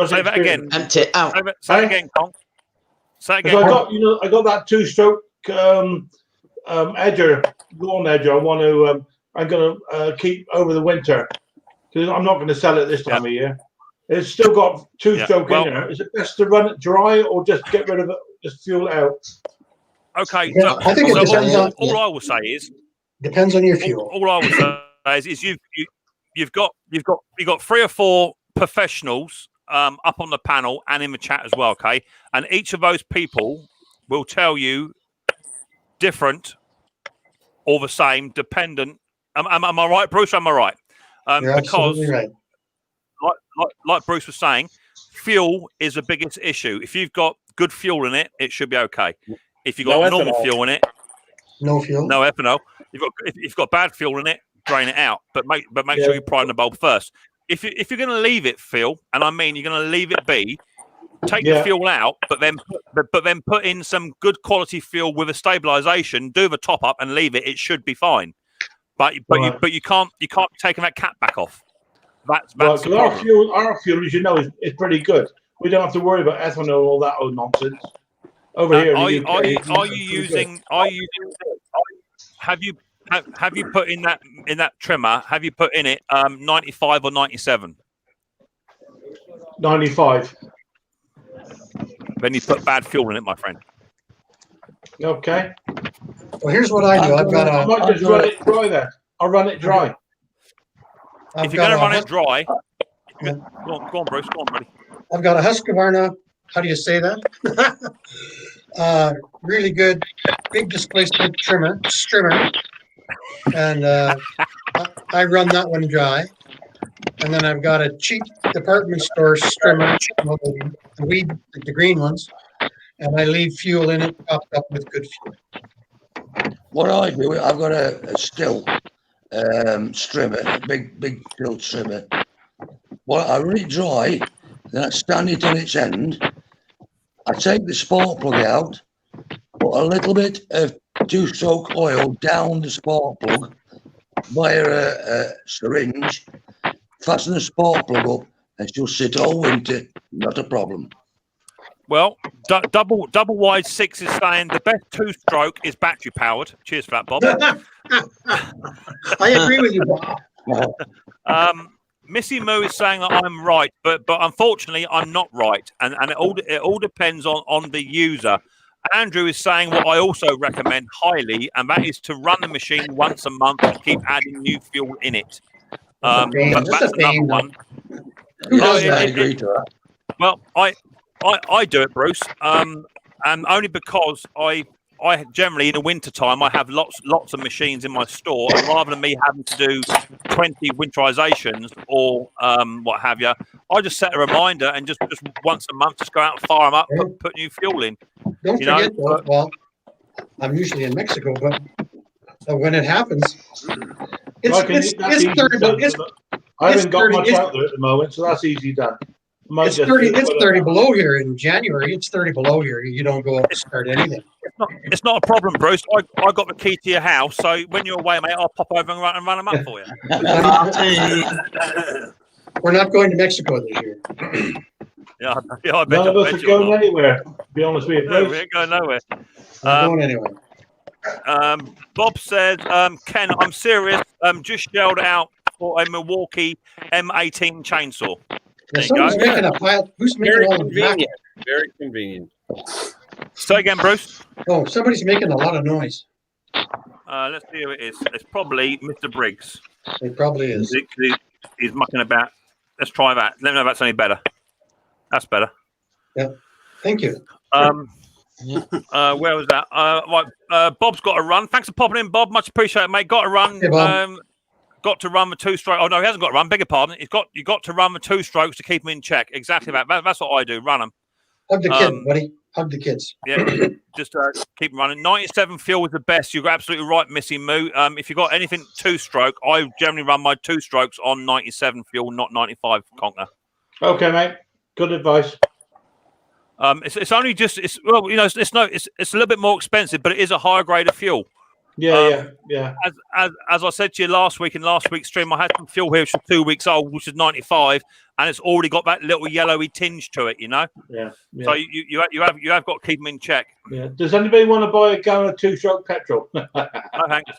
Say that again. Empty it out. Say it again, Conk. Say it again. I got that two-stroke edger, lawn edger. I'm going to keep over the winter because I'm not going to sell it this time of year. It's still got two-stroke in there. Is it best to run it dry or just get rid of it, just fuel it out? Okay, yeah, I think it depends on. All I will say is depends on your fuel. All I will say is you've got 3 or 4 professionals up on the panel and in the chat as well. Okay, and each of those people will tell you different or the same, dependent. Am I right, Bruce? Am I right? You're absolutely right. Like Bruce was saying, fuel is the biggest issue. If you've got good fuel in it, it should be okay. If you've got normal fuel in it, no fuel, no ethanol. If you've got bad fuel in it, drain it out. But make sure you prime the bulb first. If you're going to leave it, Phil, and I mean you're going to leave it be, take the fuel out, but then put in some good quality fuel with a stabilization. Do the top up and leave it. It should be fine. But you can't be taking that cap back off. That's our fuel, as you know, is pretty good. We don't have to worry about ethanol and all that old nonsense. Over here, have have you put in that trimmer? Have you put in it 95 or 97? 95. Then you put bad fuel in it, my friend. Okay. Well, here's what I do. I might just run it dry there. I'll run it dry. If you're going to run it dry, go on, Bruce. Go on, buddy. I've got a Husqvarna. How do you say that? Really good big displacement strimmer, and I run that one dry. And then I've got a cheap department store strimmer, the green ones, and I leave fuel in it, topped up with good fuel. What I do, I've got a still strimmer, a big still strimmer. Well, I run it dry, then I stand it on its end. I take the spark plug out, put a little bit of two-stroke oil down the spark plug via a syringe, fasten the spark plug up, and she'll sit all winter, not a problem. Well, double wide 6 is saying the best two-stroke is battery powered. Cheers for that, Bob. I agree with you, Bob. Missy Moo is saying that I'm right, but unfortunately I'm not right, and it all depends on the user. Andrew is saying what I also recommend highly, and that is to run the machine once a month and keep adding new fuel in it. That's another one. I agree to that. Well, I do it, Bruce, and only because I generally in the winter time I have lots of machines in my store, and rather than me having to do 20 winterizations or what have you, I just set a reminder and just once a month just go out and fire them up, put new fuel in. Don't forget, well, I'm usually in Mexico, but when it happens, it's 30. I haven't got much out there at the moment, so that's easy done. It's 30 below here in January. It's 30 below here. You don't go up to start anything. It's not a problem, Bruce. I got the key to your house, so when you're away, mate, I'll pop over and run them up for you. We're not going to Mexico this year. Yeah, I bet none of us are going anywhere. To be honest with you, no, we ain't going nowhere. Not going anywhere. Bob said, Ken, I'm serious. Just shelled out for a Milwaukee M18 chainsaw. There you go. Making a pile. Who's making all the convenient? Very convenient. Say again, Bruce. Oh, somebody's making a lot of noise. Let's see who it is. It's probably Mr. Briggs. It probably is. He's mucking about. Let's try that. Let me know if that's any better. That's better. Yeah. Thank you. Where was that? Right. Bob's got to run. Thanks for popping in, Bob. Much appreciated, mate. Got to run. Hey, got to run the two-stroke. Oh no, he hasn't got to run. Beg your pardon. You got to run the two strokes to keep him in check. Exactly that. That's what I do. Run them. Hug the kid, buddy. Hug the kids. Yeah, just keep running. 97 fuel is the best. You're absolutely right, Missy Moo. If you've got anything two-stroke, I generally run my two strokes on 97 fuel, not 95 Conker. Okay, mate. Good advice. It's only just it's a little bit more expensive, but it is a higher grade of fuel. Yeah. As I said to you last week in last week's stream, I had some fuel here which is 2 weeks old, which is 95, and it's already got that little yellowy tinge to it, you know. Yeah. So you have got to keep them in check. Yeah. Does anybody want to buy a gallon of two-stroke petrol? No, thanks.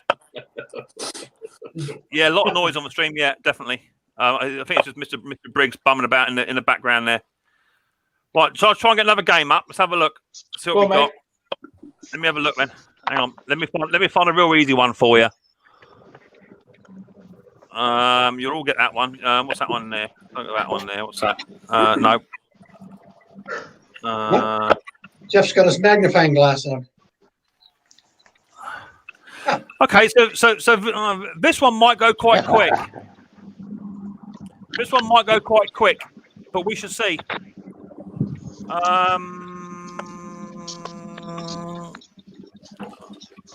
Yeah, a lot of noise on the stream. Yeah, definitely. I think it's just Mr. Briggs bumming about in the background there. Right, so I'll try and get another game up. Let's have a look. See what we got. Let me have a look then. Hang on. Let me find a real easy one for you. You'll all get that one. What's that one there? Look at that one there. What's that? No. Jeff's got his magnifying glass on. Okay, so this one might go quite quick. This one might go quite quick, but we should see.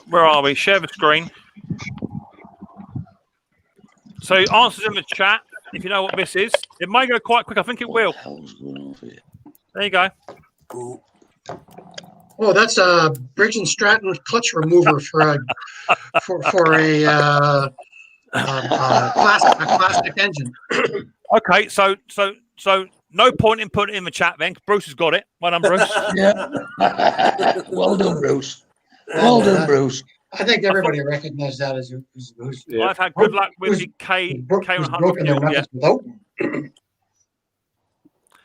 Where are we? Share the screen. So answers in the chat if you know what this is. It may go quite quick. I think it will. There you go. Oh, that's a Briggs and Stratton clutch remover for a plastic engine. Okay, so no point in putting it in the chat then. Bruce has got it. Well done, Bruce. Yeah. Well done, Bruce. Well done, Bruce. I think everybody recognizes that as who's I've had good luck with the K100 broken their fuel, yeah. knuckles without them.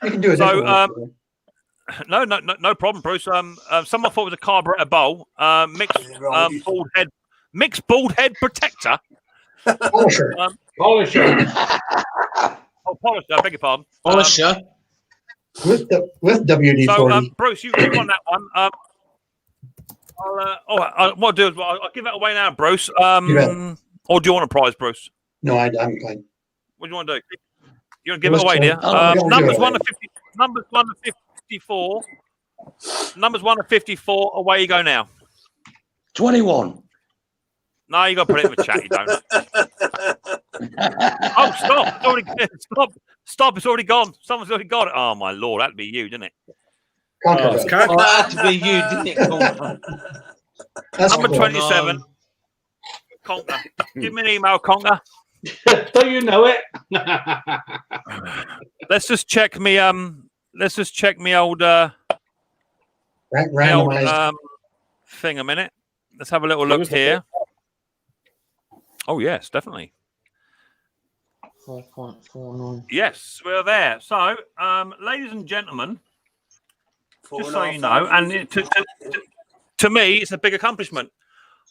You can do it. So, no problem, Bruce. Someone thought it was a carburetor bowl. Mixed bald head protector. Polisher. Polisher. Polisher. I beg your pardon. Polisher. With WD-40. So, Bruce, you want that one? What I'll do is I'll give that away now, Bruce. Or do you want a prize, Bruce? No, I'm fine. What do you want to do? You want to give it away, dear? Numbers 1 to 50. Numbers 1 to 54. Numbers 1 to 54. Away you go now. 21. No, you got to put it in the chat. You don't. Oh, stop! It's already stop! It's already gone. Someone's already got it. Oh my lord, that'd be you, didn't it? It had to be you, didn't it, Conker? Number 27. No. Conker. Give me an email, Conker. Do you know it? Let's just check me. Let's just check me old. Randomized. Thing a minute. Let's have a little look here. Oh yes, definitely. 4.49. Yes, we're there. So, ladies and gentlemen, just so you know, and to me, it's a big accomplishment.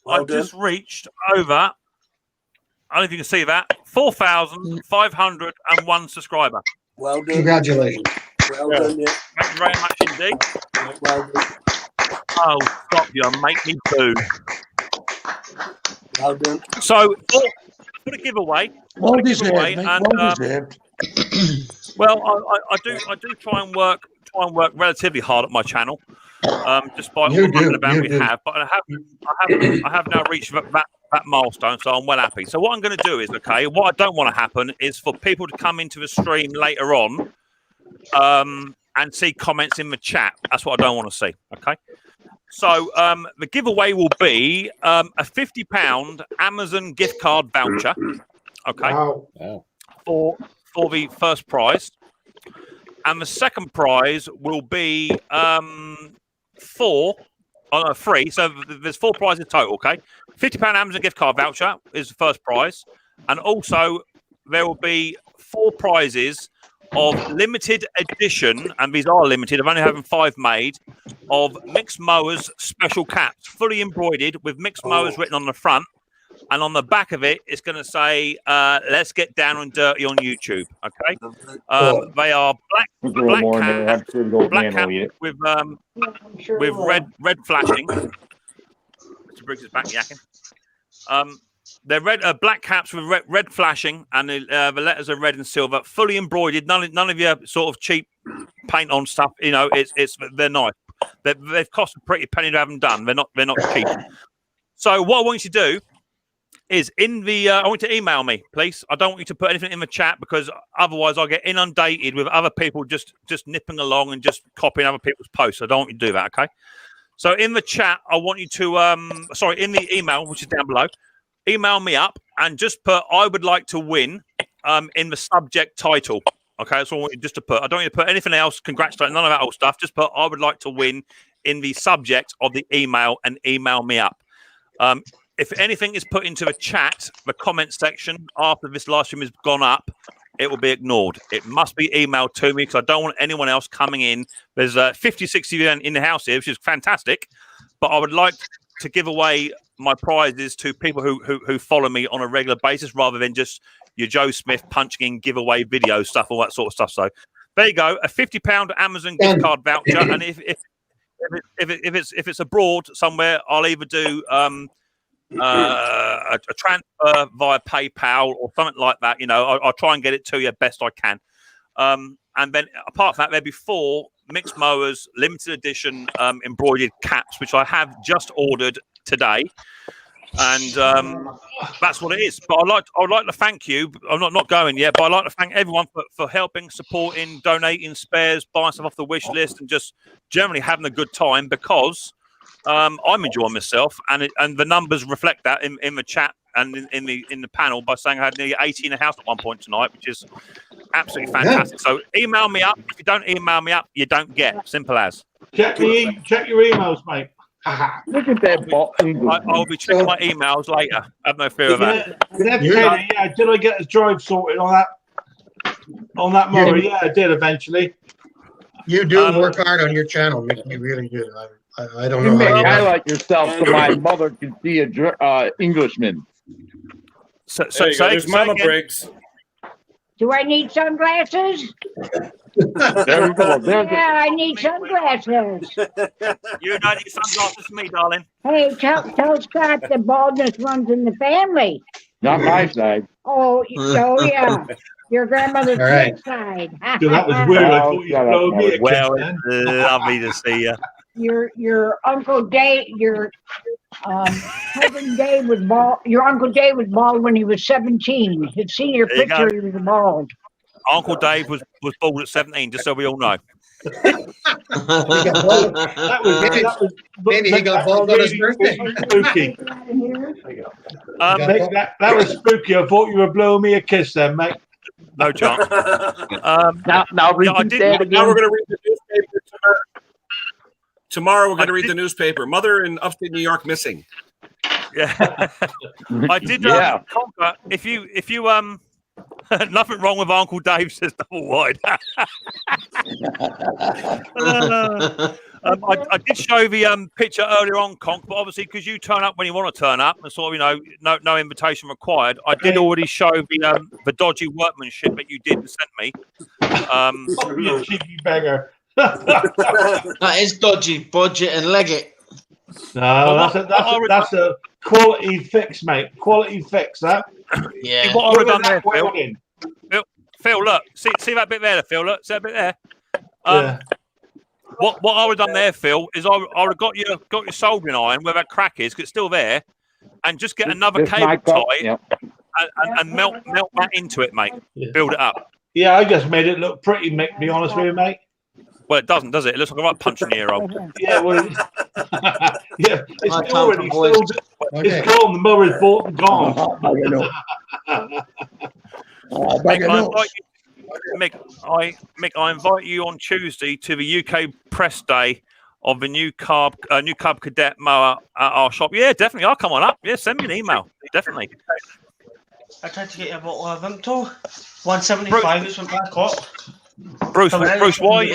I've just reached over. I don't know if you can see that 4,501 subscriber. Well done. Congratulations. Well done. Yeah. Thank you very much indeed. Well done. Oh, stop you! Make me boo. Well done. So, for the giveaway, Well deserved, mate. and, Well deserved. Well, I do try and work relatively hard at my channel, despite all the about we have. But I have now reached that milestone, so I'm well happy. So what I'm going to do is, okay, what I don't want to happen is for people to come into the stream later on, and see comments in the chat. That's what I don't want to see. Okay. So the giveaway will be a £50 Amazon gift card voucher. Okay. Wow. For the first prize, and the second prize will be 3. So there's 4 prizes total. Okay, £50 Amazon gift card voucher is the first prize, and also there will be 4 prizes of limited edition, and these are limited. I'm only having 5 made of Micks Mowers special caps, fully embroidered with Micks Mowers written on the front. And on the back of it, it's going to say, let's get down and dirty on YouTube. Okay. They are black cap with red flashing. Mr. Briggs is back yakking. They're black caps with red flashing, and the letters are red and silver, fully embroidered. None of your sort of cheap paint on stuff. You know, they're nice. They've cost a pretty penny to have them done. They're not cheap. So what I want you to do is I want you to email me, please. I don't want you to put anything in the chat because otherwise I'll get inundated with other people just nipping along and just copying other people's posts. I don't want you to do that, okay? So in the chat, I want you to, in the email, which is down below, email me up and just put, I would like to win in the subject title. Okay, that's all I want you just to put. I don't want you to put anything else, congratulate, none of that old stuff. Just put, I would like to win in the subject of the email and email me up. If anything is put into the chat, the comment section, after this live stream has gone up, it will be ignored. It must be emailed to me because I don't want anyone else coming in. There's 50, 60 in the house here, which is fantastic. But I would like to give away my prizes to people who follow me on a regular basis rather than just your Joe Smith punching in giveaway video stuff, all that sort of stuff. So there you go, a £50 Amazon gift card voucher. And if it's abroad somewhere, I'll either do a transfer via PayPal or something like that. You know, I'll try and get it to you best I can. And then apart from that, there'll be 4 Micks Mowers limited edition embroidered caps, which I have just ordered today. And that's what it is. But I'd like to thank you. I'm not going yet, but I'd like to thank everyone for helping, supporting, donating spares, buying stuff off the wish list, and just generally having a good time because I'm enjoying myself, and the numbers reflect that in the chat and in the panel by saying I had nearly 80 in the house at one point tonight, which is absolutely fantastic. So email me up. If you don't email me up, you don't get. Simple as. Check your emails, mate. Look at that ball. I'll be checking my emails later. Have no fear of that. Did I get the drive sorted on that mower? Yeah, I did eventually. You do work hard on your channel, Mick. You really do. I don't know You how may you highlight yourself so my mother can see a Englishman. So there's Mama Briggs. Do I need sunglasses? There we go. Yeah, I need sunglasses. You don't need sunglasses for me, darling. Hey, tell Scott the baldness runs in the family. Not my side. Oh yeah. Your grandmother's All right. side. Dude, that was weird. I thought you blowed me a kiss Well, then. it's lovely to see you. Your Uncle Dave, your cousin Dave was bald. Your Uncle Dave was bald when he was 17. His senior There you picture, go. he was bald. Uncle Dave was bald at 17, just so we all know. Maybe he got bald on his birthday. Spooky. That was spooky. I thought you were blowing me a kiss then, mate. No chance. Now read Now we're going to read the newspaper tomorrow. We're going to read the newspaper. Mother in upstate New York missing. Yeah. I did conquer. If you nothing wrong with Uncle Dave, says double wide. I did show the picture earlier on, Conk, but obviously because you turn up when you want to turn up, and sort of no invitation required. I did already show the dodgy workmanship that you did and sent me. You cheeky beggar. That is dodgy. Budget and leg it. No, that's a quality fix, mate. Quality fix, that. Yeah. What I would have done there, Phil, look. See that bit there, Phil? Look, see that bit there? What I would have done there, Phil, is I would have got your soldering iron where that crack is, because it's still there, and just get another cable tie and melt that into it, mate. Build it up. Yeah, I just made it look pretty, Mick, to be honest with you, mate. Well, it doesn't, does it? It looks like a right punch in the ear hole. Yeah, well, yeah, it's already sold. It's gone. The mother's bought and gone. Mick, I invite you on Tuesday to the UK press day of the new cub cadet mower at our shop. Yeah, definitely. I'll come on up. Yeah, send me an email. Definitely. I tried to get you a bottle of Vimto. 175 is went back up. Bruce, why?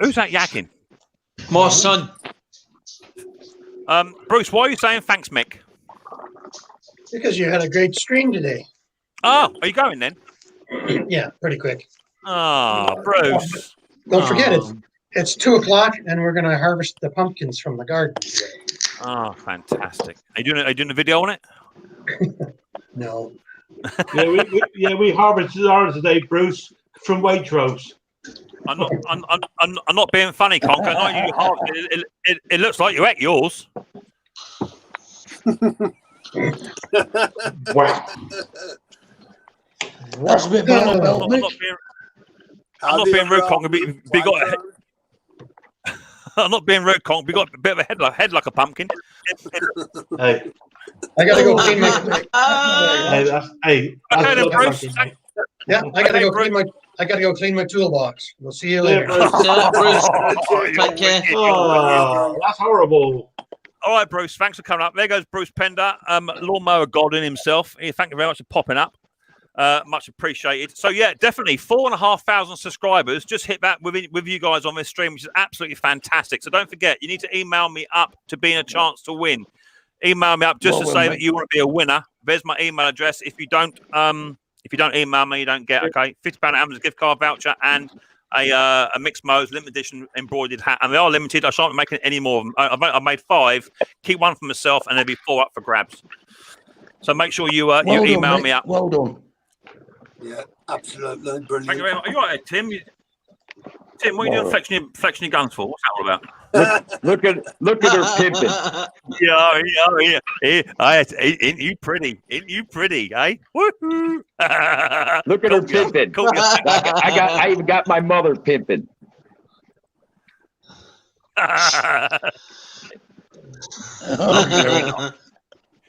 Who's that yakking? My son. Bruce, why are you saying thanks, Mick? Because you had a great stream today. Oh, are you going then? Yeah, pretty quick. Oh, Bruce. Don't forget it's 2:00 and we're going to harvest the pumpkins from the garden today. Oh, fantastic! Are you doing a video on it? No. we harvested ours today, Bruce, from Waitrose. I'm not being funny, Conker. Not you. It looks like you ate yours. Wow. That's a bit better, I'm not being rude, Conker. I'm not being rude, Conker. We got a bit of a head like a pumpkin. Hey. I gotta go clean my. Yeah, I gotta go clean my toolbox. We'll see you later. Take care. Oh, that's horrible. All right, Bruce. Thanks for coming up. There goes Bruce Pender, lawnmower god in himself. Thank you very much for popping up. Much appreciated. So yeah, definitely 4,500 subscribers. Just hit that with you guys on this stream, which is absolutely fantastic. So don't forget, you need to email me up to be in a chance to win. Email me up just to say that you want to be a winner. There's my email address. If you don't email me, you don't get £50 Amazon gift card voucher and a Micks Mowers limited edition embroidered hat. And they are limited. I shan't be making any more of them. I've made 5. Keep one for myself, and there'll be 4 up for grabs. So make sure you email me up. Well done. Yeah, absolutely brilliant. Thank you very much. Are you all right, Tim? Tim, what are you doing flexing your guns for? What's that all about? Look at her pimping. Yeah. Ain't you pretty? Ain't you pretty, eh? Woohoo! Look at her pimping. I even got my mother pimping.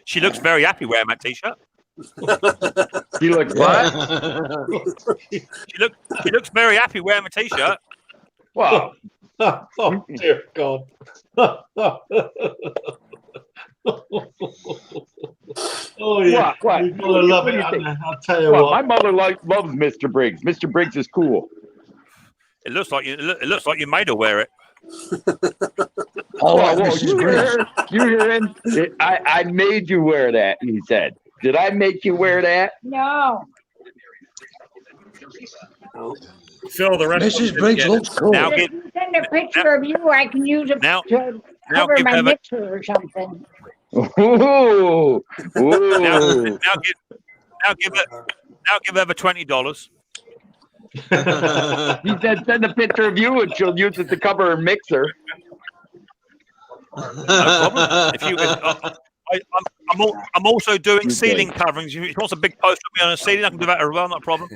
She looks very happy wearing that t-shirt. She looks what? She looks very happy wearing the t-shirt. Well, Oh dear God. Oh yeah, What? you're gonna love What it. do you think? I'll tell you What? what. My mother loves Mr. Briggs. Mr. Briggs is cool. It looks like you made her wear it. Oh, You hear him? I made you wear that. He said. Did I make you wear that? No. Phil, the rest Mrs. of Briggs looks cool. Now If give you send a picture of you, I can use it now to now cover give my Evan mixer or something. Ooh, now ooh. give Evan $20. He said send a picture of you and she'll use it to cover her mixer. No problem. I'm also doing ceiling coverings. If you want a big poster of me on a ceiling, I can do that as well. Not a problem.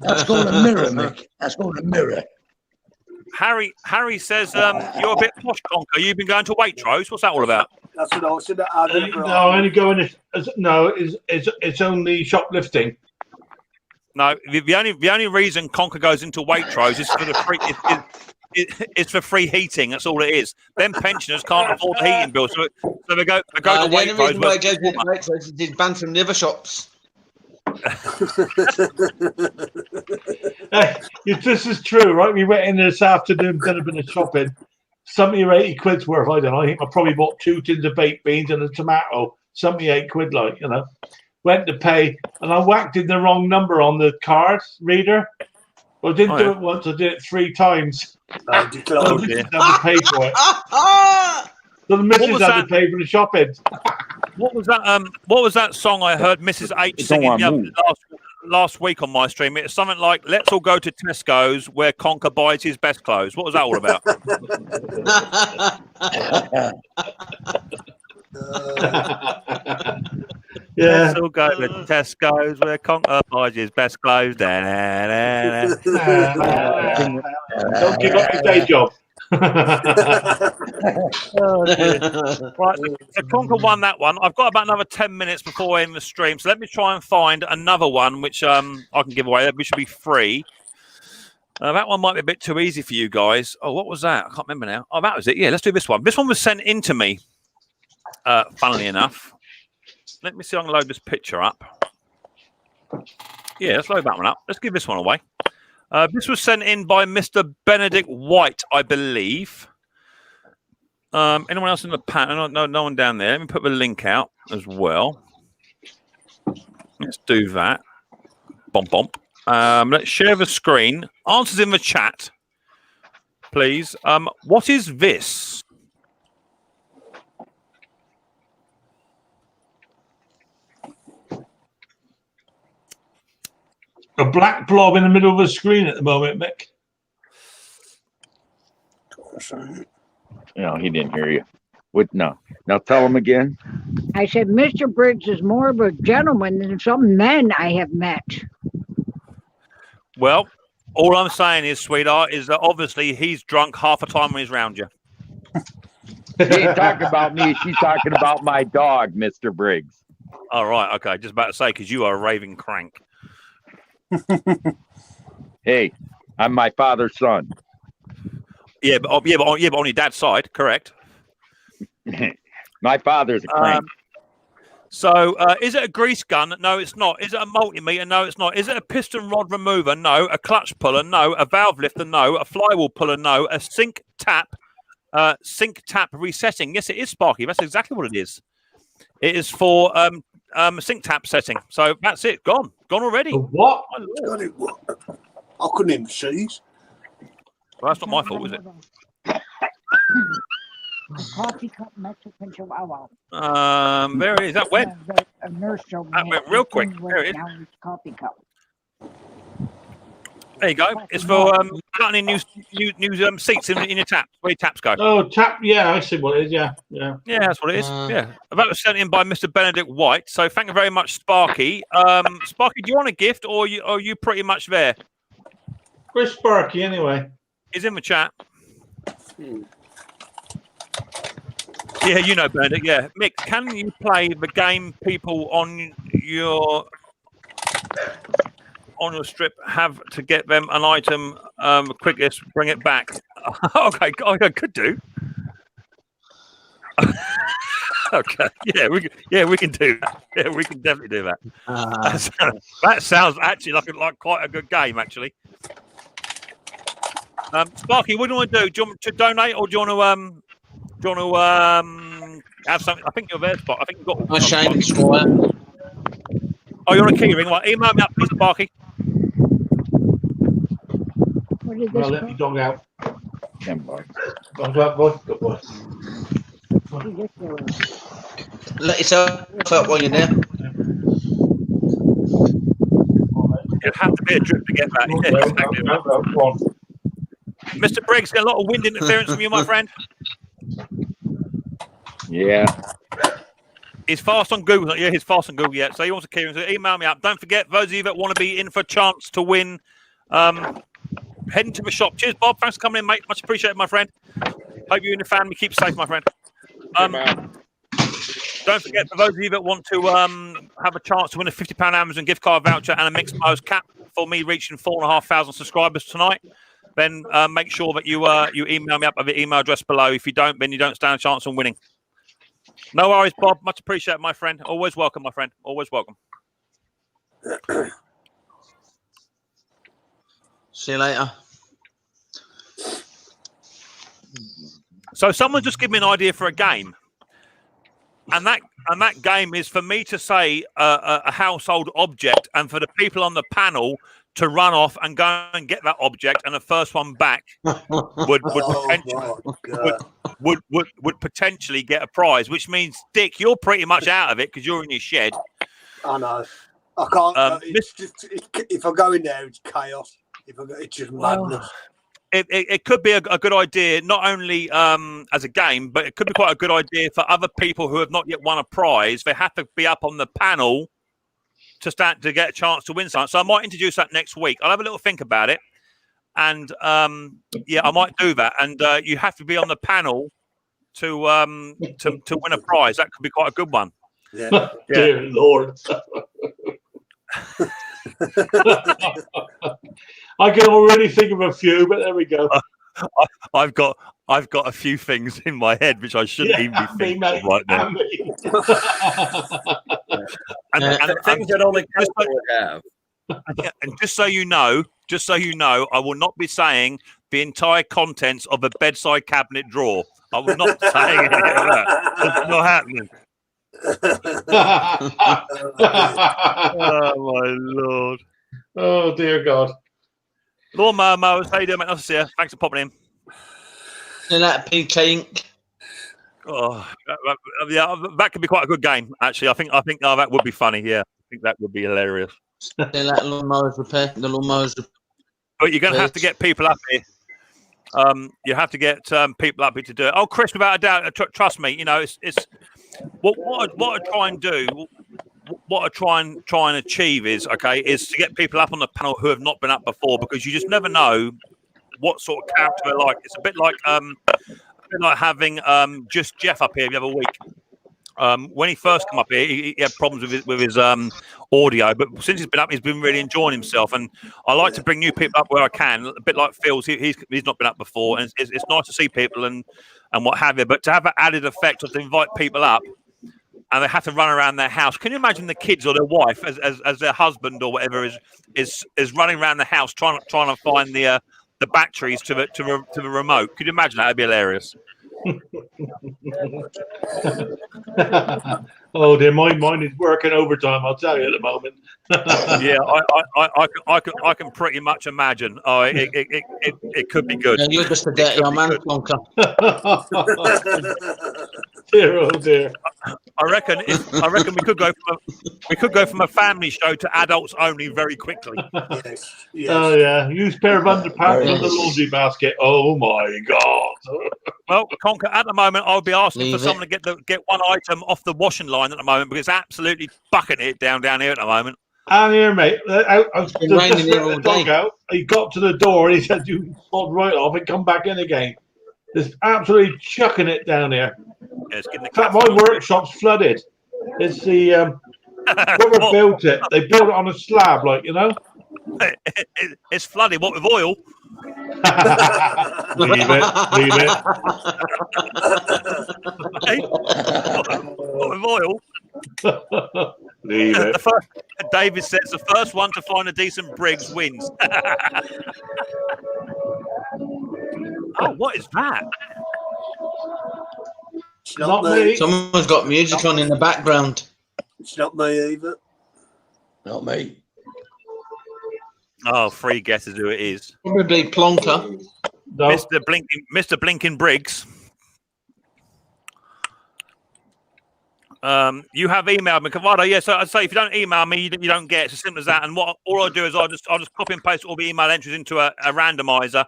That's called a mirror, Mick. That's called a mirror. Harry says you're a bit posh, Conker. You've been going to Waitrose. What's that all about? That's what I said. No, only going. No, it's only shoplifting. No, the only reason Conker goes into Waitrose is for the free. It's for free heating. That's all it is. Then pensioners can't afford the heating bill, so they go to The only reason Waitrose. why he goes into Waitrose is he's banned from the other shops. Hey, this is true, right? We went in this afternoon, done a bit of shopping. 70 or 80 quid's worth. I don't know. I think I probably bought 2 tins of baked beans and a tomato. 78 quid, like, you know. Went to pay, and I whacked in the wrong number on the card reader. Well, I didn't do it once. I did it 3 times. So the missus had to pay for it. So the missus had to pay for the shopping. What was that? What was that song I heard Mrs. H singing last week on my stream? It's something like "Let's all go to Tesco's where Conker buys his best clothes." What was that all about? Yeah. Let's all go to Tesco's where Conker buys his best clothes. Don't give up your day job. Oh, dear. Right, so Conker won that one. I've got about another 10 minutes before we end the stream, so let me try and find another one which I can give away. Which should be free. That one might be a bit too easy for you guys. Oh, what was that? I can't remember now. Oh, that was it. Yeah, let's do this one. This one was sent in to me, funnily enough. Let me see if I can load this picture up. Yeah, let's load that one up. Let's give this one away. This was sent in by Mr. Benedict White, I believe. Anyone else in the panel? No one down there. Let me put the link out as well. Let's do that. Bomp, bomp. Let's share the screen. Answers in the chat, please. What is this? A black blob in the middle of the screen at the moment, Mick. No, he didn't hear you. What? No. Now tell him again. I said, Mr. Briggs is more of a gentleman than some men I have met. Well, all I'm saying is, sweetheart, is that obviously he's drunk half the time when he's around you. She ain't talking about me. She's talking about my dog, Mr. Briggs. All right. Okay. Just about to say, because you are a raving crank. Hey, I'm my father's son. Yeah, but on your dad's side, correct? My father's a crank. So, is it a grease gun? No, it's not. Is it a multimeter? No, it's not. Is it a piston rod remover? No. A clutch puller? No. A valve lifter? No. A flywheel puller? No. A sink tap resetting? Yes, it is, Sparky. That's exactly what it is. It is for sink tap setting. So that's it. Gone already. What? I couldn't even see. Well, that's not my fault, is it? Coffee cup Mexican chihuahua. There it is. That went. A nurse told me That went real quick. There it is. Now it's coffee cup. There you go. It's for putting in new seats in your taps. Where your taps go. Oh, tap. Yeah, I see what it is. Yeah. Yeah, that's what it is. Yeah. That was sent in by Mr. Benedict White. So thank you very much, Sparky. Sparky, do you want a gift or are you pretty much there? Where's Sparky anyway? He's in the chat. Yeah, you know Benedict. Yeah. Mick, can you play the game people on your... on your strip have to get them an item quickest, bring it back. Okay, I could do. Okay, we can do that. Yeah, we can definitely do that. That sounds actually like quite a good game, actually. Sparky, what do you want to do? Do you want to donate, or do you want to have something? I think you're there, Sparky. I think you've got. My shame, Squire. Oh, you're on a key ring. Right, email me up, please, Sparky. Well, let me dog out. Dog out, boy. Good boy. Let yourself out while you're there. You'd have to be a drip to get that. Yeah, exactly. Mr. Briggs, got a lot of wind interference from you, my friend. Yeah. He's fast on Google. Yeah, he's fast on Google. Yeah, so he wants to key ring. So email me up. Don't forget, those of you that want to be in for a chance to win, heading to the shop. Cheers, Bob. Thanks for coming in, mate. Much appreciated, my friend. Hope you and your family keep safe, my friend. Don't forget, for those of you that want to have a chance to win a £50 Amazon gift card voucher and a Micks Mowers cap for me reaching 4,500 subscribers tonight, then make sure that you email me up at the email address below. If you don't, then you don't stand a chance on winning. No worries, Bob. Much appreciated, my friend. Always welcome, my friend. Always welcome. See you later. So someone just give me an idea for a game. And that game is for me to say a household object, and for the people on the panel to run off and go and get that object, and the first one back would potentially get a prize. Which means, Dick, you're pretty much out of it because you're in your shed. I know. I can't. If I go in there, it's chaos. It's just madness. It could be a good idea, not only as a game, but it could be quite a good idea for other people who have not yet won a prize. They have to be up on the panel to get a chance to win something. So I might introduce that next week. I'll have a little think about it, and yeah, I might do that. And you have to be on the panel to win a prize. That could be quite a good one. Yeah. Dear Lord. I can already think of a few, but there we go. I've got a few things in my head which I shouldn't even be thinking of right now. And things that only Cowboy would have. And just so you know, I will not be saying the entire contents of a bedside cabinet drawer. I will not be saying anything like that. It's not happening. Oh my Lord! Oh dear God! Lord Mowers, how you doing, mate? Nice to see you. Thanks for popping in. And that PK ink. Oh, yeah, that could be quite a good game. Actually, I think that would be funny. Yeah, I think that would be hilarious. Then that lawnmowers repair. The lawnmowers. But you're going to have to get people up here. You have to get people up here to do it. Oh, Chris, without a doubt, trust me. You know, it's what I try and do. What I try and achieve is to get people up on the panel who have not been up before, because you just never know what sort of character they're like. It's a bit like having just Jeff up here the other week. When he first came up here, he had problems with his audio, but since he's been up, he's been really enjoying himself. And I like to bring new people up where I can. A bit like Phil's, he's not been up before, and it's nice to see people and what have you. But to have that added effect of to invite people up, and they have to run around their house. Can you imagine the kids or their wife as their husband or whatever is running around the house trying to find the batteries to the remote? Could you imagine that? That'd be hilarious. Oh dear, my mind is working overtime. I'll tell you at the moment. Yeah, I can pretty much imagine. Oh, it could be good. Yeah, you're just a dirty old man, Plonker. Dear, oh dear. I reckon we could go from a family show to adults only very quickly. Yes. Oh yeah, use a pair of underpants in the laundry basket. Oh my God. Well, Conker, at the moment, I'll be asking for someone to get one item off the washing line at the moment, because it's absolutely bucketing it down here at the moment. And here, mate, he got to the door and he said, "You spot right off and come back in again." It's absolutely chucking it down here. Yeah, in fact, my workshop's flooded. It's the whoever built it. They built it on a slab, like, you know. It's flooded. What with oil? Leave it. Hey, what with oil? Leave it. David says the first one to find a decent Briggs wins. Oh, what is that? It's not me. Someone's got music on in the background. It's not me either. Not me. Oh, three guesses who it is. Probably Plonker. No. Mr. Blinking Briggs. You have emailed me, Cavado. Yeah, so I'd say if you don't email me, you don't get it. It's as simple as that. And all I do is I'll just copy and paste all the email entries into a randomizer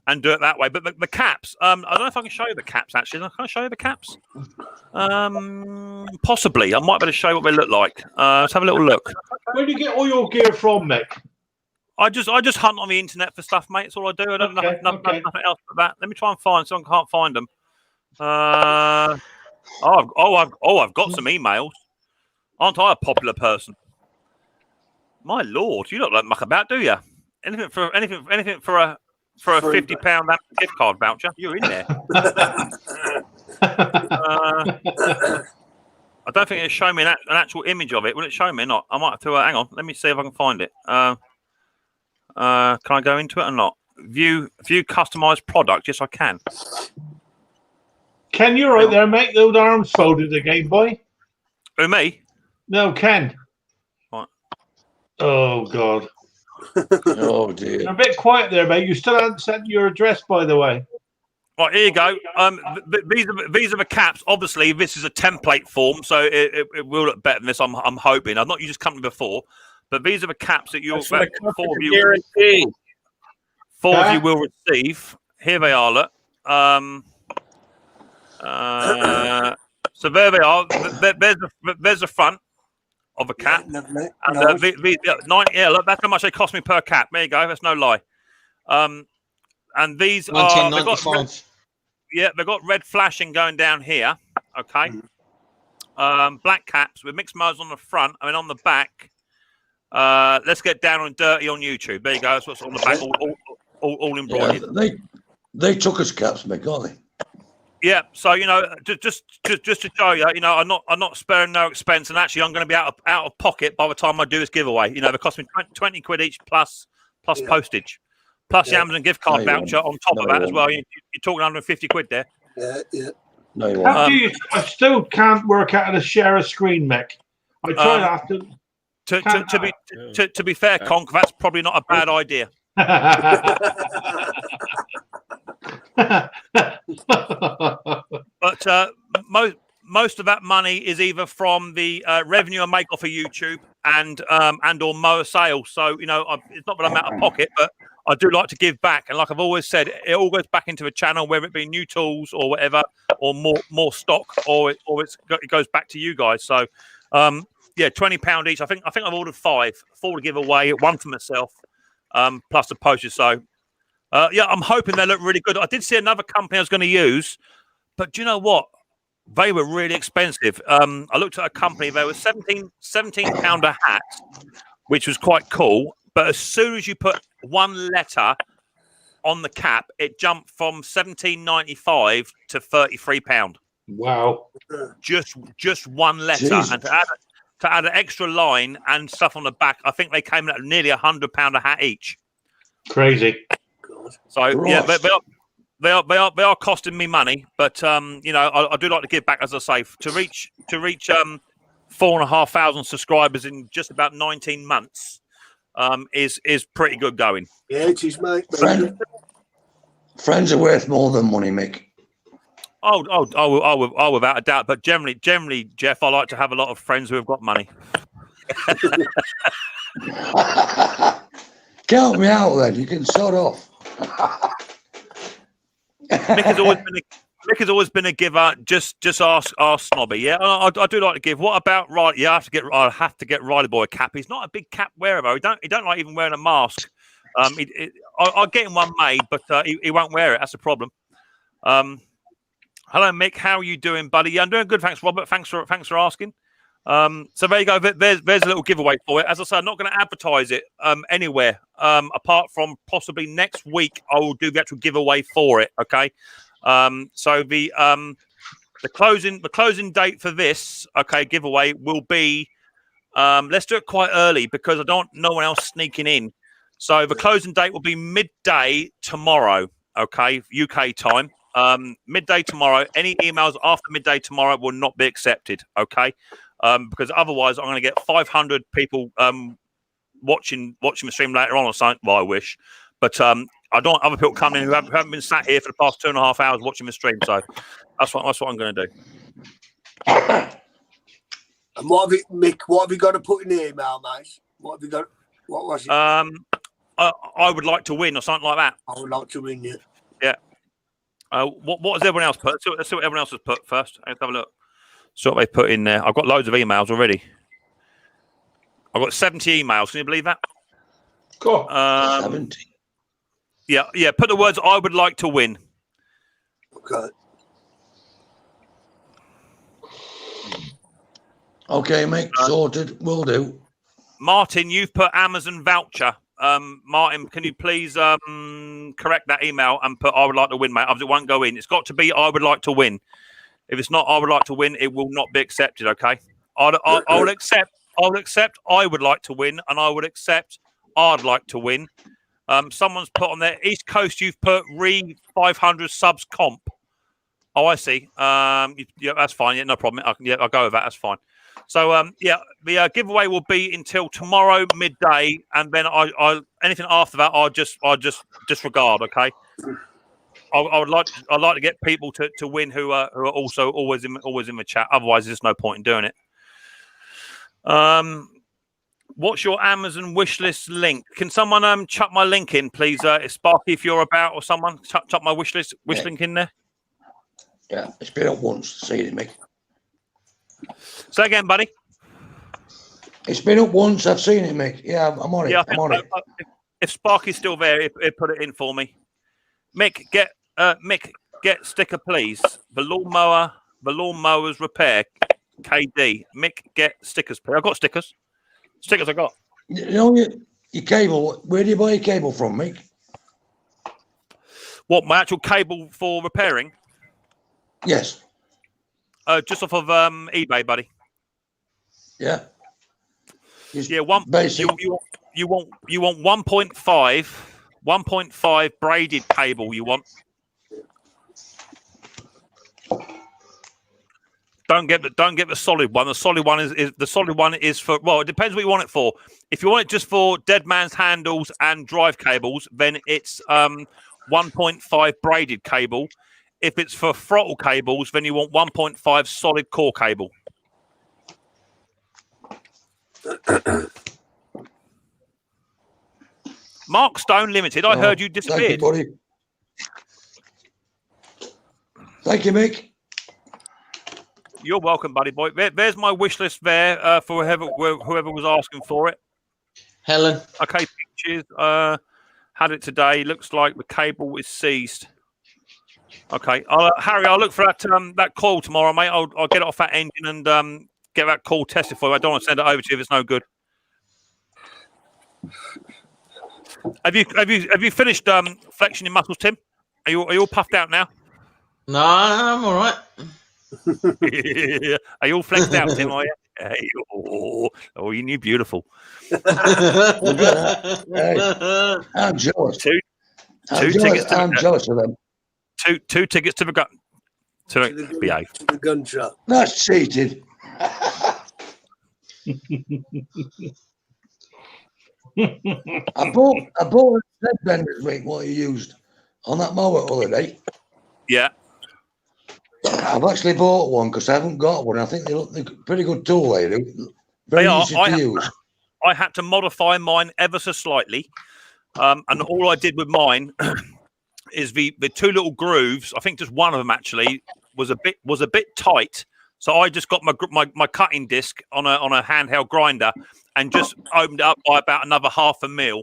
and do it that way. But the caps, I don't know if I can show you the caps actually. Can I show you the caps? Possibly. I might be able to show you what they look like. Let's have a little look. Where do you get all your gear from, Mick? I just hunt on the internet for stuff, mate. That's all I do. I don't know nothing else but that. Let me try and find. Someone can't find them. I've got some emails. Aren't I a popular person? My lord, you don't like muck about, do you? Anything for a £50 gift card voucher? You're in there. I don't think it'll show me an actual image of it. Will it show me or not? I might have to. Hang on. Let me see if I can find it. Can I go into it or not? View customized product. Yes, I can. Ken, you're right there, mate. Those arms folded again, boy. Who, me? No, Ken. What? Oh, God. Oh, dear. You're a bit quiet there, mate. You still haven't sent your address, by the way. Right, here you go. These are the caps. Obviously, this is a template form, so it will look better than this. I'm hoping. I've not used this company before, but these are the caps that you'll four of you will receive. Here they are. Look. So there they are. There's the front of a cap. And look, that's how much they cost me per cap. There you go. That's no lie. And these are they've got red flashing going down here. Okay. Black caps with Micks Mowers on the front. I mean on the back. Let's get down and dirty on YouTube. There you go. That's what's on the back. All embroidered. Yeah, they took us caps, Mick, aren't they? Yeah, so just to show you, I'm not sparing no expense, and actually I'm going to be out of pocket by the time I do this giveaway. They cost me 20 quid each plus postage, plus the Amazon gift card voucher on top of that as well. You're talking 150 quid there. Yeah. No, you How do you? I still can't work out how to share a screen, Mick. I tried after. To be fair, Conk, that's probably not a bad idea. But most of that money is either from the revenue I make off of YouTube and or mower sales. So it's not that I'm out of pocket, but I do like to give back. And like I've always said, it all goes back into the channel, whether it be new tools or whatever, or more stock, or it goes back to you guys. So £20 each. I think I've ordered 4 to give away, 1 for myself, plus the postage. So. I'm hoping they look really good. I did see another company I was going to use, but do you know what? They were really expensive. I looked at a company. They were £17 a hat, which was quite cool. But as soon as you put one letter on the cap, it jumped from £17.95 to £33. Wow! Just one letter, Jesus. And to add an extra line and stuff on the back, I think they came in at nearly £100 a hat each. Crazy. So yeah, they are costing me money, but I do like to give back, as I say, to reach 4,500 subscribers in just about 19 months is pretty good going. Yeah, it is, mate. Friends are worth more than money, Mick. Oh, without a doubt. But generally, Jeff, I like to have a lot of friends who have got money. Count me out then. You can sort off. Mick has always been a giver. Just ask Snobby. Yeah, I do like to give. What about Riley? Yeah, I have to get Riley Boy a cap. He's not a big cap wearer though. He don't like even wearing a mask. I'll get him one made, but he won't wear it. That's the problem. Hello, Mick. How are you doing, buddy? Yeah, I'm doing good. Thanks, Robert. Thanks for asking. So there you go. There's a little giveaway for it. As I say, I'm not going to advertise it anywhere apart from possibly next week. I will do the actual giveaway for it. Okay. So the closing date for this giveaway will be let's do it quite early because I don't want no one else sneaking in. So the closing date will be midday tomorrow. Okay, UK time. Midday tomorrow. Any emails after midday tomorrow will not be accepted. Okay. Because otherwise I'm going to get 500 people watching the stream later on or something. Well, I wish, but I don't want other people coming in who haven't been sat here for the past 2.5 hours watching the stream. So that's what I'm going to do. And what have you got to put in the email, mate? What have you got? What was it? I would like to win or something like that. I would like to win, yeah. Yeah. What has everyone else put? Let's see what everyone else has put first. Let's have a look. See what they put in there. I've got loads of emails already. I've got 70 emails. Can you believe that? Cool. 70. Yeah. Put the words "I would like to win." Okay. Okay, mate. Sorted. Will do. Martin, you've put Amazon voucher. Martin, can you please correct that email and put "I would like to win," mate? It won't go in. It's got to be "I would like to win." If it's not "I would like to win," it will not be accepted. Okay. I will accept. I would like to win, and I would accept. I'd like to win. Someone's put on there East Coast. You've put 500 subs comp. Oh, I see. Yeah, that's fine. Yeah, no problem. I'll go with that. That's fine. So the giveaway will be until tomorrow midday, and then I anything after that I'll just disregard. Okay. I'd like to get people to win who are also always in the chat. Otherwise, there's no point in doing it. What's your Amazon wishlist link? Can someone chuck my link in, please? Sparky, if you're about, or someone chuck my wish link in there. Yeah, it's been up once. See it, Mick. Say again, buddy. It's been up once. I've seen it, Mick. Yeah, I'm on it. Yeah, I'm on it. If Sparky's still there, he'll put it in for me. Mick, get sticker, please. The lawnmowers repair. KD. Mick, get stickers, please. I've got stickers. Stickers I got. You know your cable. Where do you buy your cable from, Mick? What, my actual cable for repairing? Yes. Just off of eBay, buddy. Yeah. You want 1.5 braided cable. You want. Don't get the solid one. The solid one is for, well, it depends what you want it for. If you want it just for dead man's handles and drive cables, then it's 1.5 braided cable. If it's for throttle cables, then you want 1.5 solid core cable. Mark Stone Limited, I heard you disappeared. Thank you, buddy. Thank you, Mick. You're welcome, buddy boy. There's my wish list there for whoever was asking for it. Helen. Okay, pictures. Had it today. Looks like the cable is seized. Okay, Harry, I'll look for that call tomorrow, mate. I'll get it off that engine and get that call tested for you. I don't want to send it over to you if it's no good. Have you finished flexing your muscles, Tim? Are you all puffed out now? No, I'm all right. Are you all flexed out, Tim? Are you? Hey, oh, you beautiful. Hey, I'm jealous. Two tickets to I'm jealous of them. Two tickets to the gun. To behave. To the gun shop. That's cheated. I bought a head benders, mate, what you used on that mower the other day. Yeah. I've actually bought one because I haven't got one. I think they look pretty good tool. They do. Very easy to use. I had to modify mine ever so slightly, and all I did with mine is the two little grooves. I think just one of them actually was a bit tight. So I just got my cutting disc on a handheld grinder and just opened it up by about another 1/2 mil,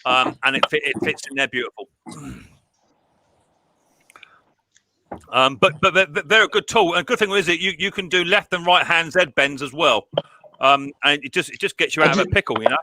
and it fits in there beautiful. But they're a good tool. And good thing is that you can do left and right hand Z bends as well. And it just gets you out of a pickle, you know.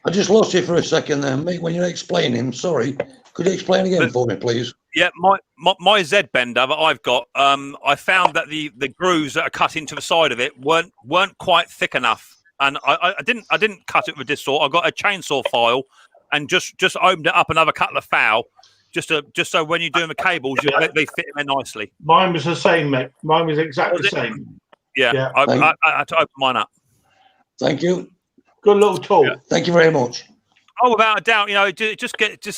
I just lost you for a second there, mate, when you're explaining. Sorry. Could you explain again for me, please? Yeah, my Z bender that I've got, I found that the grooves that are cut into the side of it weren't quite thick enough, and I didn't cut it with this saw. I got a chainsaw file and just opened it up another couple of thou, just so when you're doing the cables, they fit in there nicely. Mine was the same, mate. Mine was exactly the same. Yeah. I had to open mine up. Thank you. Good little tool. Yeah. Thank you very much. Oh, without a doubt, you know,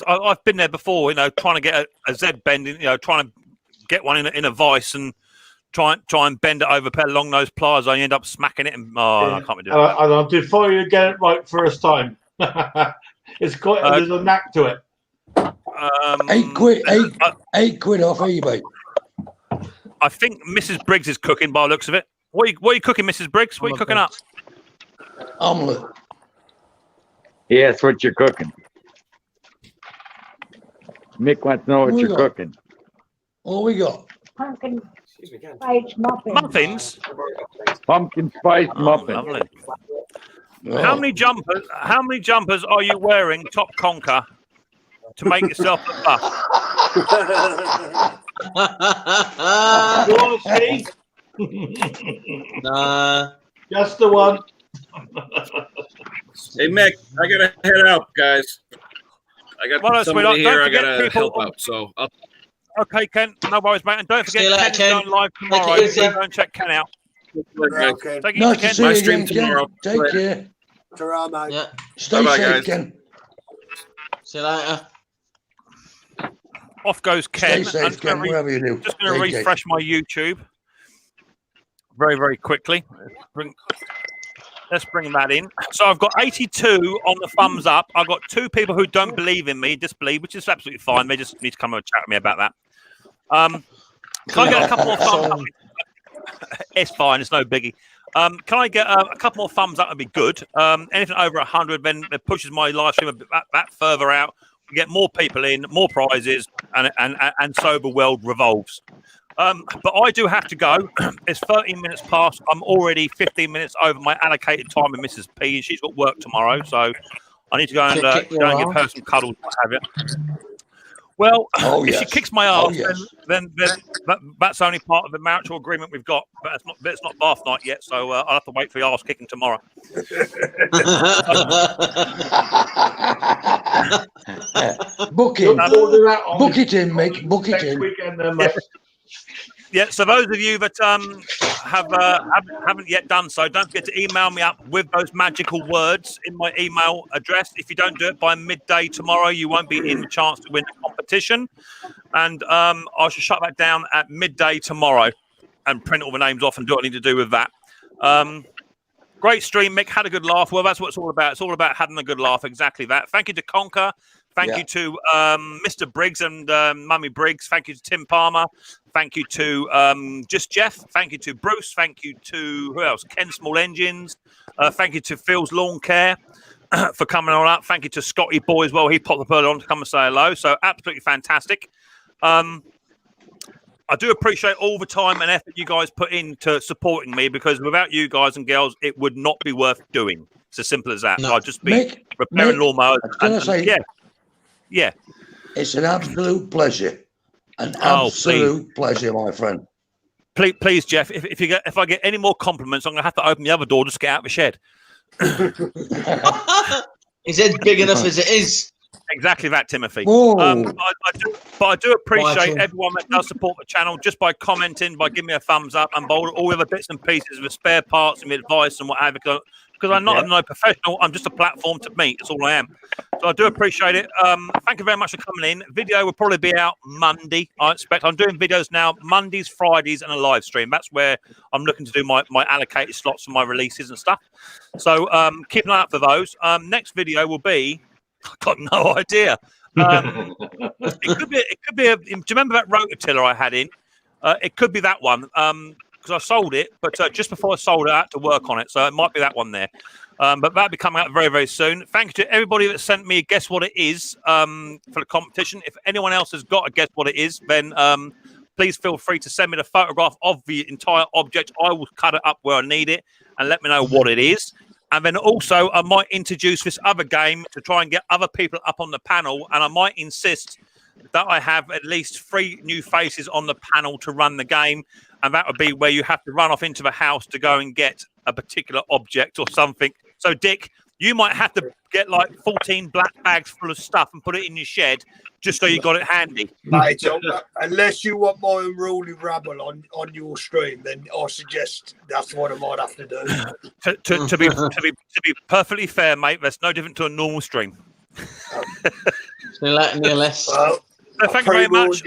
I've been there before, you know, trying to get a Z bend, you know, trying to get one in a vise and try and bend it over a pair of long nose pliers. I end up smacking it, and I can't be doing it. And I'll defy you to get it right first time. It's quite there's a knack to it. £8 off eBay. I think Mrs. Briggs is cooking by the looks of it. What are you cooking, Mrs. Briggs? What are you cooking up? Omelette. Yeah, that's what you're cooking. Mick wants to know what you're cooking. What we got? Pumpkin spice muffins. Muffins? Pumpkin spice muffins. Lovely. Oh. How many jumpers are you wearing, Top Conker, to make yourself look buff? Nah. Just the one. Hey, Mick, I gotta head out, guys. I got somebody here. I gotta help out. So, okay, Ken. No worries, mate. And don't forget, Ken's going live tomorrow. Go and check Ken out. Okay. Thank you, Ken. My stream tomorrow. Take care. Ta-ra, mate. Yeah. Stay safe, Ken. See you later. Off goes Ken. Stay safe, Ken, wherever you do. Just going to refresh my YouTube very, very quickly. Let's bring that in. So I've got 82 on the thumbs up. I've got 2 people who don't believe in me, disbelieve, which is absolutely fine. They just need to come and chat with me about that. Can I get a couple more thumbs up? It's fine. It's no biggie. Can I get a couple more thumbs up? Would be good. Anything over 100, then it pushes my live stream a bit that further out. We get more people in, more prizes, and so the world revolves. But I do have to go. It's 13 minutes past. I'm already 15 minutes over my allocated time with Mrs. P. She's got work tomorrow, so I need to go and give her some cuddles. What have you. Well, if she kicks my ass, then that's only part of the marital agreement we've got. But it's not bath night yet, so I'll have to wait for the ass kicking tomorrow. Book it in, Mick. Book it in. Weekend, Yeah, so those of you that haven't yet done so, don't forget to email me up with those magical words in my email address. If you don't do it by midday tomorrow, you won't be in the chance to win the competition. And I shall shut that down at midday tomorrow and print all the names off and do what I need to do with that. Great stream, Mick. Had a good laugh. Well, that's what it's all about. It's all about having a good laugh. Exactly that. Thank you to Conker. Thank you to Mr. Briggs and Mummy Briggs. Thank you to Tim Palmer. Thank you to Just Jeff. Thank you to Bruce. Thank you to, who else? Ken Small Engines. Thank you to Phil's Lawn Care for coming on up. Thank you to Scotty Boy as well. He popped the bird on to come and say hello. So absolutely fantastic. I do appreciate all the time and effort you guys put into supporting me, because without you guys and girls, it would not be worth doing. It's as simple as that. No. I'd just be repairing lawnmowers. Yeah. It's an absolute pleasure. An absolute pleasure, my friend. Please, Jeff, if I get any more compliments, I'm going to have to open the other door to get out of the shed. Is it big enough as it is? Exactly that, Timothy. Whoa. I do appreciate everyone that does support the channel just by commenting, by giving me a thumbs up, and by all the other bits and pieces with spare parts and advice and what have you. Because I'm not no professional, I'm just a platform to meet. That's all I am. So I do appreciate it. Thank you very much for coming in. Video will probably be out Monday, I expect. I'm doing videos now Mondays, Fridays, and a live stream. That's where I'm looking to do my allocated slots for my releases and stuff. So keep an eye out for those. Next video will be, I've got no idea. It could be. Do you remember that rototiller I had in? It could be that one. Because I sold it, but just before I sold it, I had to work on it. So it might be that one there. But that'll be coming out very, very soon. Thank you to everybody that sent me a guess what it is for the competition. If anyone else has got a guess what it is, then please feel free to send me the photograph of the entire object. I will cut it up where I need it and let me know what it is. And then also, I might introduce this other game to try and get other people up on the panel. And I might insist that I have at least 3 new faces on the panel to run the game. And that would be where you have to run off into the house to go and get a particular object or something. So, Dick, you might have to get like 14 black bags full of stuff and put it in your shed just so you got it handy. Mate, unless you want my unruly rabble on your stream, then I suggest that's what I might have to do. To be perfectly fair, mate, that's no different to a normal stream. So thank you very much.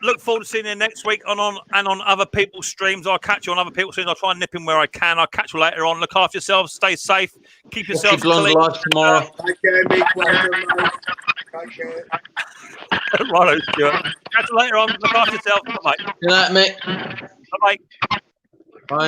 Look forward to seeing you next week on other people's streams. I'll catch you on other people's streams. I'll try and nip in where I can. I'll catch you later on. Look after yourselves. Stay safe. Keep yourselves clean. Tomorrow. Take care, Mick. Take care. Righto, Stuart. Catch you later on. Look after yourself. Bye. Good night, Mick. Bye. Bye.